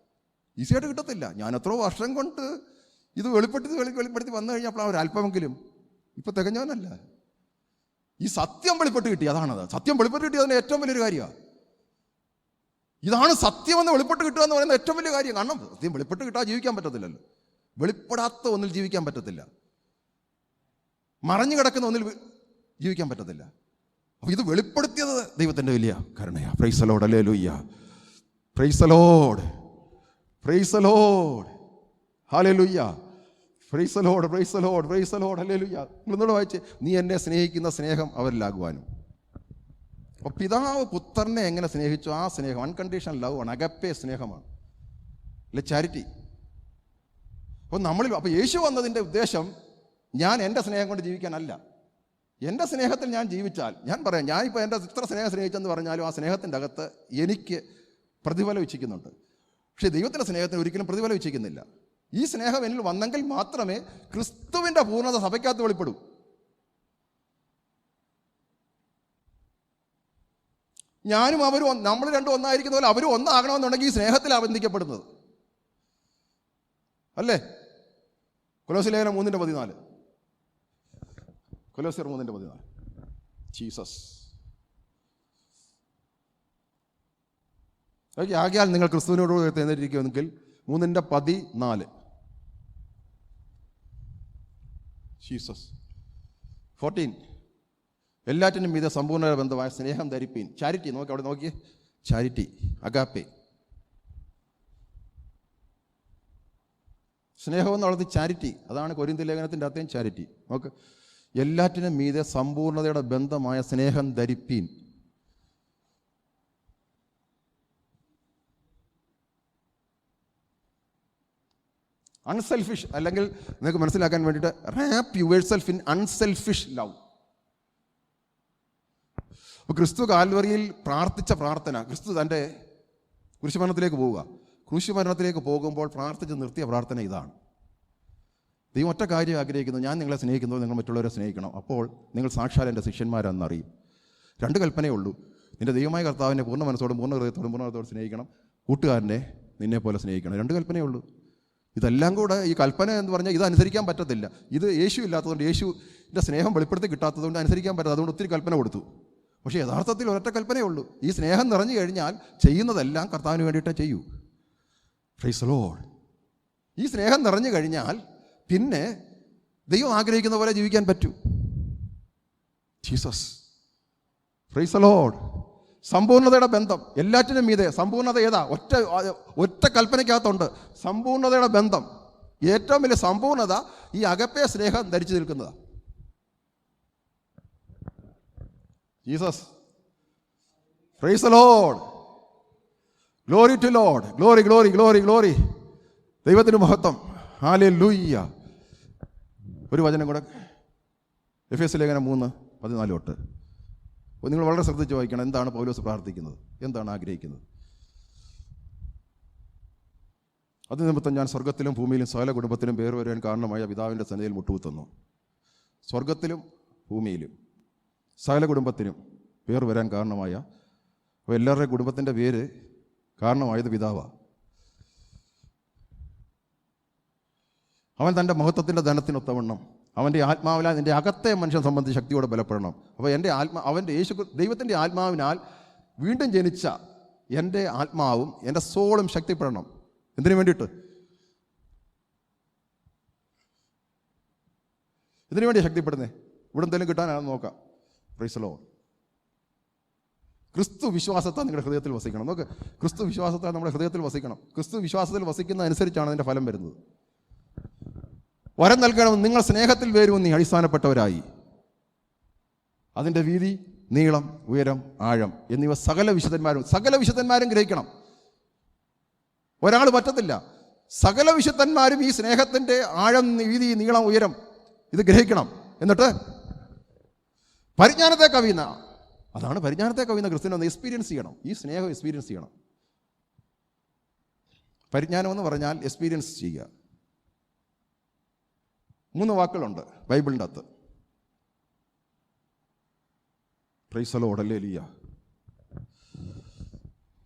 ഈസിയായിട്ട് കിട്ടത്തില്ല. ഞാൻ എത്രയോ വർഷം കൊണ്ട് ഇത് വെളിപ്പെടുത്തി വന്നു കഴിഞ്ഞപ്പോൾ ഒരല്പമെങ്കിലും ഇപ്പം തികഞ്ഞവനല്ല. ഈ സത്യം വെളിപ്പെട്ട് കിട്ടി, അതാണത്. സത്യം വെളിപ്പെട്ട് കിട്ടി, അതിന് ഏറ്റവും വലിയൊരു കാര്യമാണ്. ഇതാണ് സത്യമെന്ന് വെളിപ്പെട്ട് കിട്ടുക എന്ന് പറയുന്നത് ഏറ്റവും വലിയ കാര്യം. കാരണം സത്യം വെളിപ്പെട്ട് കിട്ടാതെ ജീവിക്കാൻ പറ്റത്തില്ലല്ലോ. വെളിപ്പെടാത്ത ഒന്നിൽ ജീവിക്കാൻ പറ്റത്തില്ല. മറഞ്ഞു കിടക്കുന്ന ഒന്നിൽ ജീവിക്കാൻ പറ്റത്തില്ല. അപ്പോൾ ഇത് വെളിപ്പെടുത്തിയത് ദൈവത്തിൻ്റെ വലിയ കരുണയാണ്. Praise the Lord, hallelujah. Praise the Lord, praise the Lord, hallelujah. Praise the Lord, praise the Lord, praise the Lord, hallelujah. നിങ്ങളൊന്നുകൂടെ വായിച്ചേ. നീ എന്നെ സ്നേഹിക്കുന്ന സ്നേഹം അവരിലാകുവാനും. അപ്പോൾ പിതാവ് പുത്രനെ എങ്ങനെ സ്നേഹിച്ചു ആ സ്നേഹം അൺകണ്ടീഷണൽ ലവ് ആണ്, അഗപ്പേ സ്നേഹമാണ്, അല്ലെ ചാരിറ്റി. അപ്പോൾ അപ്പോൾ യേശു വന്നതിൻ്റെ ഉദ്ദേശം ഞാൻ എൻ്റെ സ്നേഹം കൊണ്ട് ജീവിക്കാനല്ല. എൻ്റെ സ്നേഹത്തിൽ ഞാൻ ജീവിച്ചാൽ, ഞാൻ പറയാം, ഞാനിപ്പോൾ എൻ്റെ ഇത്ര സ്നേഹം സ്നേഹിച്ചെന്ന് പറഞ്ഞാലും ആ സ്നേഹത്തിൻ്റെ അകത്ത് എനിക്ക് പ്രതിഫലം ഇച്ഛിക്കുന്നുണ്ട്. പക്ഷേ ദൈവത്തിൻ്റെ സ്നേഹത്തിന് ഒരിക്കലും പ്രതിഫലം ഇച്ഛിക്കുന്നില്ല. ഈ സ്നേഹം എന്നിൽ വന്നെങ്കിൽ മാത്രമേ ക്രിസ്തുവിൻ്റെ പൂർണ്ണത സഭയ്ക്കകത്ത് വെളിപ്പെടൂ. ഞാനും അവരും നമ്മൾ രണ്ടും ഒന്നായിരിക്കുന്ന പോലെ അവരും ഒന്നാകണമെന്നുണ്ടെങ്കിൽ ഈ സ്നേഹത്തിലാണ് ബന്ധിക്കപ്പെടുന്നത്, അല്ലേ? കൊലോസ്യർ ലേഖനം 3:14. കൊലോസ്യർ 3:14. ജീസസ്. ആകയാൽ നിങ്ങൾ ക്രിസ്തുവിനോട് എഴുന്നേറ്റിരിക്കുമെങ്കിൽ 3:14. ജീസസ്. 14. എല്ലാറ്റിനും മീതെ സമ്പൂർണ്ണ ബന്ധമായ സ്നേഹം ധരിപ്പീൻ. ചാരിറ്റി. നോക്കി അവിടെ നോക്കിയേ. ചാരിറ്റി, അഗാപ്പേ. സ്നേഹം എന്നുള്ളത് ചാരിറ്റി. അതാണ് കൊരിന്ത്യർ ലേഖനത്തിൻ്റെ അകത്തേയും ചാരിറ്റി. നോക്ക്. എല്ലാറ്റിനും മീതെ സമ്പൂർണ്ണതയുടെ ബന്ധമായ സ്നേഹം ധരിപ്പീൻ. അൺസെൽഫിഷ്, അല്ലെങ്കിൽ നിങ്ങൾക്ക് മനസ്സിലാക്കാൻ വേണ്ടിയിട്ട് wrap yourself in unselfish love. അപ്പോൾ ക്രിസ്തു കാൽവറിയിൽ പ്രാർത്ഥിച്ച പ്രാർത്ഥന, ക്രിസ്തു തൻ്റെ കുരിശുമരണത്തിലേക്ക് പോവുക. കുരിശുമരണത്തിലേക്ക് പോകുമ്പോൾ പ്രാർത്ഥിച്ച് നിർത്തിയ പ്രാർത്ഥന ഇതാണ്: ദൈവം ഒറ്റ കാര്യം ആഗ്രഹിക്കുന്നു, ഞാൻ നിങ്ങളെ സ്നേഹിക്കുന്നത് നിങ്ങൾ മറ്റുള്ളവരെ സ്നേഹിക്കണം, അപ്പോൾ നിങ്ങൾ സാക്ഷാൽ എൻ്റെ ശിഷ്യന്മാരെന്നറിയും. 2 കൽപ്പനയേ ഉള്ളൂ. നിൻ്റെ ദൈവമായ കർത്താവിനെ പൂർണ്ണ മനസ്സോടും പൂർണ്ണ ഹൃദയത്തോടും പൂർണ്ണ ഹൃദയത്തോടും സ്നേഹിക്കണം, കൂട്ടുകാരനെ നിന്നെ പോലെ സ്നേഹിക്കണം. 2 കൽപ്പനയേ ഉള്ളൂ. ഇതെല്ലാം കൂടെ ഈ കൽപ്പന എന്ന് പറഞ്ഞാൽ ഇത് അനുസരിക്കാൻ പറ്റത്തില്ല. ഇത് യേശു ഇല്ലാത്തതുകൊണ്ട്, യേശുവിൻ്റെ സ്നേഹം വെളിപ്പെടുത്തി കിട്ടാത്തതുകൊണ്ട് അനുസരിക്കാൻ പറ്റാതെ, അതുകൊണ്ട് ഒത്തിരി കൽപ്പന കൊടുത്തു. പക്ഷേ യഥാർത്ഥത്തിൽ ഒരൊറ്റ കൽപ്പനയേ ഉള്ളൂ. ഈ സ്നേഹം നിറഞ്ഞു കഴിഞ്ഞാൽ ചെയ്യുന്നതെല്ലാം കർത്താവിന് വേണ്ടിയിട്ടേ ചെയ്യൂ. Price the Lord. ഈ സ്നേഹം നിറഞ്ഞു കഴിഞ്ഞാൽ പിന്നെ ദൈവം ആഗ്രഹിക്കുന്ന പോലെ ജീവിക്കാൻ പറ്റൂ. ജീസസ്. Praise the lord. സമ്പൂർണ്ണതയുടെ ബന്ധം എല്ലാറ്റിനും മീതെ. സമ്പൂർണ്ണത ഏതാ? ഒറ്റ കൽപ്പനയ്ക്കകത്തുണ്ട് സമ്പൂർണ്ണതയുടെ ബന്ധം. ഏറ്റവും വലിയ സമ്പൂർണ്ണത ഈ അഗപ്പേ സ്നേഹം ധരിച്ചു നിൽക്കുന്നതാണ്. Jesus. Praise the Lord. Glory to Lord. Glory glory glory glory. ദൈവത്തിന് മഹത്വം. ഹല്ലേലൂയ. ഒരു വചനം കൂടെ, എഫേസ്യ ലേഖനം 3:14 തൊട്ട്. നിങ്ങൾ വളരെ ശ്രദ്ധിച്ച് വായിക്കണം. എന്താണ് പൗലോസ് പ്രാർത്ഥിക്കുന്നത്, എന്താണ് ആഗ്രഹിക്കുന്നത്? അത് നിമിത്തം ഞാൻ സ്വർഗത്തിലും ഭൂമിയിലും സകല കുടുംബത്തിലും പേർ വരാൻ കാരണമായ പിതാവിൻ്റെ സന്നിധിയിൽ മുട്ടുകുത്തുന്നു. സ്വർഗത്തിലും ഭൂമിയിലും സകല കുടുംബത്തിനും പേർ വരാൻ കാരണമായ, അപ്പോൾ എല്ലാവരുടെയും കുടുംബത്തിൻ്റെ പേര് കാരണമായത് പിതാവാണ്. അവൻ തൻ്റെ മഹത്വത്തിൻ്റെ ധനത്തിനൊത്തവണ്ണം അവൻ്റെ ആത്മാവിനാൽ എൻ്റെ അകത്തെ മനുഷ്യൻ സംബന്ധിച്ച് ശക്തിയോടെ ബലപ്പെടണം. അപ്പോൾ എൻ്റെ അവൻ്റെ ദൈവത്തിൻ്റെ ആത്മാവിനാൽ വീണ്ടും ജനിച്ച എൻ്റെ ആത്മാവും എൻ്റെ സോളും ശക്തിപ്പെടണം. എന്തിനു വേണ്ടിയിട്ട്? ഇതിനു വേണ്ടിയാണ് ശക്തിപ്പെടുന്നത്. ഇവിടെ എന്തെങ്കിലും കിട്ടാനാണെന്ന് നോക്കാം. Price the Lord. ക്രിസ്തു വിശ്വാസത്താൽ നിങ്ങളുടെ ഹൃദയത്തിൽ വസിക്കണം. നോക്ക്, ക്രിസ്തു വിശ്വാസത്താൽ നമ്മുടെ ഹൃദയത്തിൽ വസിക്കണം. ക്രിസ്തു വിശ്വാസത്തിൽ വസിക്കുന്നതനുസരിച്ചാണ് അതിൻ്റെ ഫലം വരുന്നത്. വരം നൽകണമെന്ന് നിങ്ങൾ സ്നേഹത്തിൽ വേരൂന്നി അടിസ്ഥാനപ്പെട്ടവരായി അതിൻ്റെ വീതി, നീളം, ഉയരം, ആഴം എന്നിവ സകല വിശുദ്ധന്മാരും ഗ്രഹിക്കണം. ഒരാൾ പറ്റത്തില്ല. സകല വിശുദ്ധന്മാരും ഈ സ്നേഹത്തിൻ്റെ ആഴം, വീതി, നീളം, ഉയരം ഇത് ഗ്രഹിക്കണം. എന്നിട്ട് പരിജ്ഞാനത്തെ കവിയുന്ന, അതാണ് പരിജ്ഞാനത്തെ കവിയുന്ന ക്രിസ്ത്യനെ എക്സ്പീരിയൻസ് ചെയ്യണം. ഈ സ്നേഹം എക്സ്പീരിയൻസ് ചെയ്യണം. പരിജ്ഞാനം എന്ന് പറഞ്ഞാൽ എക്സ്പീരിയൻസ് ചെയ്യുക. 3 വാക്കുകളുണ്ട് ബൈബിളിൻ്റെ അകത്ത്. Praise the Lord. Hallelujah.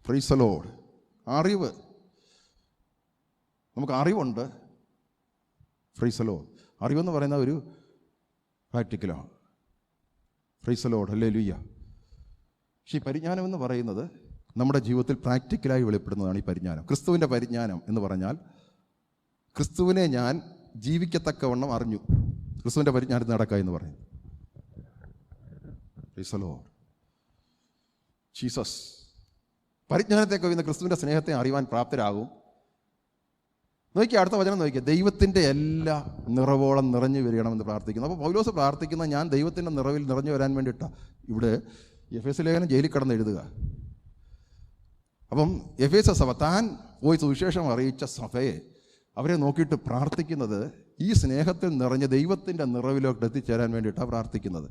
Praise the lord. അറിവ്, നമുക്ക് അറിവുണ്ട്. Praise the lord. അറിവെന്ന് പറയുന്ന ഒരു പ്രാക്ടിക്കലാണ്. Praise the Lord. ഹല്ലേലൂയ. പക്ഷേ ഈ പരിജ്ഞാനം എന്ന് പറയുന്നത് നമ്മുടെ ജീവിതത്തിൽ പ്രാക്ടിക്കലായി വെളിപ്പെടുന്നതാണ്. ഈ പരിജ്ഞാനം, ക്രിസ്തുവിൻ്റെ പരിജ്ഞാനം എന്ന് പറഞ്ഞാൽ ക്രിസ്തുവിനെ ഞാൻ ജീവിക്കത്തക്കവണ്ണം അറിഞ്ഞു. ക്രിസ്തുവിൻ്റെ പരിജ്ഞാനത്തിൽ നടക്കുക എന്ന് പറയും. Price the Lord. ജീസസ്. പരിജ്ഞാനത്തെ കവിയുന്ന ക്രിസ്തുവിൻ്റെ സ്നേഹത്തെ അറിയുവാൻ പ്രാപ്തരാകും. നോക്കിയാൽ അടുത്ത വചനം നോക്കിയാൽ, ദൈവത്തിൻ്റെ എല്ലാ നിറവോളം നിറഞ്ഞു വരികണമെന്ന് പ്രാർത്ഥിക്കുന്നു. അപ്പോൾ പൗലോസ് പ്രാർത്ഥിക്കുന്ന ഞാൻ ദൈവത്തിൻ്റെ നിറവിൽ നിറഞ്ഞു വരാൻ വേണ്ടിയിട്ടാണ്. ഇവിടെ എഫേസ്യ ലേഖനം ജയിലിൽ കിടന്ന് എഴുതുക. അപ്പം എഫേസ്യ സഭ താൻ പോയി സുവിശേഷം അറിയിച്ച സഭയെ, അവരെ നോക്കിയിട്ട് പ്രാർത്ഥിക്കുന്നത് ഈ സ്നേഹത്തിൽ നിറഞ്ഞ ദൈവത്തിൻ്റെ നിറവിലോട്ട് എത്തിച്ചേരാൻ വേണ്ടിയിട്ടാണ് പ്രാർത്ഥിക്കുന്നത്.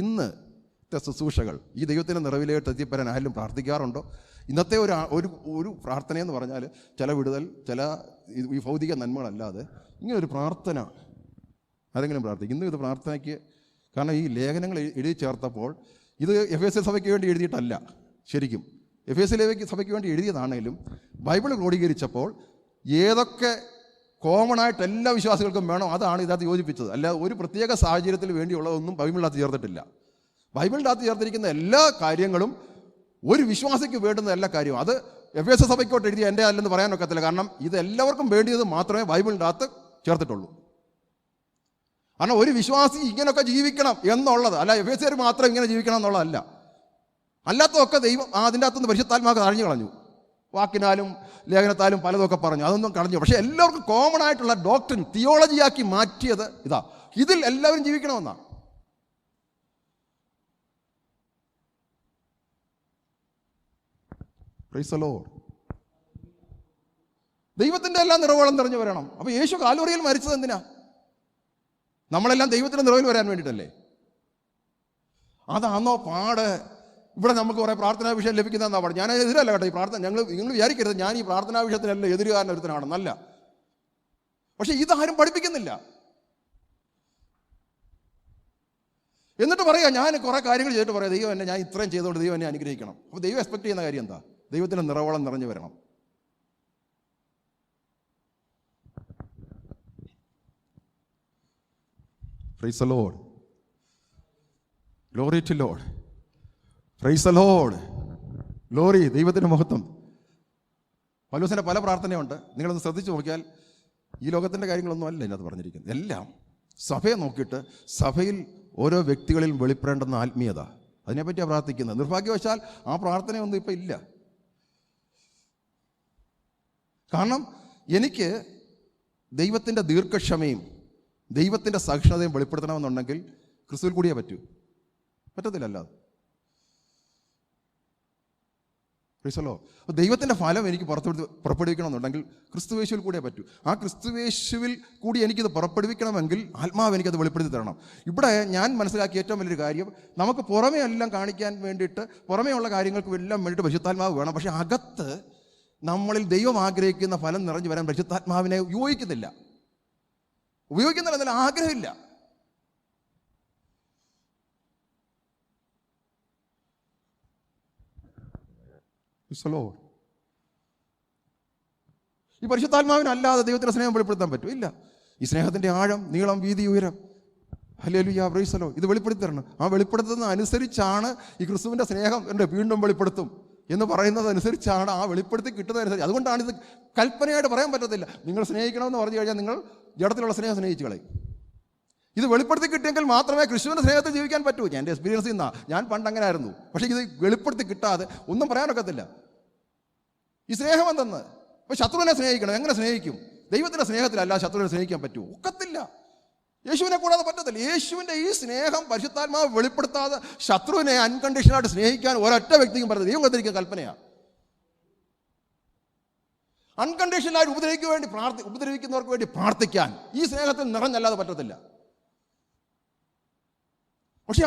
ഇന്നത്തെ ശുശ്രൂഷകൾ ഈ ദൈവത്തിൻ്റെ നിറവിലോട്ട് എത്തിപ്പെടാൻ ആരും പ്രാർത്ഥിക്കാറുണ്ടോ? ഇന്നത്തെ ഒരു പ്രാർത്ഥനയെന്ന് പറഞ്ഞാൽ ചില വിടുതൽ, ചില ഈ ഭൗതിക നന്മകളല്ലാതെ ഇങ്ങനൊരു പ്രാർത്ഥന ആരെങ്കിലും പ്രാർത്ഥിക്കും? ഇന്നും ഇത് പ്രാർത്ഥനയ്ക്ക്, കാരണം ഈ ലേഖനങ്ങൾ എഴുതി ചേർത്തപ്പോൾ ഇത് എഫേസ്യ സഭയ്ക്ക് വേണ്ടി എഴുതിയിട്ടല്ല. ശരിക്കും എഫേസ്യ സഭയ്ക്ക് വേണ്ടി എഴുതിയതാണെങ്കിലും ബൈബിൾ ക്രോഡീകരിച്ചപ്പോൾ ഏതൊക്കെ കോമൺ ആയിട്ട് എല്ലാ വിശ്വാസികൾക്കും വേണം അതാണ് ഇതിനകത്ത് യോജിപ്പിച്ചത്. അല്ല ഒരു പ്രത്യേക സാഹചര്യത്തിൽ വേണ്ടിയുള്ളതൊന്നും ബൈബിളിനകത്ത് ചേർത്തിട്ടില്ല. ബൈബിളിനകത്ത് ചേർത്തിരിക്കുന്ന എല്ലാ കാര്യങ്ങളും ഒരു വിശ്വാസിക്ക് വേണ്ടുന്ന എല്ലാ കാര്യവും അത് എഫേസ്യ സഭയ്ക്കോട്ട് എഴുതിയ എൻ്റെ അല്ലെന്ന് പറയാനൊക്കത്തില്ല. കാരണം ഇത് എല്ലാവർക്കും വേണ്ടിയത് മാത്രമേ ബൈബിളിൻ്റെ അകത്ത് ചേർത്തിട്ടുള്ളൂ. കാരണം ഒരു വിശ്വാസി ഇങ്ങനെയൊക്കെ ജീവിക്കണം എന്നുള്ളത് അല്ല, എഫേസ്യർ മാത്രം ഇങ്ങനെ ജീവിക്കണം എന്നുള്ളതല്ല. അല്ലാത്തതൊക്കെ ദൈവം അതിൻ്റെ അകത്തുനിന്ന് പരിശുദ്ധാത്മാവ് അറിഞ്ഞു കളഞ്ഞു. വാക്കിനാലും ലേഖനത്താലും പലതൊക്കെ പറഞ്ഞു, അതൊന്നും കളഞ്ഞു. പക്ഷേ എല്ലാവർക്കും കോമൺ ആയിട്ടുള്ള ഡോക്ട്രിൻ തിയോളജിയാക്കി മാറ്റിയത് ഇതാ, ഇതിൽ എല്ലാവരും ജീവിക്കണമെന്നാണ്. Price the Lord. ദൈവത്തിൻ്റെ എല്ലാം നിറവോളം നിറഞ്ഞു വരണം. അപ്പോൾ യേശു കാൽവറിയിൽ മരിച്ചത് എന്തിനാ? നമ്മളെല്ലാം ദൈവത്തിൻ്റെ നിറവിൽ വരാൻ വേണ്ടിയിട്ടല്ലേ? അതാണോ പാട് ഇവിടെ നമുക്ക് കുറേ പ്രാർത്ഥനാ വിഷയം ലഭിക്കുന്നതെന്നാ പറഞ്ഞു. ഞാൻ എതിരല്ല കേട്ടോ ഈ പ്രാർത്ഥന. നിങ്ങൾ വിചാരിക്കരുത് ഞാൻ ഈ പ്രാർത്ഥനാ വിഷയത്തിനല്ല എതിരുകാരൻ ഒരുത്തനാണെന്നല്ല. പക്ഷെ ഇതാരും പഠിപ്പിക്കുന്നില്ല. എന്നിട്ട് പറയാം ഞാൻ കുറേ കാര്യങ്ങൾ ചെയ്തിട്ട് പറയാം ദൈവം എന്നെ ഞാൻ ഇത്രയും ചെയ്തുകൊണ്ട് ദൈവം എന്നെ അനുഗ്രഹിക്കണം. അപ്പോൾ ദൈവം എക്സ്പെക്ട് ചെയ്യുന്ന കാര്യം എന്താ? ദൈവത്തിൻ്റെ നിറവോളം നിറഞ്ഞു വരണം. Praise the Lord. Glory to Lord. Praise the Lord. Glory. ദൈവത്തിൻ്റെ മഹത്വം. പൗലോസിൻ്റെ പല പ്രാർത്ഥനയുണ്ട്. നിങ്ങളൊന്ന് ശ്രദ്ധിച്ചു നോക്കിയാൽ ഈ ലോകത്തിൻ്റെ കാര്യങ്ങളൊന്നും അല്ല ഇതിനകത്ത് പറഞ്ഞിരിക്കുന്നത്. എല്ലാം സഭയെ നോക്കിയിട്ട് സഭയിൽ ഓരോ വ്യക്തികളിലും വെളിപ്പെടേണ്ടുന്ന ആത്മീയത, അതിനെപ്പറ്റിയാണ് പ്രാർത്ഥിക്കുന്നത്. നിർഭാഗ്യവശാൽ ആ പ്രാർത്ഥനയൊന്നും ഇപ്പം ഇല്ല. കാരണം എനിക്ക് ദൈവത്തിൻ്റെ ദീർഘക്ഷമയും ദൈവത്തിൻ്റെ സഹിഷ്ണുതയും വെളിപ്പെടുത്തണമെന്നുണ്ടെങ്കിൽ ക്രിസ്തുവിൽ കൂടിയേ പറ്റൂ. പറ്റത്തില്ലല്ലാതെ. ദൈവത്തിൻ്റെ ഫലം എനിക്ക് പുറപ്പെടുവിക്കണമെന്നുണ്ടെങ്കിൽ ക്രിസ്തുവേശുവിൽ കൂടിയേ പറ്റൂ. ആ ക്രിസ്തുവേശുവിൽ കൂടി എനിക്കിത് പുറപ്പെടുവിക്കണമെങ്കിൽ ആത്മാവ് എനിക്കത് വെളിപ്പെടുത്തി തരണം. ഇവിടെ ഞാൻ മനസ്സിലാക്കിയ ഏറ്റവും വലിയൊരു കാര്യം, നമുക്ക് പുറമേ എല്ലാം കാണിക്കാൻ വേണ്ടിയിട്ട്, പുറമേ ഉള്ള കാര്യങ്ങൾക്ക് എല്ലാം വേണ്ടിയിട്ട് പരിശുദ്ധാത്മാവ് വേണം. പക്ഷേ അകത്ത് നമ്മളിൽ ദൈവം ആഗ്രഹിക്കുന്ന ഫലം നിറഞ്ഞു വരാൻ പരിശുദ്ധാത്മാവിനെ ഉപയോഗിക്കുന്നില്ല, ആഗ്രഹമില്ല. ഈ പരിശുദ്ധാത്മാവിനല്ലാതെ ദൈവത്തിൻ്റെ സ്നേഹം വെളിപ്പെടുത്താൻ പറ്റും? ഇല്ല. ഈ സ്നേഹത്തിൻ്റെ ആഴം, നീളം, വീതി, ഉയരം, ഹല്ലേലൂയ, പ്രൈസ് ദി ലോർഡ്, ഇത് വെളിപ്പെടുത്തി തരണം. ആ വെളിപ്പെടുത്തുന്ന അനുസരിച്ചാണ് ഈ ക്രിസ്തുവിൻ്റെ സ്നേഹം എൻ്റെ വീണ്ടും വെളിപ്പെടുത്തും എന്ന് പറയുന്നത് അനുസരിച്ചാണ് ആ വെളിപ്പെടുത്തി കിട്ടുന്നതനുസരിച്ച്. അതുകൊണ്ടാണ് ഇത് കൽപ്പനയായിട്ട് പറയാൻ പറ്റത്തില്ല. നിങ്ങൾ സ്നേഹിക്കണമെന്ന് പറഞ്ഞു കഴിഞ്ഞാൽ നിങ്ങൾ ജഡത്തിലുള്ള സ്നേഹം സ്നേഹിച്ചു കളയും. ഇത് വെളിപ്പെടുത്തി കിട്ടിയെങ്കിൽ മാത്രമേ ക്രിസ്തുവിൻ്റെ സ്നേഹത്തിൽ ജീവിക്കാൻ പറ്റൂ. ഞാൻ എൻ്റെ എക്സ്പീരിയൻസ് ചെയ്യുന്ന, ഞാൻ പണ്ട് അങ്ങനെ ആയിരുന്നു. പക്ഷേ ഇത് വെളിപ്പെടുത്തി കിട്ടാതെ ഒന്നും പറയാനൊക്കത്തില്ല. ഈ സ്നേഹം എന്തെന്ന്? അപ്പോൾ ശത്രുവിനെ സ്നേഹിക്കണം. എങ്ങനെ സ്നേഹിക്കും? ദൈവത്തിൻ്റെ സ്നേഹത്തിലല്ല ശത്രുവിനെ സ്നേഹിക്കാൻ പറ്റൂ? ഒക്കത്തില്ല. യേശുവിനെ കൂടാതെ പറ്റത്തില്ല. യേശുവിൻ്റെ ഈ സ്നേഹം പരിശുദ്ധാത്മാവ് വെളിപ്പെടുത്താതെ ശത്രുവിനെ അൺകണ്ടീഷണലായിട്ട് സ്നേഹിക്കാൻ ഒരൊറ്റ വ്യക്തിക്കും പറഞ്ഞത് ദൈവം തന്നിരിക്കുന്ന കൽപ്പനയാണ്. അൺകണ്ടീഷണലായിട്ട് ഉപദ്രവിക്കുന്നവർക്ക് വേണ്ടി പ്രാർത്ഥിക്കാൻ ഈ സ്നേഹത്തിൽ നിറഞ്ഞല്ലാതെ പറ്റത്തില്ല. പക്ഷെ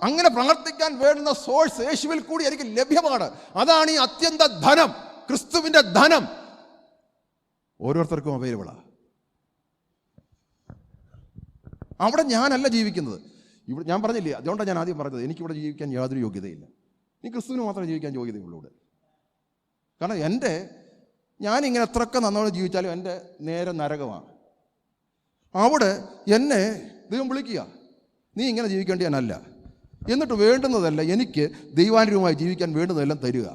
അങ്ങനെ പ്രാർത്ഥിക്കാൻ വേണ്ടുന്ന സോഴ്സ് യേശുവിൽ കൂടി എനിക്ക് ലഭ്യമാണ്. അതാണ് ഈ അത്യന്ത ധനം, ക്രിസ്തുവിൻ്റെ ധനം ഓരോരുത്തർക്കും അവൈലബിളാണ്. അവിടെ ഞാനല്ല ജീവിക്കുന്നത്. ഇവിടെ ഞാൻ പറഞ്ഞില്ലേ, അതുകൊണ്ടാണ് ഞാൻ ആദ്യം പറഞ്ഞത് എനിക്കിവിടെ ജീവിക്കാൻ യാതൊരു യോഗ്യതയില്ല. ഈ ക്രിസ്തുവിന് മാത്രമേ ജീവിക്കാൻ യോഗ്യതയുള്ളൂ ഇവിടെ. കാരണം ഞാനിങ്ങനെ എത്രയൊക്കെ നന്നോളം ജീവിച്ചാലും എൻ്റെ നേരെ നരകമാണ്. അവിടെ എന്നെ ദൈവം വിളിക്കുക, നീ ഇങ്ങനെ ജീവിക്കേണ്ടി ഞാനല്ല. എന്നിട്ട് വേണ്ടുന്നതല്ല, എനിക്ക് ദൈവാനുരൂപമായി ജീവിക്കാൻ വേണ്ടുന്നതെല്ലാം തരിക.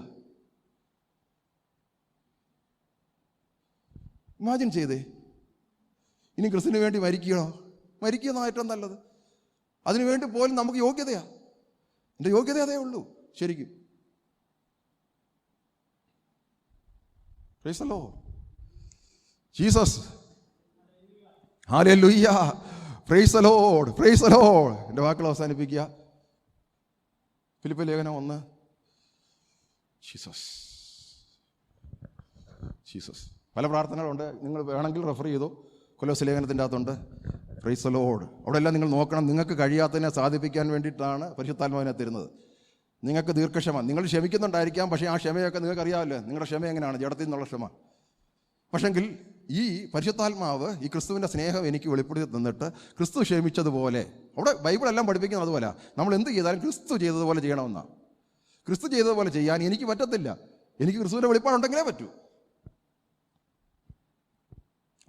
ഇമാജിൻ ചെയ്തേ, ഇനി ക്രിസ്തുവിന് വേണ്ടി മരിക്കുന്നതാണ് ഏറ്റവും നല്ലത്. അതിനുവേണ്ടി പോലും നമുക്ക് യോഗ്യതയാണ്. എൻ്റെ യോഗ്യത അതേ ഉള്ളൂ ശരിക്കും. Price the Lord Jesus, hallelujah, praise the Lord, praise the lord. എൻ്റെ വാക്കുകൾ അവസാനിപ്പിക്കുക. ഫിലിപ്പിയർ ലേഖനം 1. ജീസസ്. പല പ്രാർത്ഥനകളുണ്ട്, നിങ്ങൾ വേണമെങ്കിൽ റെഫർ ചെയ്തു. കൊലോസ്യ ലേഖനത്തിൻ്റെ അകത്തുണ്ട്. Price the Lord. അവിടെ എല്ലാം നിങ്ങൾ നോക്കണം. നിങ്ങൾക്ക് കഴിയാത്തതിനെ സാധിപ്പിക്കാൻ വേണ്ടിയിട്ടാണ് പരിശുദ്ധാത്മാവിനെ തരുന്നത്. നിങ്ങൾക്ക് ദീർഘക്ഷമ, നിങ്ങൾ ക്ഷമിക്കുന്നുണ്ടായിരിക്കാം. പക്ഷേ ആ ക്ഷമയൊക്കെ നിങ്ങൾക്കറിയാമല്ലോ, നിങ്ങളുടെ ക്ഷമ എങ്ങനെയാണ്, ജഡത്തിൽ നിന്നുള്ള ക്ഷമ. പക്ഷെങ്കിൽ ഈ പരിശുദ്ധാത്മാവ് ഈ ക്രിസ്തുവിൻ്റെ സ്നേഹം എനിക്ക് വെളിപ്പെടുത്തി തന്നിട്ട് ക്രിസ്തു ക്ഷമിച്ചതുപോലെ, അവിടെ ബൈബിളെല്ലാം പഠിപ്പിക്കുന്നത് അതുപോലെ നമ്മൾ എന്ത് ചെയ്താലും ക്രിസ്തു ചെയ്തതുപോലെ ചെയ്യണമെന്നാണ്. ക്രിസ്തു ചെയ്തതുപോലെ ചെയ്യാൻ എനിക്ക് പറ്റത്തില്ല. എനിക്ക് ക്രിസ്തുവിൻ്റെ വെളിപ്പാടുണ്ടെങ്കിലേ പറ്റൂ.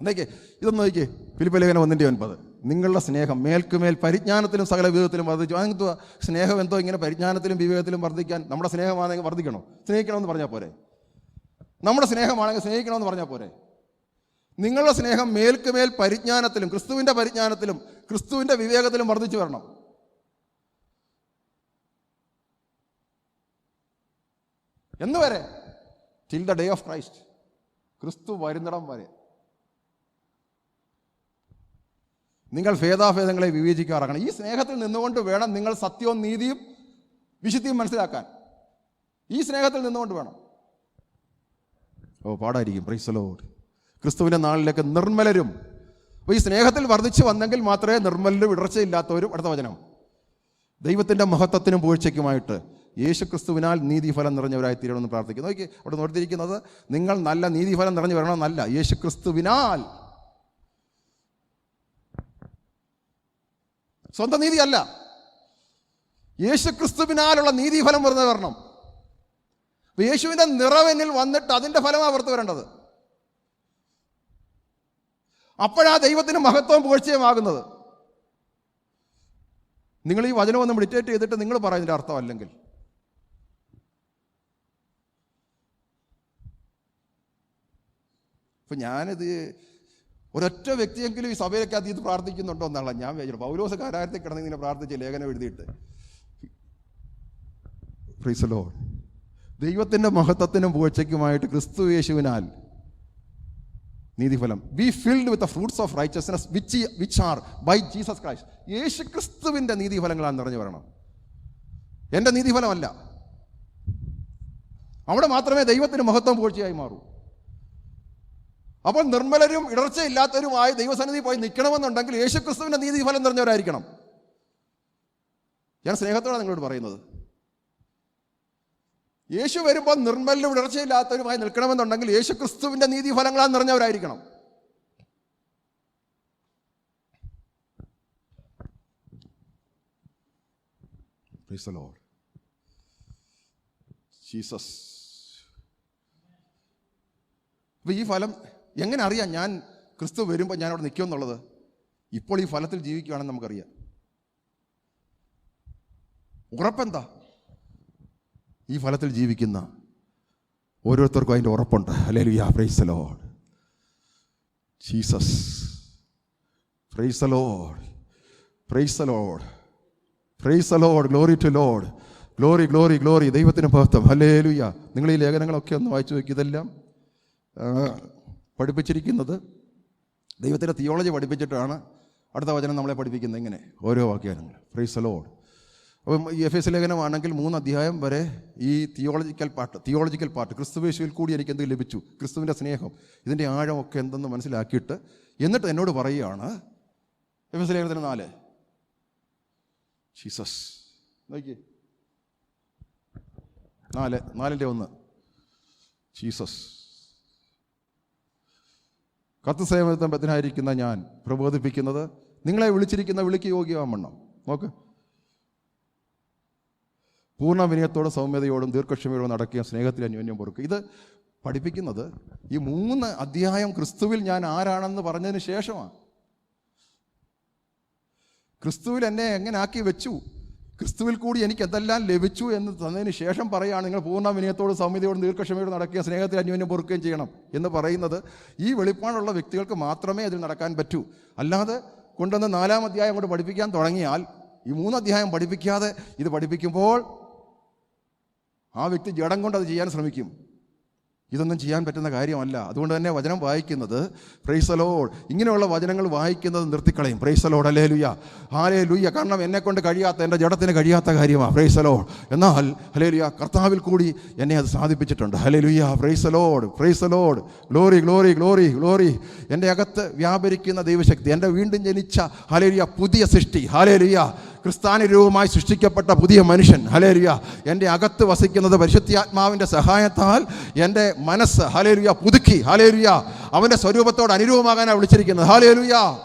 എന്നേക്ക് ഇതൊന്ന് നോക്കിക്കേ, ഫിലിപ്പിയർ ലേഖനം 1:9. നിങ്ങളുടെ സ്നേഹം മേൽക്കുമേൽ പരിജ്ഞാനത്തിലും സകല വിവേകത്തിലും വർദ്ധിച്ചു. അതെന്തുവാ സ്നേഹം? എന്തോ ഇങ്ങനെ പരിജ്ഞാനത്തിലും വിവേകത്തിലും വർദ്ധിക്കാൻ? നമ്മുടെ സ്നേഹമാണെങ്കിൽ വർദ്ധിക്കണോ? സ്നേഹിക്കണമെന്ന് പറഞ്ഞാൽ പോരെ? നമ്മുടെ സ്നേഹമാണെങ്കിൽ സ്നേഹിക്കണമെന്ന് പറഞ്ഞാൽ പോരെ? നിങ്ങളുടെ സ്നേഹം മേൽക്കുമേൽ പരിജ്ഞാനത്തിലും, ക്രിസ്തുവിൻ്റെ പരിജ്ഞാനത്തിലും ക്രിസ്തുവിൻ്റെ വിവേകത്തിലും വർദ്ധിച്ചു വരണം. എന്നുവരെ? Till the day of Christ, ക്രിസ്തു വരുന്നിടം വരെ. നിങ്ങൾ ഭേദാഭേദങ്ങളെ വിവേചിക്കാറാകണം. ഈ സ്നേഹത്തിൽ നിന്നുകൊണ്ട് വേണം നിങ്ങൾ സത്യവും നീതിയും വിശുദ്ധിയും മനസ്സിലാക്കാൻ. ഈ സ്നേഹത്തിൽ നിന്നുകൊണ്ട് വേണം. പാടായിരിക്കും. Price the Lord. ക്രിസ്തുവിൻ്റെ നാളിലേക്ക് നിർമ്മലരും. അപ്പോൾ ഈ സ്നേഹത്തിൽ വർദ്ധിച്ചു വന്നെങ്കിൽ മാത്രമേ നിർമ്മലരും ഇടർച്ചയില്ലാത്തവരും, അടുത്ത വചനം, ദൈവത്തിൻ്റെ മഹത്വത്തിനും പൂഴ്ചയ്ക്കുമായിട്ട് യേശുക്രിസ്തുവിനാൽ നീതിഫലം നിറഞ്ഞവരായി തീരണമെന്ന് പ്രാർത്ഥിക്കുന്നു. നോക്കി, അവിടെ നോട്ടിരിക്കുന്നത് നിങ്ങൾ നല്ല നീതിഫലം നിറഞ്ഞു വരണമെന്നല്ല, യേശുക്രിസ്തുവിനാൽ. സ്വന്തം നീതിയല്ല, യേശുക്രിസ്തുവിനാലുള്ള നീതിഫലം വെറുതെ വരണം. യേശുവിൻ്റെ നിറവെന്നിൽ വന്നിട്ട് അതിൻ്റെ ഫലമാണ് പുറത്ത് വരേണ്ടത്. അപ്പോഴാ ദൈവത്തിന് മഹത്വവും പുകഴ്ചയുമാകുന്നത്. നിങ്ങൾ ഈ വചനം ഒന്ന് മെഡിറ്റേറ്റ് ചെയ്തിട്ട് നിങ്ങൾ പറയുന്നതിൻ്റെ അർത്ഥം അല്ലെങ്കിൽ ഇപ്പം ഞാനിത് ഒരൊറ്റ വ്യക്തിയെങ്കിലും ഈ സഭയിലൊക്കെ ഇത് പ്രാർത്ഥിക്കുന്നുണ്ടോ എന്നാണ് ഞാൻ വിചാരിച്ചത്. പൗലോസ് കാരാഗ്രഹത്തിൽ കിടന്ന് ഇങ്ങനെ പ്രാർത്ഥിച്ച് ലേഖനം എഴുതിയിട്ട് പ്രൈസ് ദി ലോർഡ്. ദൈവത്തിൻ്റെ മഹത്വത്തിനും പുകഴ്ചയ്ക്കുമായിട്ട് ക്രിസ്തു യേശുവിനാൽ നീതിഫലം, be filled with the fruits of righteousness which are by Jesus Christ. യേശു ക്രിസ്തുവിൻ്റെ നീതിഫലങ്ങളാണ് നിറഞ്ഞു വരണം, എൻ്റെ നീതിഫലമല്ല. അവിടെ മാത്രമേ ദൈവത്തിന് മഹത്വം പുകഴ്ചയായി മാറൂ. അപ്പോൾ നിർമ്മലരും ഇടർച്ചയില്ലാത്തവരുമായി ദൈവസന്നിധി പോയി നിൽക്കണമെന്നുണ്ടെങ്കിൽ യേശു ക്രിസ്തുവിൻ്റെ നീതിഫലം നിറഞ്ഞവരായിരിക്കണം. ഞാൻ സ്നേഹത്തോടെ നിങ്ങളോട് പറയുന്നത്, യേശു വരുമ്പോൾ നിർമ്മലും ഇടർച്ചയില്ലാത്തവരുമായി നിൽക്കണമെന്നുണ്ടെങ്കിൽ യേശു ക്രിസ്തുവിൻ്റെ നീതിഫലങ്ങളാൽ നിറഞ്ഞവരായിരിക്കണം. Praise the Lord. ജീസസ്. അപ്പോൾ ഈ ഫലം എങ്ങനെ അറിയാം ഞാൻ ക്രിസ്തു വരുമ്പോൾ ഞാൻ അവിടെ നിൽക്കുമെന്നുള്ളത്? ഇപ്പോൾ ഈ ഫലത്തിൽ ജീവിക്കുകയാണെന്ന് നമുക്കറിയാം. ഉറപ്പെന്താ? ഈ ഫലത്തിൽ ജീവിക്കുന്ന ഓരോരുത്തർക്കും അതിൻ്റെ ഉറപ്പുണ്ട്. Hallelujah, praise the Lord. Jesus. Praise the Lord, praise the Lord, praise the Lord. Glory to Lord. Glory, glory, glory. ദൈവത്തിന് മഹത്വം. ഹല്ലേലൂയ. നിങ്ങൾ ഈ ലേഖനങ്ങളൊക്കെ ഒന്ന് വായിച്ചു നോക്കി. ഇതെല്ലാം പഠിപ്പിച്ചിരിക്കുന്നത് ദൈവത്തിൻ്റെ തിയോളജി പഠിപ്പിച്ചിട്ടാണ് അടുത്ത വചനം നമ്മളെ പഠിപ്പിക്കുന്നത്. ഇങ്ങനെ ഓരോ വാക്യങ്ങൾ. Price the Lord. അപ്പം ഈ എഫേസ്യ ലേഖനമാണെങ്കിൽ 3 അധ്യായം വരെ ഈ തിയോളജിക്കൽ പാർട്ട് ക്രിസ്തുവേശുവിൽ കൂടി എനിക്ക് എന്ത് ലഭിച്ചു, ക്രിസ്തുവിൻ്റെ സ്നേഹം, ഇതിൻ്റെ ആഴമൊക്കെ എന്തെന്ന് മനസ്സിലാക്കിയിട്ട് എന്നിട്ട് എന്നോട് പറയുകയാണ് എഫേസ്യ ലേഖനത്തിന് 4. ജീസസ്. നോക്കി, 4:1. ജീസസ്. കർത്തൃസേവനത്തിനായിരിക്കുന്ന ഞാൻ പ്രബോധിപ്പിക്കുന്നത് നിങ്ങളെ വിളിച്ചിരിക്കുന്ന വിളിക്ക് യോഗ്യമാവണ്ണം. നോക്ക്, പൂർണ്ണ വിനയത്തോടും സൗമ്യതയോടും ദീർഘക്ഷമയോടും നടക്കുക, സ്നേഹത്തിൽ അന്യോന്യം പൊറുക്കുക. ഇത് പഠിപ്പിക്കുന്നത് ഈ 3 അധ്യായം ക്രിസ്തുവിൽ ഞാൻ ആരാണെന്ന് പറഞ്ഞതിന് ശേഷമാണ്. ക്രിസ്തുവിൽ എന്നെ എങ്ങനെ ആക്കി വെച്ചു, ക്രിസ്തുവിൽ കൂടി എനിക്ക് എന്തെല്ലാം ലഭിച്ചു എന്ന് തന്നതിന് ശേഷം പറയുകയാണ് നിങ്ങൾ പൂർണ്ണ വിനയത്തോടും സൗമ്യതയോടും ദീർഘക്ഷമയോടും നടക്കുക, സ്നേഹത്തിൽ അന്യോന്യം പൊറുക്കുകയും ചെയ്യണം എന്ന് പറയുന്നത്. ഈ വെളിപ്പാടുള്ള വ്യക്തികൾക്ക് മാത്രമേ അതിൽ നടക്കാൻ പറ്റൂ. അല്ലാതെ കൊണ്ടുവന്ന് 4-ാം അധ്യായം കൊണ്ട് പഠിപ്പിക്കാൻ തുടങ്ങിയാൽ, ഈ 3 അധ്യായം പഠിപ്പിക്കാതെ ഇത് പഠിപ്പിക്കുമ്പോൾ ആ വ്യക്തി ജഡം കൊണ്ട് അത് ചെയ്യാൻ ശ്രമിക്കും. ഇതൊന്നും ചെയ്യാൻ പറ്റുന്ന കാര്യമല്ല. അതുകൊണ്ട് തന്നെ വചനം വായിക്കുന്നത് പ്രൈസ് ദി ലോർഡ്, ഇങ്ങനെയുള്ള വചനങ്ങൾ വായിക്കുന്നത് നിർത്തിക്കളയും. Praise the Lord. Hallelujah, hallelujah. കാരണം എന്നെക്കൊണ്ട് കഴിയാത്ത, എൻ്റെ ജഡത്തിന് കഴിയാത്ത കാര്യമാണ്. Praise the lord. എന്നാൽ ഹല്ലേലൂയ, കർത്താവിൽ കൂടി എന്നെ അത് സാധിപ്പിച്ചിട്ടുണ്ട്. Hallelujah, praise the Lord, praise the Lord. Glory, glory, glory, glory. എൻ്റെ അകത്ത് വ്യാപരിക്കുന്ന ദൈവശക്തി, എൻ്റെ വീണ്ടും ജനിച്ച ഹല്ലേലൂയ പുതിയ സൃഷ്ടി, ഹല്ലേലൂയ ക്രിസ്ത്യാനിരൂപമായി സൃഷ്ടിക്കപ്പെട്ട പുതിയ മനുഷ്യൻ, ഹല്ലേലൂയ, എൻ്റെ അകത്ത് വസിക്കുന്നത് പരിശുദ്ധാത്മാവിൻ്റെ സഹായത്താൽ എൻ്റെ മനസ്സ് ഹല്ലേലൂയ പുതുക്കി, ഹല്ലേലൂയ അവൻ്റെ സ്വരൂപത്തോട് അനുരൂപമാകാനാണ് വിളിച്ചിരിക്കുന്നത്. Hallelujah,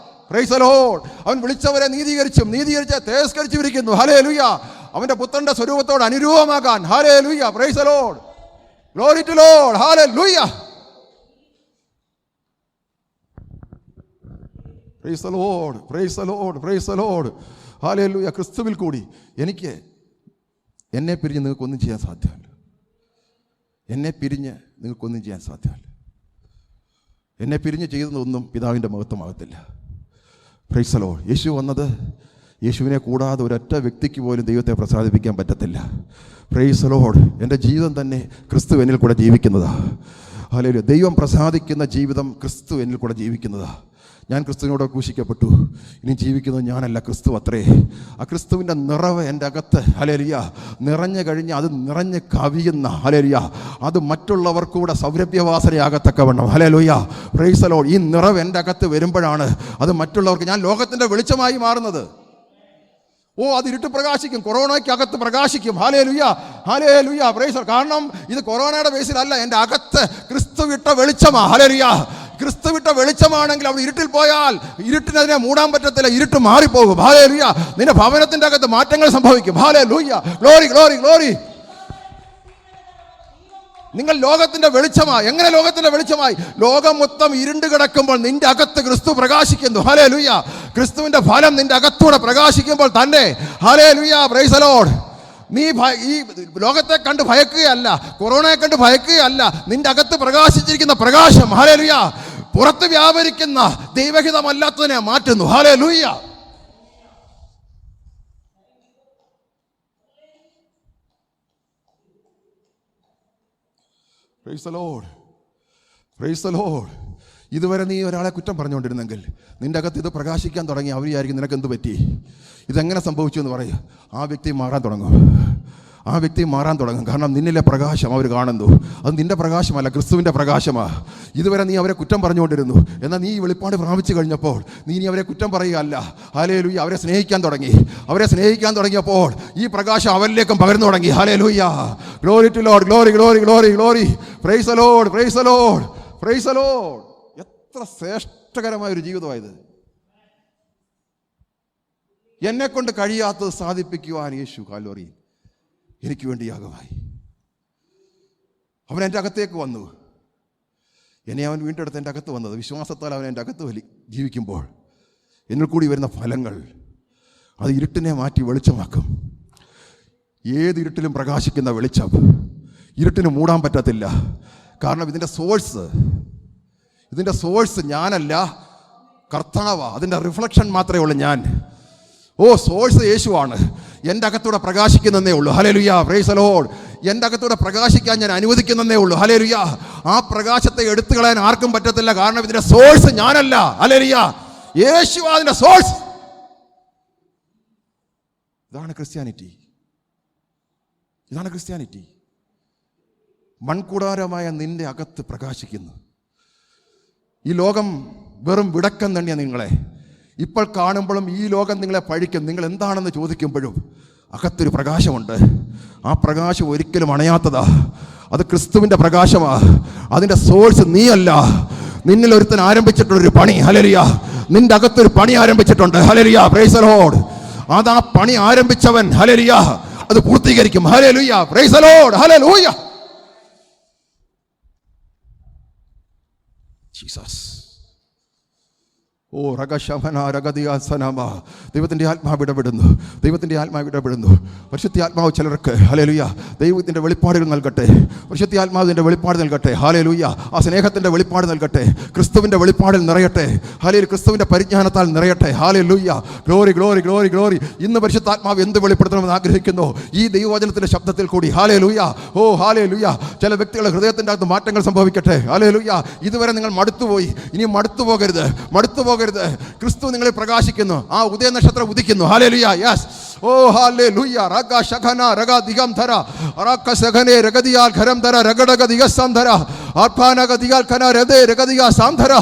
praise the lord. അവൻ വിളിച്ചവരെ നീതീകരിച്ച് തേജസ്കരിച്ചിരിക്കുന്നു. ഹല്ലേലൂയ, അവൻ്റെ പുത്രൻ്റെ സ്വരൂപത്തോട് അനുരൂപമാകാൻ. Hallelujah, praise the Lord. Glory to lord. Hallelujah, praise the Lord, praise the Lord, praise the Lord. Hallelujah. ക്രിസ്തുവിൽ കൂടി എന്നെ പിരിഞ്ഞ് നിങ്ങൾക്കൊന്നും ചെയ്യാൻ സാധ്യമല്ല. എന്നെ പിരിഞ്ഞ് നിങ്ങൾക്കൊന്നും ചെയ്യാൻ സാധ്യമല്ല. എന്നെ പിരിഞ്ഞ് ചെയ്യുന്നതൊന്നും പിതാവിൻ്റെ മഹത്വമാകത്തില്ല. Praise the lord. യേശു വന്നത്, യേശുവിനെ കൂടാതെ ഒരൊറ്റ വ്യക്തിക്ക് പോലും ദൈവത്തെ പ്രസാദിപ്പിക്കാൻ പറ്റത്തില്ല. Praise the lord. എൻ്റെ ജീവിതം തന്നെ ക്രിസ്തു എന്നിൽ കൂടെ ജീവിക്കുന്നതാണ്. ഹല്ലേലൂയ. ദൈവം പ്രസാദിക്കുന്ന ജീവിതം ക്രിസ്തു എന്നിൽ കൂടെ ജീവിക്കുന്നതാണ്. ഞാൻ ക്രിസ്തുവിനോട് ക്രൂശിക്കപ്പെട്ടു, ഇനി ജീവിക്കുന്നത് ഞാനല്ല, ക്രിസ്തു അത്രേ. ആ ക്രിസ്തുവിൻ്റെ നിറവ് എൻ്റെ അകത്ത് ഹല്ലേലൂയ നിറഞ്ഞു കഴിഞ്ഞ് അത് നിറഞ്ഞ് കവിയുന്ന ഹല്ലേലൂയ അത് മറ്റുള്ളവർക്കൂടെ സൗരഭ്യവാസനയാകത്തക്കവണ്ണം ഹല്ലേലൂയ പ്രൈസ് ദി ലോർഡ്. ഈ നിറവ് എൻ്റെ അകത്ത് വരുമ്പോഴാണ് അത് മറ്റുള്ളവർക്ക് ഞാൻ ലോകത്തിൻ്റെ വെളിച്ചമായി മാറുന്നത്. അത് ഇരുട്ട് പ്രകാശിക്കും, കൊറോണയ്ക്കകത്ത് പ്രകാശിക്കും. Hallelujah, hallelujah, praise the lord. കാരണം ഇത് കൊറോണയുടെ ബേസിലല്ല, എൻ്റെ അകത്ത് ക്രിസ്തു വിട്ട വെളിച്ചമാ. ഹല്ലേലൂയ, ക്രിസ്തു വിട്ട വെളിച്ചമാണെങ്കിൽ അവിടെ ഇരുട്ടിൽ പോയാൽ ഇരുട്ടിനതിനെ മൂടാൻ പറ്റത്തില്ല, ഇരുട്ട് മാറിപ്പോകും. ഹല്ലേലൂയ, നിന്റെ ഭവനത്തിൻ്റെ അകത്ത് മാറ്റങ്ങൾ സംഭവിക്കും. Hallelujah, glory glory glory. നിങ്ങൾ ലോകത്തിന്റെ വെളിച്ചമായി. എങ്ങനെ ലോകത്തിന്റെ വെളിച്ചമായി? ലോകം മൊത്തം ഇരുണ്ട് കിടക്കുമ്പോൾ നിന്റെ അകത്ത് ക്രിസ്തു പ്രകാശിക്കുന്നു. ഹല്ലേലൂയ, ക്രിസ്തുവിന്റെ ഫലം നിന്റെ അകത്തൂടെ പ്രകാശിക്കുമ്പോൾ തന്നെ, ഹല്ലേലൂയ, പ്രൈസ് ദി ലോർഡ്, നീ ഈ ലോകത്തെ കണ്ട് ഭയക്കുകയല്ല, കൊറോണയെ കണ്ട് ഭയക്കുകയല്ല. നിന്റെ അകത്ത് പ്രകാശിച്ചിരിക്കുന്ന പ്രകാശം, ഹല്ലേലൂയ, പുറത്ത് വ്യാപരിക്കുന്ന ദൈവഹിതമല്ലാത്തതിനെ മാറ്റുന്നു. Hallelujah. Praise the Lord, praise the Lord. ഇതുവരെ നീ ഒരാളെ കുറ്റം പറഞ്ഞുകൊണ്ടിരുന്നെങ്കിൽ നിൻ്റെ അകത്ത് ഇത് പ്രകാശിക്കാൻ തുടങ്ങി. അവർ വിചാരിക്കും നിനക്ക് എന്ത് പറ്റി, ഇതെങ്ങനെ സംഭവിച്ചു എന്ന് പറയുക. ആ വ്യക്തി മാറാൻ തുടങ്ങും, ആ വ്യക്തി മാറാൻ തുടങ്ങും. കാരണം നിന്നിലെ പ്രകാശം അവർ കാണുന്നു. അത് നിൻ്റെ പ്രകാശമല്ല, ക്രിസ്തുവിൻ്റെ പ്രകാശമാണ്. ഇതുവരെ നീ അവരെ കുറ്റം പറഞ്ഞുകൊണ്ടിരുന്നു. എന്നാൽ നീ ഈ വെളിപ്പാട് പ്രാപിച്ചു കഴിഞ്ഞപ്പോൾ നീ ഇനി അവരെ കുറ്റം പറയുകയല്ല. ഹല്ലേലൂയ, അവരെ സ്നേഹിക്കാൻ തുടങ്ങി. അവരെ സ്നേഹിക്കാൻ തുടങ്ങിയപ്പോൾ ഈ പ്രകാശം അവരിലേക്കും പകർന്നു തുടങ്ങി. Hallelujah, glory to Lord, glory glory glory glory. Praise the Lord, praise the Lord, praise the lord. എത്ര ശ്രേഷ്ഠകരമായൊരു ജീവിതമായത്. എന്നെ കൊണ്ട് കഴിയാത്തത് സാധിപ്പിക്കുവാൻ യേശു കാൽവറിയിൽ എനിക്ക് വേണ്ടി യാഗമായി. അവൻ എൻ്റെ അകത്തേക്ക് വന്നു. എന്നെ അവൻ വീണ്ടെടുത്ത് എൻ്റെ അകത്ത് വന്നത് വിശ്വാസത്താൽ അവൻ എൻ്റെ അകത്ത് ജീവിക്കുമ്പോൾ എന്നിൽ കൂടി വരുന്ന ഫലങ്ങൾ അത് ഇരുട്ടിനെ മാറ്റി വെളിച്ചമാക്കും. ഏത് ഇരുട്ടിലും പ്രകാശിക്കുന്ന വെളിച്ചം ഇരുട്ടിന് മൂടാൻ പറ്റത്തില്ല. കാരണം ഇതിൻ്റെ സോഴ്സ് ഞാനല്ല, കർത്താവാ. അതിൻ്റെ റിഫ്ലക്ഷൻ മാത്രമേ ഉള്ളൂ ഞാൻ. സോഴ്സ് യേശുവാണ്. എൻ്റെ അകത്തൂടെ പ്രകാശിക്കുന്നതേ ഉള്ളൂ. Hallelujah, praise the lord. എൻ്റെ അകത്തൂടെ പ്രകാശിക്കാൻ ഞാൻ അനുവദിക്കുന്നതേ ഉള്ളൂ. ഹല്ലേലൂയ. ആ പ്രകാശത്തെ എടുത്തു കളയാൻ ആർക്കും പറ്റത്തില്ല. കാരണം ഇതിൻ്റെ സോഴ്സ് ഞാനല്ല. ഹല്ലേലൂയ, യേശു അതിൻ്റെ സോഴ്സ്. ഇതാണ് ക്രിസ്ത്യാനിറ്റി. ഇതാണ് ക്രിസ്ത്യാനിറ്റി. മൺകൂടാരമായ നിന്റെ അകത്ത് പ്രകാശിക്കുന്നു. ഈ ലോകം വെറും വിടക്കം തന്നെയാണ് നിങ്ങളെ. ഇപ്പോൾ കാണുമ്പോഴും ഈ ലോകം നിങ്ങളെ പഴിക്കും. നിങ്ങൾ എന്താണെന്ന് ചോദിക്കുമ്പോഴും അകത്തൊരു പ്രകാശമുണ്ട്. ആ പ്രകാശം ഒരിക്കലും അണയാത്തതാ. അത് ക്രിസ്തുവിൻ്റെ പ്രകാശമാ. അതിൻ്റെ സോഴ്സ് നീയല്ല, നിന്നിൽ ഒരുത്തൻ ആരംഭിച്ചിട്ടുള്ളൊരു പണി. ഹല്ലേലൂയ, നിന്റെ അകത്തൊരു പണി ആരംഭിച്ചിട്ടുണ്ട്. Hallelujah, praise the lord. അതാ പണി ആരംഭിച്ചവൻ, ഹല്ലേലൂയ, അത് പൂർത്തീകരിക്കും. Hallelujah, praise the Lord, hallelujah. Jesus. ദൈവത്തിൻ്റെ ആത്മാവ് ഇടപെടുന്നു. ദൈവത്തിൻ്റെ ആത്മാവ് ഇടപെടുന്നു. പരിശുദ്ധ ആത്മാവ് ചിലർക്ക്, ഹല്ലേലൂയ, ദൈവത്തിൻ്റെ വെളിപ്പാടുകൾ നൽകട്ടെ. പരിശുദ്ധ ആത്മാവിൻ്റെ വെളിപ്പാട് നൽകട്ടെ. ഹല്ലേലൂയ, ആ സ്നേഹത്തിൻ്റെ വെളിപ്പാട് നൽകട്ടെ. ക്രിസ്തുവിൻ്റെ വെളിപ്പാടിൽ നിറയട്ടെ. ഹല്ലേലൂയ, ക്രിസ്തുവിൻ്റെ പരിജ്ഞാനത്താൽ നിറയട്ടെ. Hallelujah, glory glory glory glory. ഇന്ന് പരിശുദ്ധാത്മാവ് എന്ത് വെളിപ്പെടുത്തണമെന്ന് ആഗ്രഹിക്കുന്നു ഈ ദൈവവചനത്തിൻ്റെ ശബ്ദത്തിൽ കൂടി. Hallelujah, hallelujah. ചില വ്യക്തികളുടെ ഹൃദയത്തിൻ്റെ അകത്ത് മാറ്റങ്ങൾ സംഭവിക്കട്ടെ. ഹല്ലേലൂയ. ഇതുവരെ നിങ്ങൾ മടുത്തുപോയി, ഇനി മടുത്തു പോകരുത്. ക്രിസ്തു നിങ്ങളെ പ്രകാശിക്കുന്നു. ആ ഉദയ നക്ഷത്രം ഉദിക്കുന്നു. Hallelujah, yes. ഹല്ലേലൂയ. റഗ ശഖന രഗ ദിഗം ധര റക സഖനെ രഗദിയാൽ ഖരം ധര രഗടക ദിഗസം ധര ആർഭാനക ദിയാൽ ഖന രദേ രഗദിയ സാംധര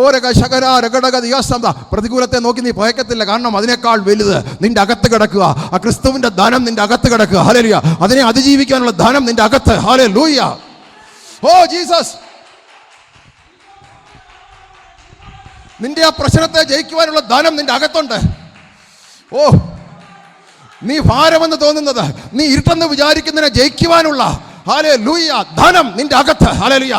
ഓരക ശഖന രഗടക ദിഗസം ധര. പ്രതികൂലത്തെ നോക്കി നീ ഭയക്കത്തില്ല. കാരണം അതിനേക്കാൾ വലുത് നിന്റെ അകത്ത് കിടക്കുക. ആ ക്രിസ്തുവിന്റെ ധനം നിന്റെ അകത്ത് കിടക്കുക. ഹല്ലേലൂയ. അതിനെ അതിജീവിക്കാനുള്ള ധനം നിന്റെ അകത്ത്. ഹല്ലേലൂയ. ജീസസ്. നിന്റെ ആ പ്രശ്നത്തെ ജയിക്കുവാനുള്ള ധനം നിന്റെ അകത്തുണ്ട്. നീ ഭാരമെന്ന് തോന്നുന്നത്, നീ ഇരുട്ടെന്ന് വിചാരിക്കുന്നതിനെ ജയിക്കുവാനുള്ള ഹല്ലേലൂയ ധനം നിന്റെ അകത്ത്. ഹല്ലേലൂയ.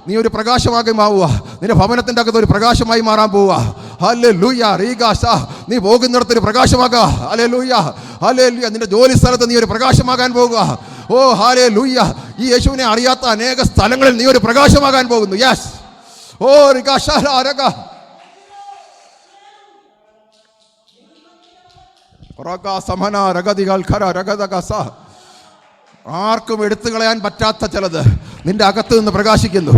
നീ ഒരു പ്രകാശമായി മാവുക. നിന്റെ ഭവനത്തിൻ്റെ അകത്ത് ഒരു പ്രകാശമായി മാറാൻ പോവുക. ഹല്ലേലൂയ. നീ പോകുന്നിടത്തൊരു പ്രകാശമാകുക. Hallelujah, hallelujah. നിന്റെ ജോലി സ്ഥലത്ത് നീ ഒരു പ്രകാശമാകാൻ പോകുക. ഹല്ലേലൂയ. ഈ യേശുവിനെ അറിയാത്ത അനേക സ്ഥലങ്ങളിൽ നീ ഒരു പ്രകാശമാകാൻ പോകുന്നു. യെസ്. ആർക്കും എടുത്തു കളയാൻ പറ്റാത്ത ചിലത് നിന്റെ അകത്ത് നിന്ന് പ്രകാശിക്കുന്നു.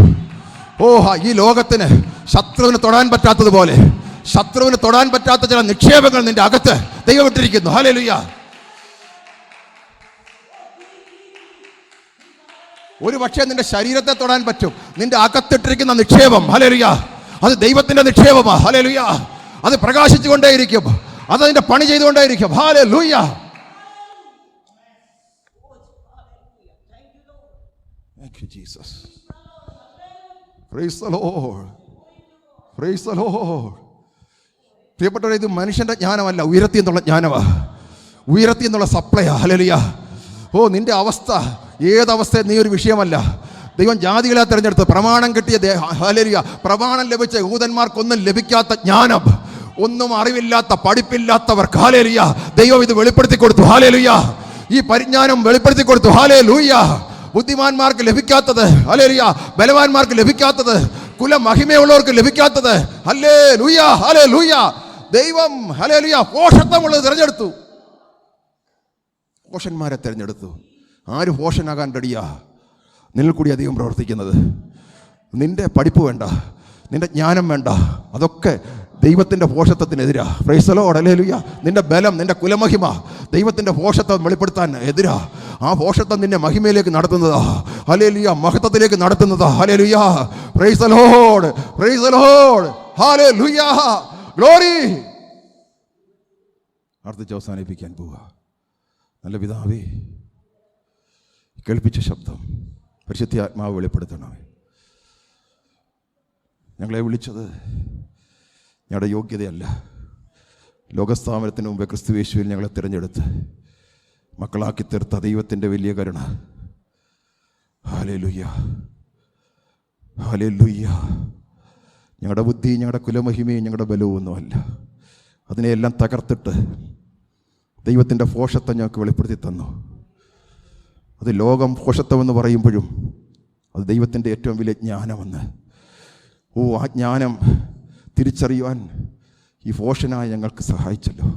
ഈ ലോകത്തിന്, ശത്രുവിന് തൊടാൻ പറ്റാത്തതുപോലെ ശത്രുവിന് തൊടാൻ പറ്റാത്ത ചില നിക്ഷേപങ്ങൾ നിന്റെ അകത്ത് ദൈവം ഇട്ടിരിക്കുന്നു. ഹല്ലേലൂയ. ഒരു പക്ഷേ നിന്റെ ശരീരത്തെ തൊടാൻ പറ്റും, നിന്റെ അകത്തിട്ടിരിക്കുന്ന നിക്ഷേപം, ഹല്ലേലൂയ, അത് ദൈവത്തിന്റെ നിക്ഷേപമാ. ഹല്ലേലൂയ. അത് പ്രകാശിച്ചുകൊണ്ടേയിരിക്കും, അതതിന്റെ പണി ചെയ്തുകൊണ്ടേയിരിക്കും. Hallelujah. Thank you, Jesus. Praise the Lord. Praise the Lord. പ്രിയപ്പെട്ടവരെ, ഇത് മനുഷ്യന്റെ ജ്ഞാനമല്ല, ഉയരത്തി എന്നുള്ള ജ്ഞാനമാണ്, ഉയരത്തി എന്നുള്ള സപ്ലൈയാ. ഹല്ലേലൂയ. നിന്റെ അവസ്ഥ ഏതവസ്ഥ നീ ഒരു വിഷയമല്ല. ദൈവം ജാതികളെ തിരഞ്ഞെടുത്ത് പ്രമാണം കിട്ടിയ ഹല്ലേലൂയ, പ്രമാണം ലഭിച്ച യഹൂദന്മാർക്കൊന്നും ലഭിക്കാത്ത ജ്ഞാനം, ഒന്നും അറിവില്ലാത്ത പഠിപ്പില്ലാത്തവർക്ക് ഹല്ലേലൂയ ദൈവം ഇത് വെളിപ്പെടുത്തി കൊടുത്തു. ഹല്ലേലൂയ. ഈ പരിജ്ഞാനം വെളിപ്പെടുത്തി കൊടുത്തു. ഹല്ലേലൂയ. ബുദ്ധിമാന്മാർക്ക് ലഭിക്കാത്തത്, ഹല്ലേലൂയ, ബലവാന്മാർക്ക് ലഭിക്കാത്തത്, കുലമഹിമയുള്ളവർക്ക് ലഭിക്കാത്തത്, ഹല്ലേലൂയ, ഹല്ലേലൂയ, ദൈവം ഹല്ലേലൂയ പോഷത്വമുള്ളത് തിരഞ്ഞെടുത്തു, പോഷന്മാരെ തിരഞ്ഞെടുത്തു. ആര് പോഷനാകാൻ റെഡിയാ? നിന്നിൽ കൂടി അധികം പ്രവർത്തിക്കുന്നത്. നിന്റെ പഠിപ്പ് വേണ്ട, നിന്റെ ജ്ഞാനം വേണ്ട, അതൊക്കെ ദൈവത്തിൻ്റെ പോഷത്വത്തിനെതിരാ. Praise the Lord. ഹല്ലേലൂയ. നിന്റെ ബലം, നിന്റെ കുലമഹിമ ദൈവത്തിൻ്റെ പോഷത്വം വെളിപ്പെടുത്താൻ എതിരാ. ആ പോഷത്വം നിന്നെ മഹിമയിലേക്ക് നടത്തുന്നതാ. ഹല്ലേലൂയ. മഹത്വത്തിലേക്ക് നടത്തുന്നതാ. Hallelujah. Praise the Lord. Praise the Lord. Hallelujah. Glory. പ്രാർത്ഥിച്ച് അവസാനിപ്പിക്കാൻ പോവുക. നല്ല പിതാവേ, കേൾപ്പിച്ച ശബ്ദം പരിശുദ്ധാത്മാവ് വെളിപ്പെടുത്തണമേ. ഞങ്ങളെ വിളിച്ചത് ഞങ്ങളുടെ യോഗ്യതയല്ല, ലോകസ്ഥാപനത്തിന് മുമ്പേ ക്രിസ്തുയേശുവിൽ ഞങ്ങളെ തിരഞ്ഞെടുത്ത് മക്കളാക്കി തീർത്ത ദൈവത്തിൻ്റെ വലിയ കരുണ. Hallelujah, hallelujah. ഞങ്ങളുടെ ബുദ്ധി, ഞങ്ങളുടെ കുലമഹിമയും ഞങ്ങളുടെ ബലവുമൊന്നുമല്ല, അതിനെയെല്ലാം തകർത്തിട്ട് ദൈവത്തിൻ്റെ പോഷത്വം ഞങ്ങൾക്ക് വെളിപ്പെടുത്തി തന്നു. അത് ലോകം പോഷത്വമെന്ന് പറയുമ്പോഴും അത് ദൈവത്തിൻ്റെ ഏറ്റവും വലിയ ജ്ഞാനമെന്ന്. ആ ജ്ഞാനം തിരിച്ചറിയുവാൻ ഈ പോഷനായ ഞങ്ങൾക്ക് സഹായിച്ചല്ലോ.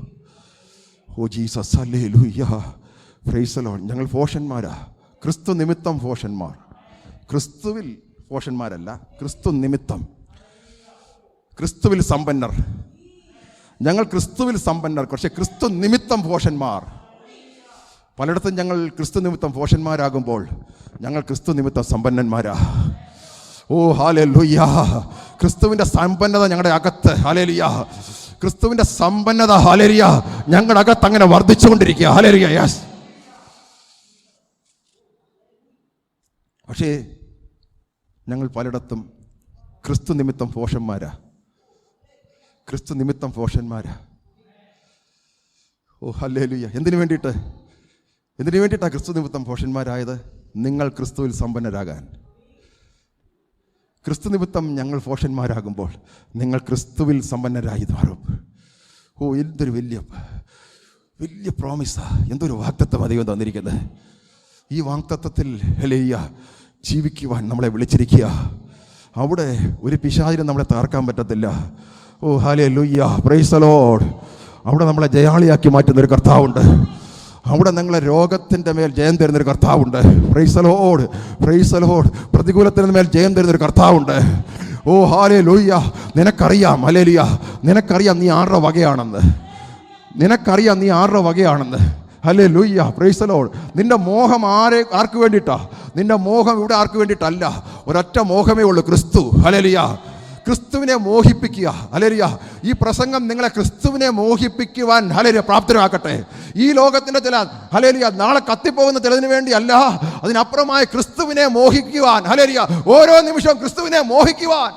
Jesus, hallelujah, praise the lord. ഞങ്ങൾ പോഷന്മാരാ, ക്രിസ്തു നിമിത്തം പോഷന്മാർ. ക്രിസ്തുവിൽ പോഷന്മാരല്ല, ക്രിസ്തു നിമിത്തം, ക്രിസ്തുവിൽ സമ്പന്നർ. ഞങ്ങൾ ക്രിസ്തുവിൽ സമ്പന്നർ, പക്ഷേ ക്രിസ്തു നിമിത്തം പോഷന്മാർ. പലയിടത്തും ഞങ്ങൾ ക്രിസ്തു നിമിത്തം പോഷന്മാരാകുമ്പോൾ ഞങ്ങൾ ക്രിസ്തു നിമിത്തം സമ്പന്നന്മാരാ. ഹല്ലേലൂയ. ക്രിസ്തുവിൻ്റെ സമ്പന്നത ഞങ്ങളുടെ അകത്ത്, ഹല്ലേലൂയ, ക്രിസ്തുവിൻ്റെ സമ്പന്നത, ഹല്ലേലൂയ, ഞങ്ങളുടെ അകത്ത് അങ്ങനെ വർദ്ധിച്ചുകൊണ്ടിരിക്കുക. ഹല്ലേലൂയ. യെസ്. പക്ഷേ ഞങ്ങൾ പലയിടത്തും ക്രിസ്തു നിമിത്തം പോഷന്മാരാ, ക്രിസ്തു നിമിത്തം പോഷന്മാരാ. ഹല്ലേലൂയ. എന്തിനു വേണ്ടിയിട്ടാണ് ക്രിസ്തു നിമിത്തം പോഷന്മാരായത്? നിങ്ങൾ ക്രിസ്തുവിൽ സമ്പന്നരാകാൻ. ക്രിസ്തു നിമിത്തം ഞങ്ങൾ പോഷന്മാരാകുമ്പോൾ നിങ്ങൾ ക്രിസ്തുവിൽ സമ്പന്നരായി മാറും. എന്തൊരു വലിയ വലിയ പ്രോമിസാ, എന്തൊരു വാഗ്ദത്തം ദൈവം തന്നിരിക്കുന്നത്. ഈ വാഗ്ദത്തത്തിൽ ഹല്ലേലൂയ ജീവിക്കുവാൻ നമ്മളെ വിളിച്ചിരിക്കുക. അവിടെ ഒരു പിശാചിനും നമ്മളെ തകർക്കാൻ പറ്റത്തില്ല. Hallelujah, praise the Lord. അവിടെ നമ്മളെ ജയാളിയാക്കി മാറ്റുന്നൊരു കർത്താവുണ്ട്. അവിടെ ഞങ്ങളെ രോഗത്തിൻ്റെ മേൽ ജയം തരുന്നൊരു കർത്താവുണ്ട്. Praise the Lord, praise the lord. പ്രതികൂലത്തിന് മേൽ ജയം തരുന്നൊരു കർത്താവുണ്ട്. ഹല്ലേലൂയ. നിനക്കറിയാം, ഹല്ലേലൂയ, നിനക്കറിയാം നീ ആരുടെ വകയാണെന്ന്. നിനക്കറിയാം നീ ആരുടെ വകയാണെന്ന്. Hallelujah, praise the lord. നിന്റെ മോഹം ആർക്ക് വേണ്ടിയിട്ടാ? നിന്റെ മോഹം ഇവിടെ ആർക്ക് വേണ്ടിയിട്ടല്ല. ഒരൊറ്റ മോഹമേ ഉള്ളൂ, ക്രിസ്തു. ഹല്ലേലൂയ. ക്രിസ്തുവിനെ മോഹിപ്പിക്കുക. ഹല്ലേലൂയ. ഈ പ്രസംഗം നിങ്ങളെ ക്രിസ്തുവിനെ മോഹിപ്പിക്കുവാൻ ഹല്ലേലൂയ പ്രാപ്തരാക്കട്ടെ. ഈ ലോകത്തിൻ്റെ ചില ഹല്ലേലൂയ നാളെ കത്തിപ്പോകുന്ന ചിലതിന് വേണ്ടിയല്ല, അതിനപ്പുറമായ ക്രിസ്തുവിനെ മോഹിക്കുവാൻ, ഹല്ലേലൂയ, ഓരോ നിമിഷവും ക്രിസ്തുവിനെ മോഹിക്കുവാൻ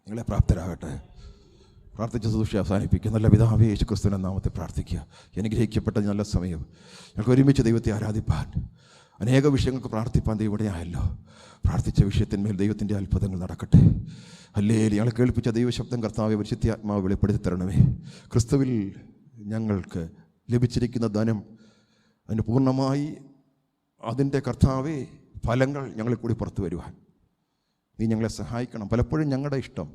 നിങ്ങളെ പ്രാപ്തരാകട്ടെ. പ്രാർത്ഥിച്ച ശുശ്രൂഷ അവസാനിപ്പിക്കുക. നല്ല പിതാവേ, യേശു ക്രിസ്തുവിന്റെ നാമത്തിൽ പ്രാർത്ഥിക്കുക. അനുഗ്രഹിക്കപ്പെട്ട നല്ല സമയം ഞങ്ങൾക്ക് ഒരുമിച്ച് ദൈവത്തെ ആരാധിപ്പാൻ, അനേക വിഷയങ്ങൾക്ക് പ്രാർത്ഥിപ്പാൻ ദൈവടെയായല്ലോ. പ്രാർത്ഥിച്ച വിഷയത്തിന്മേൽ ദൈവത്തിൻ്റെ അത്ഭുതങ്ങൾ നടക്കട്ടെ. ഹല്ലേലൂയ. ഞങ്ങൾ കേൾപ്പിച്ച ദൈവശബ്ദം കർത്താവേ, പരിശുദ്ധാത്മാവ് വെളിപ്പെടുത്തി തരണമേ. ക്രിസ്തുവിൽ ഞങ്ങൾക്ക് ലഭിച്ചിരിക്കുന്ന ധനം അതിന് പൂർണ്ണമായി അതിൻ്റെ കർത്താവേ ഫലങ്ങൾ ഞങ്ങളിൽ കൂടി പുറത്തു വരുവാൻ നീ ഞങ്ങളെ സഹായിക്കണം. പലപ്പോഴും ഞങ്ങളുടെ ഇഷ്ടം,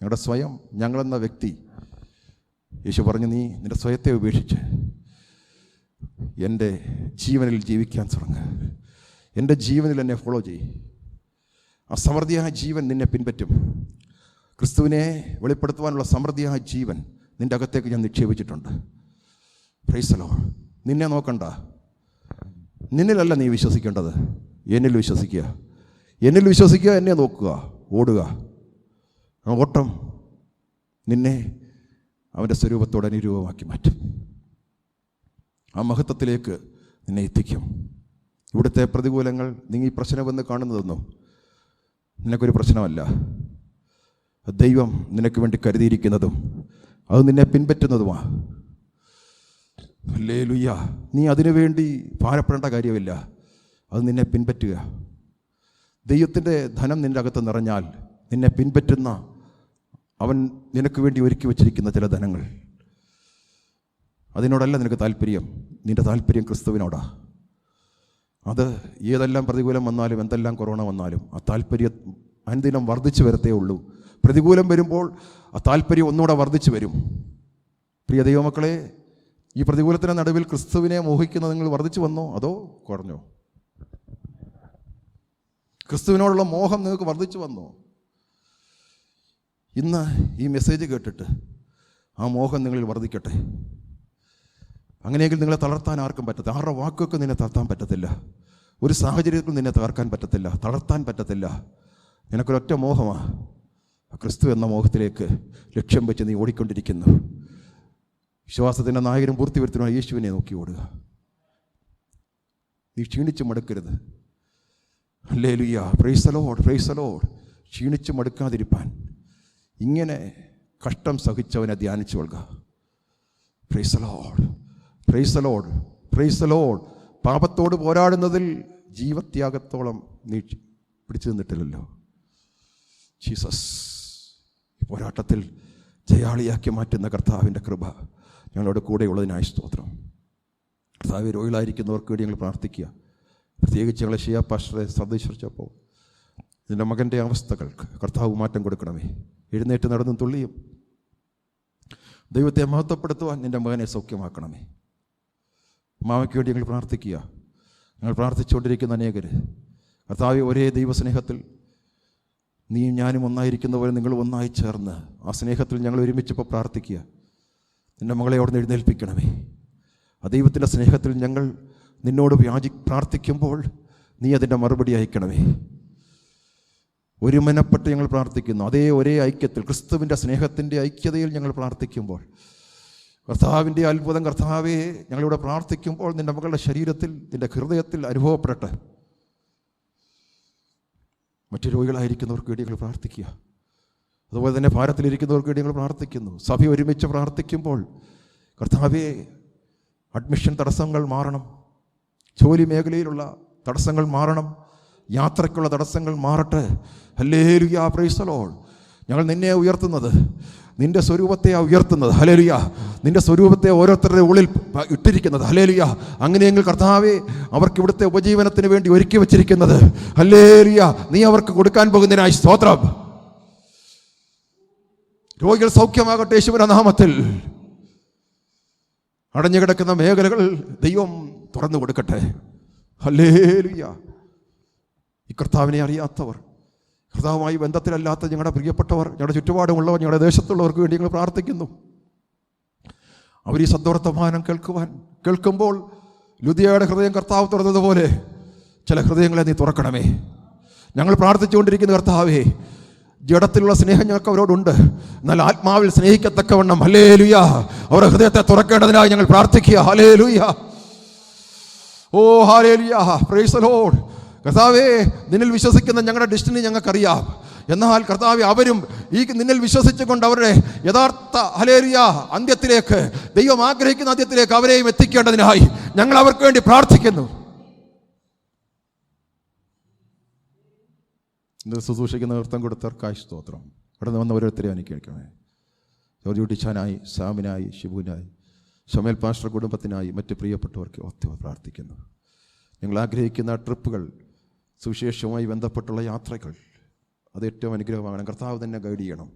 ഞങ്ങളുടെ സ്വയം, ഞങ്ങളെന്ന വ്യക്തി, യേശു പറഞ്ഞു, നീ നിൻ്റെ സ്വയത്തെ ഉപേക്ഷിച്ച് എൻ്റെ ജീവനിൽ ജീവിക്കാൻ തുടങ്ങുക. എൻ്റെ ജീവനിൽ എന്നെ ഫോളോ ചെയ്യ്. അസമൃദ്ധിയായ ജീവൻ നിന്നെ പിൻപറ്റും. ക്രിസ്തുവിനെ വെളിപ്പെടുത്തുവാനുള്ള സമൃദ്ധിയായ ജീവൻ നിൻ്റെ അകത്തേക്ക് ഞാൻ നിക്ഷേപിച്ചിട്ടുണ്ട്. Price the Lord. നിന്നെ നോക്കണ്ട, നിന്നിലല്ല നീ വിശ്വസിക്കേണ്ടത്, എന്നിൽ വിശ്വസിക്കുക. എന്നിൽ വിശ്വസിക്കുക, എന്നെ നോക്കുക, ഓടുക. ആ ഓട്ടം നിന്നെ അവൻ്റെ സ്വരൂപത്തോടെ അനുരൂപമാക്കി മാറ്റും. ആ മഹത്വത്തിലേക്ക് നിന്നെ എത്തിക്കും. ഇവിടുത്തെ പ്രതികൂലങ്ങൾ നീ ഈ പ്രശ്നമെന്ന് കാണുന്നതൊന്നും നിനക്കൊരു പ്രശ്നമല്ല. ദൈവം നിനക്ക് വേണ്ടി കരുതിയിരിക്കുന്നതും അത് നിന്നെ പിൻപറ്റുന്നതുമാണ്. ഹല്ലേലൂയ. നീ അതിനു വേണ്ടി ഭാരപ്പെടേണ്ട കാര്യമില്ല, അത് നിന്നെ പിൻപറ്റുക. ദൈവത്തിൻ്റെ ധനം നിൻ്റെ അകത്ത് നിറഞ്ഞാൽ നിന്നെ പിൻപറ്റുന്ന അവൻ നിനക്ക് വേണ്ടി ഒരുക്കി വച്ചിരിക്കുന്ന ചില ധനങ്ങൾ, അതിനോടല്ല നിനക്ക് താല്പര്യം. നിൻ്റെ താല്പര്യം ക്രിസ്തുവിനോടാ. അത് ഏതെല്ലാം പ്രതികൂലം വന്നാലും എന്തെല്ലാം കൊറോണ വന്നാലും ആ താല്പര്യം അനുദിനം വർദ്ധിച്ചു വരത്തേ ഉള്ളൂ. പ്രതികൂലം വരുമ്പോൾ ആ താല്പര്യം ഒന്നുകൂടെ വർദ്ധിച്ചു വരും. പ്രിയ ദൈവമക്കളെ, ഈ പ്രതികൂലത്തിൻ്റെ നടുവിൽ ക്രിസ്തുവിനെ മോഹിക്കുന്നത് നിങ്ങൾ വർദ്ധിച്ചു വന്നോ അതോ കുറഞ്ഞോ? ക്രിസ്തുവിനോടുള്ള മോഹം നിങ്ങൾക്ക് വർദ്ധിച്ചു വന്നോ? ഇന്ന് ഈ മെസ്സേജ് കേട്ടിട്ട് ആ മോഹം നിങ്ങളിൽ വർദ്ധിക്കട്ടെ. അങ്ങനെയെങ്കിൽ നിങ്ങളെ തളർത്താൻ ആർക്കും പറ്റത്തില്ല. ആരുടെ വാക്കൊക്കെ നിന്നെ തളർത്താൻ പറ്റത്തില്ല. ഒരു സാഹചര്യത്തിൽ നിന്നെ തകർക്കാൻ പറ്റത്തില്ല, തളർത്താൻ പറ്റത്തില്ല. നിനക്കൊരൊറ്റ മോഹമാണ്, ക്രിസ്തു എന്ന മോഹത്തിലേക്ക് ലക്ഷ്യം വെച്ച് നീ ഓടിക്കൊണ്ടിരിക്കുന്നു. വിശ്വാസത്തിൻ്റെ നായകനും പൂർത്തിവരുത്തുന്ന യേശുവിനെ നോക്കി ഓടുക. നീ ക്ഷീണിച്ച് മടുക്കരുത്. Hallelujah. Praise the Lord, praise the lord. ക്ഷീണിച്ച് മടുക്കാതിരിപ്പാൻ ഇങ്ങനെ കഷ്ടം സഹിച്ചവനെ ധ്യാനിച്ചു കൊള്ളുക. Praise the Lord, praise the Lord, praise the lord. പാപത്തോട് പോരാടുന്നതിൽ ജീവത്യാഗത്തോളം നീ പിടിച്ചു നിന്നിട്ടില്ലല്ലോ. ജീസസ് ഈ പോരാട്ടത്തിൽ ജയാളിയാക്കി മാറ്റുന്ന കർത്താവിൻ്റെ കൃപ ഞങ്ങളോട് കൂടെയുള്ളതിനായി സ്തോത്രം. കർത്താവ് രോഗികളായിരിക്കുന്നവർക്ക് വേണ്ടി ഞങ്ങൾ പ്രാർത്ഥിക്കുക. പ്രത്യേകിച്ച് ഞങ്ങളെ ഷിയാ പാസ്റ്ററെ സന്ദർശിച്ചപ്പോൾ നിൻ്റെ മകൻ്റെ അവസ്ഥകൾക്ക് കർത്താവ് മാറ്റം കൊടുക്കണമേ. എഴുന്നേറ്റ് നടന്നും തുള്ളിയും ദൈവത്തെ മഹത്വപ്പെടുത്തുവാൻ നിൻ്റെ മകനെ സൗഖ്യമാക്കണമേ. മാമയ്ക്ക് വേണ്ടി ഞങ്ങൾ പ്രാർത്ഥിക്കുക. ഞങ്ങൾ പ്രാർത്ഥിച്ചുകൊണ്ടിരിക്കുന്ന അനേകർ കർത്താവ് ഒരേ ദൈവസ്നേഹത്തിൽ നീയും ഞാനും ഒന്നായിരിക്കുന്ന പോലെ നിങ്ങൾ ഒന്നായി ചേർന്ന് ആ സ്നേഹത്തിൽ ഞങ്ങൾ ഒരുമിച്ചപ്പോൾ പ്രാർത്ഥിക്കുക. നിൻ്റെ മകളെ അവിടെ നിന്ന് എഴുന്നേൽപ്പിക്കണമേ. ആ ദൈവത്തിൻ്റെ സ്നേഹത്തിൽ ഞങ്ങൾ നിന്നോട് പ്രാർത്ഥിക്കുമ്പോൾ നീ അതിൻ്റെ മറുപടി അയക്കണമേ. ഒരുമനപ്പെട്ട് ഞങ്ങൾ പ്രാർത്ഥിക്കുന്നു. അതേ ഒരേ ഐക്യത്തിൽ ക്രിസ്തുവിൻ്റെ സ്നേഹത്തിൻ്റെ ഐക്യതയിൽ ഞങ്ങൾ പ്രാർത്ഥിക്കുമ്പോൾ കർത്താവിൻ്റെ അത്ഭുതം കർത്താവെ ഞങ്ങളിവിടെ പ്രാർത്ഥിക്കുമ്പോൾ നിൻ്റെ മകളുടെ ശരീരത്തിൽ നിൻ്റെ ഹൃദയത്തിൽ അനുഭവപ്പെടട്ടെ. മറ്റു രോഗികളായിരിക്കുന്നവർക്ക് വേണ്ടി ഞങ്ങൾ പ്രാർത്ഥിക്കുക. അതുപോലെ തന്നെ ഭാരത്തിലിരിക്കുന്നവർക്ക് വേണ്ടി ഞങ്ങൾ പ്രാർത്ഥിക്കുന്നു. സഭ ഒരുമിച്ച് പ്രാർത്ഥിക്കുമ്പോൾ കർത്താവെ അഡ്മിഷൻ തടസ്സങ്ങൾ മാറണം, ജോലി മേഖലയിലുള്ള തടസ്സങ്ങൾ മാറണം, യാത്രയ്ക്കുള്ള തടസ്സങ്ങൾ മാറട്ടെ. Hallelujah, praise the lord. ഞങ്ങൾ നിന്നെ ഉയർത്തുന്നത്, നിൻ്റെ സ്വരൂപത്തെയാണ് ഉയർത്തുന്നത്. ഹല്ലേലൂയ. നിൻ്റെ സ്വരൂപത്തെ ഓരോരുത്തരുടെ ഉള്ളിൽ ഇട്ടിരിക്കുന്നത്. ഹല്ലേലൂയ. അങ്ങനെയെങ്കിൽ കർത്താവേ അവർക്ക് ഇവിടുത്തെ ഉപജീവനത്തിന് വേണ്ടി ഒരുക്കി വച്ചിരിക്കുന്നത് ഹല്ലേലൂയ നീ അവർക്ക് കൊടുക്കാൻ പോകുന്നതിനായി സ്തോത്രം. രോഗികൾ സൗഖ്യമാകട്ടെ യേശുവിന്റെ നാമത്തിൽ. അടഞ്ഞു കിടക്കുന്ന മേഖലകൾ ദൈവം തുറന്നു കൊടുക്കട്ടെ. ഹല്ലേലൂയ. ഈ കർത്താവിനെ അറിയാത്തവർ, കർത്താവുമായി ബന്ധത്തിലല്ലാത്ത ഞങ്ങളുടെ പ്രിയപ്പെട്ടവർ, ഞങ്ങളുടെ ചുറ്റുപാടുമുള്ളവർ, ഞങ്ങളുടെ ദേശത്തുള്ളവർക്ക് വേണ്ടി ഞങ്ങൾ പ്രാർത്ഥിക്കുന്നു. അവർ ഈ സദ്വർത്തമാനം കേൾക്കുമ്പോൾ ലുദിയയുടെ ഹൃദയം കർത്താവ് തുറന്നതുപോലെ ചില ഹൃദയങ്ങളെ നീ തുറക്കണമേ. ഞങ്ങൾ പ്രാർത്ഥിച്ചുകൊണ്ടിരിക്കുന്ന കർത്താവേ, ജഡത്തിലുള്ള സ്നേഹം ഞങ്ങൾക്ക് അവരോടുണ്ട്, എന്നാൽ ആത്മാവിൽ സ്നേഹിക്കത്തക്കവണ്ണം ഹല്ലേലൂയ അവരുടെ ഹൃദയത്തെ തുറക്കേണ്ടതിനായി ഞങ്ങൾ പ്രാർത്ഥിക്കുക. Hallelujah. Oh hallelujah, praise the lord. കർത്താവേ, നിന്നിൽ വിശ്വസിക്കുന്ന ഞങ്ങളുടെ ഡെസ്റ്റിനി ഞങ്ങൾക്കറിയാം. എന്നാൽ കർത്താവേ, അവരും ഈ നിന്നിൽ വിശ്വസിച്ചുകൊണ്ട് അവരുടെ യഥാർത്ഥ ഹല്ലേലൂയ അന്ത്യത്തിലേക്ക്, ദൈവം ആഗ്രഹിക്കുന്ന അന്ത്യത്തിലേക്ക് അവരെയും എത്തിക്കേണ്ടതിനായി ഞങ്ങൾ അവർക്ക് വേണ്ടി പ്രാർത്ഥിക്കുന്നു. ഇന്ന് ശുശ്രൂഷിക്കുന്ന നൃത്തം കൊടുത്തവർക്കായി സ്തോത്രം. ഇവിടെ നിന്ന് വന്ന ഓരോരുത്തരെയും അനുഗ്രഹിക്കണമേ. ജോർജ് കുട്ടിച്ചാനായി, സാമിനായി, ഷിബുവിനായി, ഷമേൽ പാസ്റ്റർ കുടുംബത്തിനായി, മറ്റ് പ്രിയപ്പെട്ടവർക്ക് ഒത്തിരി പ്രാർത്ഥിക്കുന്നു. നിങ്ങൾ ആഗ്രഹിക്കുന്ന ട്രിപ്പുകൾ, സുവിശേഷവുമായി ബന്ധപ്പെട്ടുള്ള യാത്രകൾ, അത് ഏറ്റവും അനുഗ്രഹമാകണം. കർത്താവ് തന്നെ ഗൈഡ് ചെയ്യണം.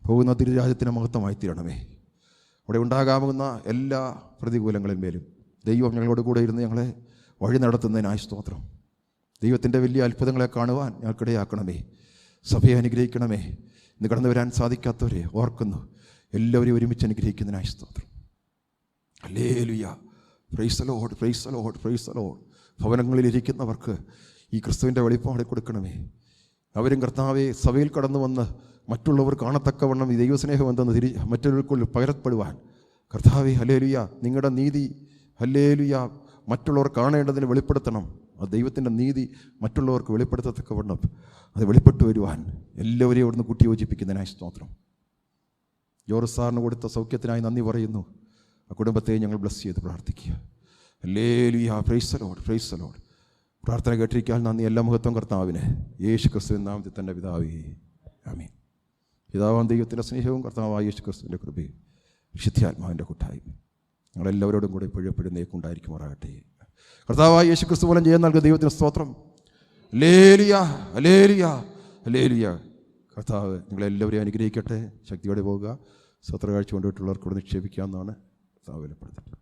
പോകുന്ന തിരുരാജ്യത്തിന് മഹത്വമായി തീരണമേ. അവിടെ ഉണ്ടാകാവുന്ന എല്ലാ പ്രതികൂലങ്ങളിന്മേലും ദൈവം ഞങ്ങളോട് കൂടെ ഇരുന്ന് ഞങ്ങളെ വഴി നടത്തുന്നതിനായി സ്തോത്രം. ദൈവത്തിൻ്റെ വലിയ അത്ഭുതങ്ങളെ കാണുവാൻ ഞങ്ങൾക്കിടയാക്കണമേ. സഭയെ അനുഗ്രഹിക്കണമേ. ഇന്ന് കടന്നു വരാൻ സാധിക്കാത്തവരെ ഓർക്കുന്നു. എല്ലാവരെയും ഒരുമിച്ച് അനുഗ്രഹിക്കുന്നതിനായി സ്തോത്രം. Hallelujah. Praise the Lord, praise the Lord, praise the lord. ഭവനങ്ങളിലിരിക്കുന്നവർക്ക് ഈ ക്രിസ്തുവിൻ്റെ വെളിപ്പാട് കൊടുക്കണമേ. അവരും കർത്താവെ സഭയിൽ കടന്നു വന്ന് മറ്റുള്ളവർ കാണത്തക്കവണ്ണം ഈ ദൈവസ്നേഹം എന്തെന്ന് മറ്റുള്ളവർക്കുള്ളിൽ പകരപ്പെടുവാൻ കർത്താവെ ഹല്ലേലൂയ, നിങ്ങളുടെ നീതി ഹല്ലേലൂയ മറ്റുള്ളവർ കാണേണ്ടതിന് വെളിപ്പെടുത്തണം. ആ ദൈവത്തിൻ്റെ നീതി മറ്റുള്ളവർക്ക് വെളിപ്പെടുത്തത്തക്കവണ്ണം അത് വെളിപ്പെട്ടു വരുവാൻ എല്ലാവരെയും അവിടുന്ന് കൂട്ടിയോജിപ്പിക്കുന്നതിനായി സ്തോത്രം. ജോർജ് സാറിന് കൊടുത്ത സൗഖ്യത്തിനായി നന്ദി പറയുന്നു. ആ കുടുംബത്തെ ഞങ്ങൾ ബ്ലസ് ചെയ്ത് പ്രാർത്ഥിക്കുക. Hallelujah. Praise the Lord, praise the Lord. പ്രാർത്ഥന കേട്ടിരിക്കാൻ നന്ദി. എല്ലാ മഹത്വം കർത്താവിന്. യേശു ക്രിസ്തുവിൻ നാമത്തിൽ തന്നെ പിതാവേ, ആമേൻ. പിതാവാം ദൈവത്തിൻ്റെ സ്നേഹവും കർത്താവായ യേശു ക്രിസ്തുവിൻ്റെ കൃപയും വിശുദ്ധാത്മാവിൻ്റെ കൂട്ടായ്മ ഞങ്ങളെല്ലാവരോടും കൂടെ എപ്പോഴെപ്പോഴും കർത്താവായ യേശു ക്രിസ്തു മൂലം ചെയ്യാൻ നൽകുന്ന ദൈവത്തിന് സ്തോത്രം. Hallelujah, hallelujah, hallelujah. കർത്താവ് നിങ്ങളെല്ലാവരെയും അനുഗ്രഹിക്കട്ടെ. ശക്തിയോടെ പോകുക. സ്വത്ര കാഴ്ച കൊണ്ടുപോയിട്ടുള്ളവർക്ക് ഇവിടെ നിക്ഷേപിക്കാമെന്നാണ് കർത്താവ് വിലപ്പെടുത്തുന്നത്.